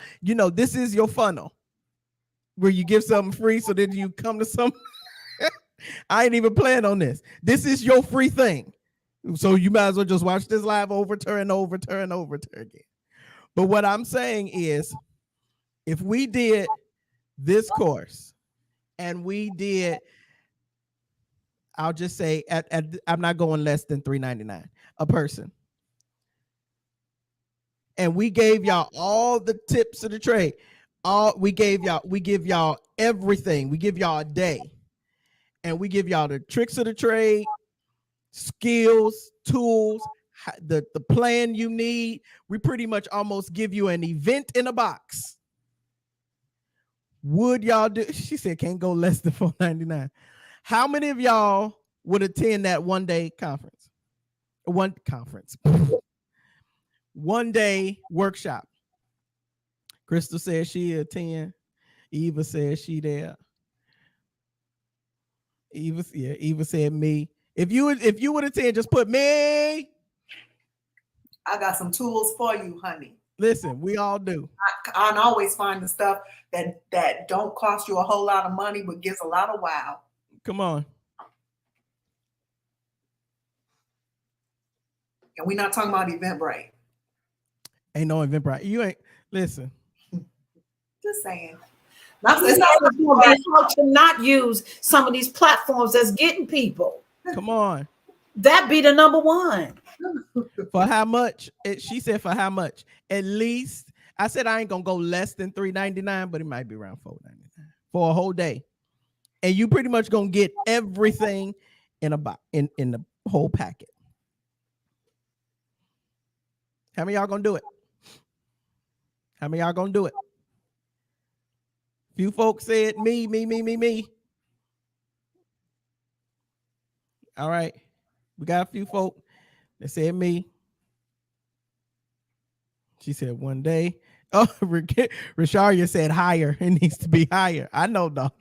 this is your funnel where you give something free so that you come to some. I ain't even playing on this. This is your free thing. So you might as well just watch this live over again. But what I'm saying is, if we did this course and we did, I'll just say I'm not going less than $3.99 a person. And we gave y'all all the tips of the trade. we give y'all everything. We give y'all a day, and we give y'all the tricks of the trade, skills, tools, the plan you need. We pretty much almost give you an event in a box. Would y'all do? She said can't go less than $4.99. How many of y'all would attend that one-day conference? One-day workshop. Crystal says she attend. Eva says she there. Eva said me. If you would attend, just put me. I got some tools for you, honey. Listen, we all do. I always find the stuff that don't cost you a whole lot of money, but gives a lot of wow. Come on. And we're not talking about Eventbrite. Ain't no Eventbrite. You ain't listen. Just saying. It's how to not use some of these platforms that's getting people. Come on. That be the number one. For how much? She said for how much? At least I said I ain't gonna go less than $3.99, but it might be around $4.99 for a whole day. And you pretty much gonna get everything in a box in the whole packet. How many y'all gonna do it? How many y'all gonna do it? Few folks said me. All right. We got a few folk that said me. She said one day. Oh, Rasharia said higher. It needs to be higher. I know, dog.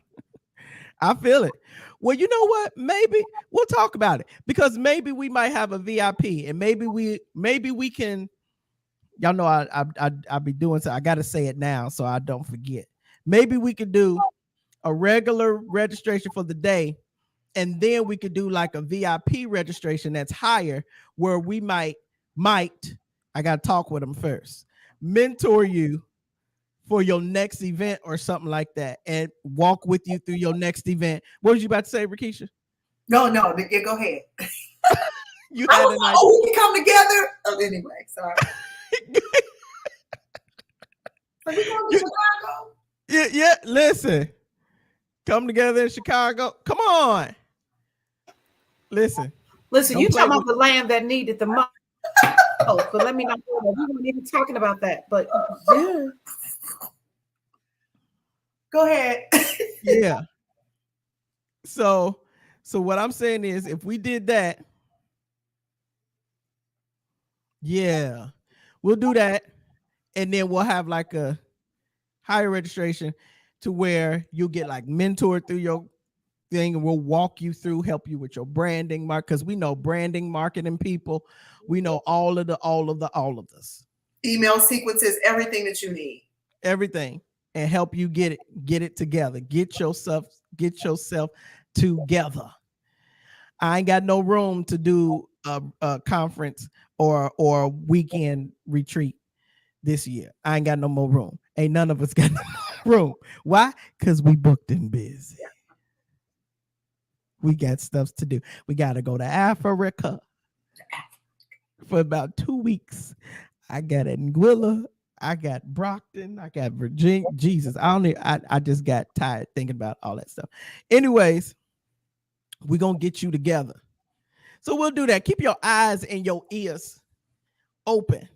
I feel it. Well, you know what? Maybe we'll talk about it because maybe we might have a VIP and maybe we can. Y'all know I be doing so. I got to say it now so I don't forget. Maybe we could do a regular registration for the day, and then we could do like a VIP registration that's higher, where we might. I got to talk with them first. Mentor you for your next event or something like that, and walk with you through your next event. What was you about to say, Rakisha? No, yeah, go ahead. You had an idea. Oh, we can come together. Oh, anyway, sorry. So we going to Chicago? Yeah. Listen, come together in Chicago. Come on. Listen. You talking about the land that needed the money. Oh, but let me not go there. We weren't even talking about that. But yeah. Go ahead. Yeah. So what I'm saying is if we did that, yeah, we'll do that. And then we'll have like a higher registration to where you'll get like mentored through your thing, and we'll walk you through, help you with your branding, because we know branding, marketing people. We know all of this. Email sequences, everything that you need. Everything. And help you get it together. Get yourself together. I ain't got no room to do a conference or a weekend retreat this year. I ain't got no more room. Ain't none of us got no more room. Why? Because we booked and busy. We got stuff to do. We got to go to Africa for about 2 weeks. I got Anguilla. I got Brockton. I got Virginia. Jesus, I just got tired thinking about all that stuff. Anyways, we're going to get you together. So we'll do that. Keep your eyes and your ears open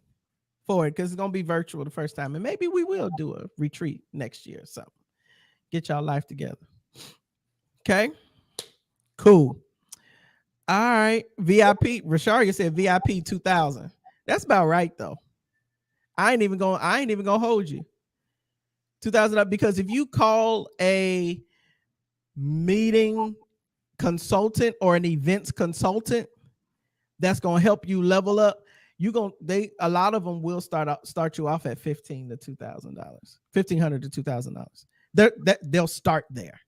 for it because it's going to be virtual the first time. And maybe we will do a retreat next year or something. Get y'all life together. Okay? Cool. All right. VIP. Rasharia said VIP 2000. That's about right, though. I ain't even gonna hold you. 2000 up, because if you call a meeting consultant or an events consultant that's gonna help you level up, a lot of them will start you off at $1,500 to $2,000. They'll start there,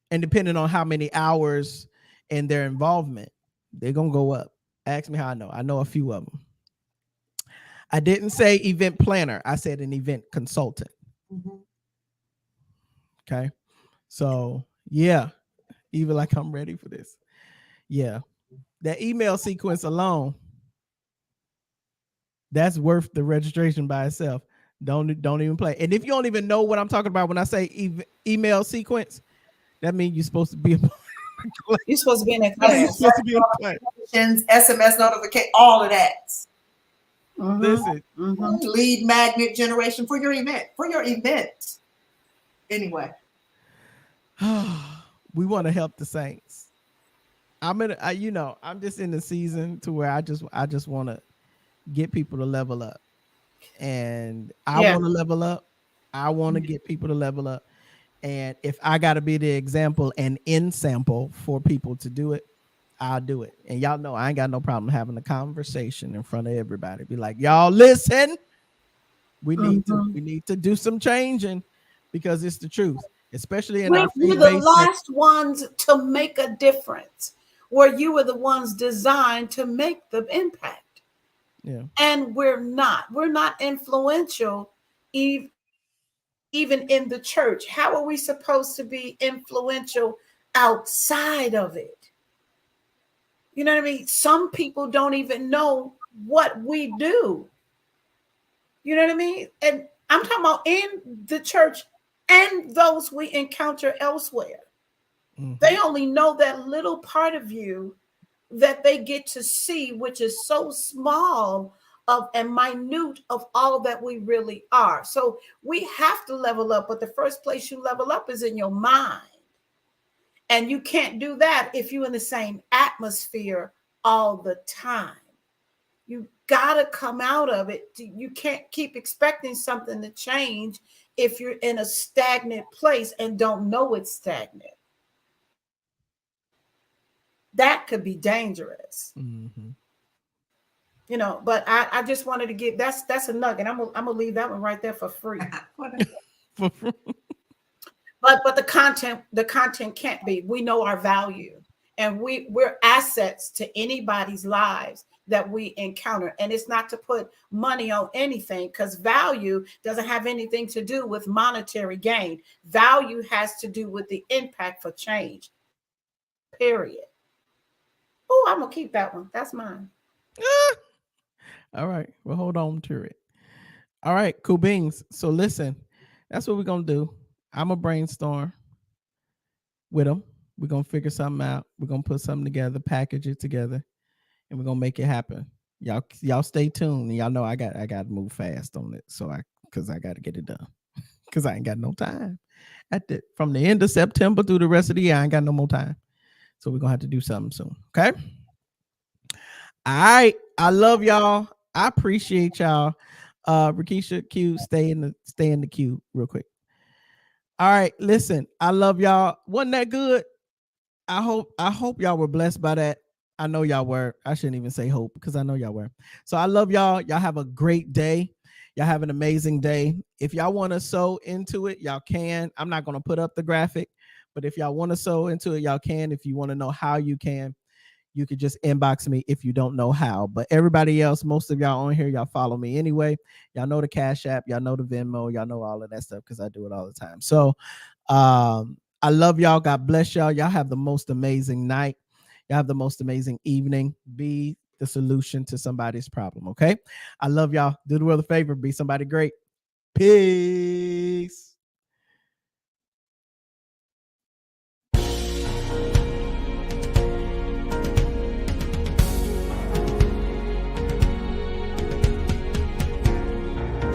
and depending on how many hours and their involvement, they're gonna go up. Ask me how I know. I know a few of them. I didn't say event planner. I said an event consultant. Mm-hmm. Okay. So yeah, even like I'm ready for this. Yeah. That email sequence alone, that's worth the registration by itself. Don't even play. And if you don't even know what I'm talking about when I say email sequence, that means you're supposed to be. You're supposed to be in that You're class. supposed to be in class. SMS notification, all of that. Listen, Lead magnet generation for your event. Anyway, we want to help the saints. I'm just in the season to where I just want to get people to level up, and I want to level up. I want to get people to level up, and if I got to be the example and in sample for people to do it, I'll do it. And y'all know I ain't got no problem having a conversation in front of everybody. Be like, y'all listen, we need to do some changing, because it's the truth, especially in our We're the last ones to make a difference, where you were the ones designed to make the impact. Yeah. And we're not influential even in the church. How are we supposed to be influential outside of it? You know what I mean? Some people don't even know what we do. You know what I mean? And I'm talking about in the church and those we encounter elsewhere. They only know that little part of you that they get to see, which is so small of and minute of all that we really are. So we have to level up, but the first place you level up is in your mind. And you can't do that if you're in the same atmosphere all the time. You got to come out of it. You can't keep expecting something to change if you're in a stagnant place and don't know it's stagnant. That could be dangerous. You know, but I just wanted to give that's a nugget. I'm gonna leave that one right there for free. But the content can't be. We know our value, and we're assets to anybody's lives that we encounter. And it's not to put money on anything, because value doesn't have anything to do with monetary gain. Value has to do with the impact for change. Period. Oh, I'm gonna keep that one. That's mine. All right. Well, hold on to it. All right, cool beans. So listen, that's what we're gonna do. I'm gonna brainstorm with them. We're gonna figure something out. We're gonna put something together, package it together, and we're gonna make it happen. Y'all stay tuned. And y'all know I got to move fast on it. So because I got to get it done. Because I ain't got no time. From the end of September through the rest of the year, I ain't got no more time. So we're gonna have to do something soon. Okay. All right. I love y'all. I appreciate y'all. Rakisha, Q, stay in the queue real quick. All right, listen, I love y'all. Wasn't that good? I hope y'all were blessed by that. I know y'all were. I shouldn't even say hope, because I know y'all were. So I love y'all. Y'all have a great day. Y'all have an amazing day. If y'all want to sew into it, y'all can. I'm not going to put up the graphic, but if y'all want to sew into it, y'all can. If you want to know how you can, you could just inbox me if you don't know how. But everybody else, most of y'all on here, y'all follow me anyway. Y'all know the Cash App, y'all know the Venmo, y'all know all of that stuff, because I do it all the time. So I love y'all. God bless y'all. Y'all have the most amazing night. Y'all have the most amazing evening. Be the solution to somebody's problem, okay? I love y'all. Do the world a favor. Be somebody great. Peace.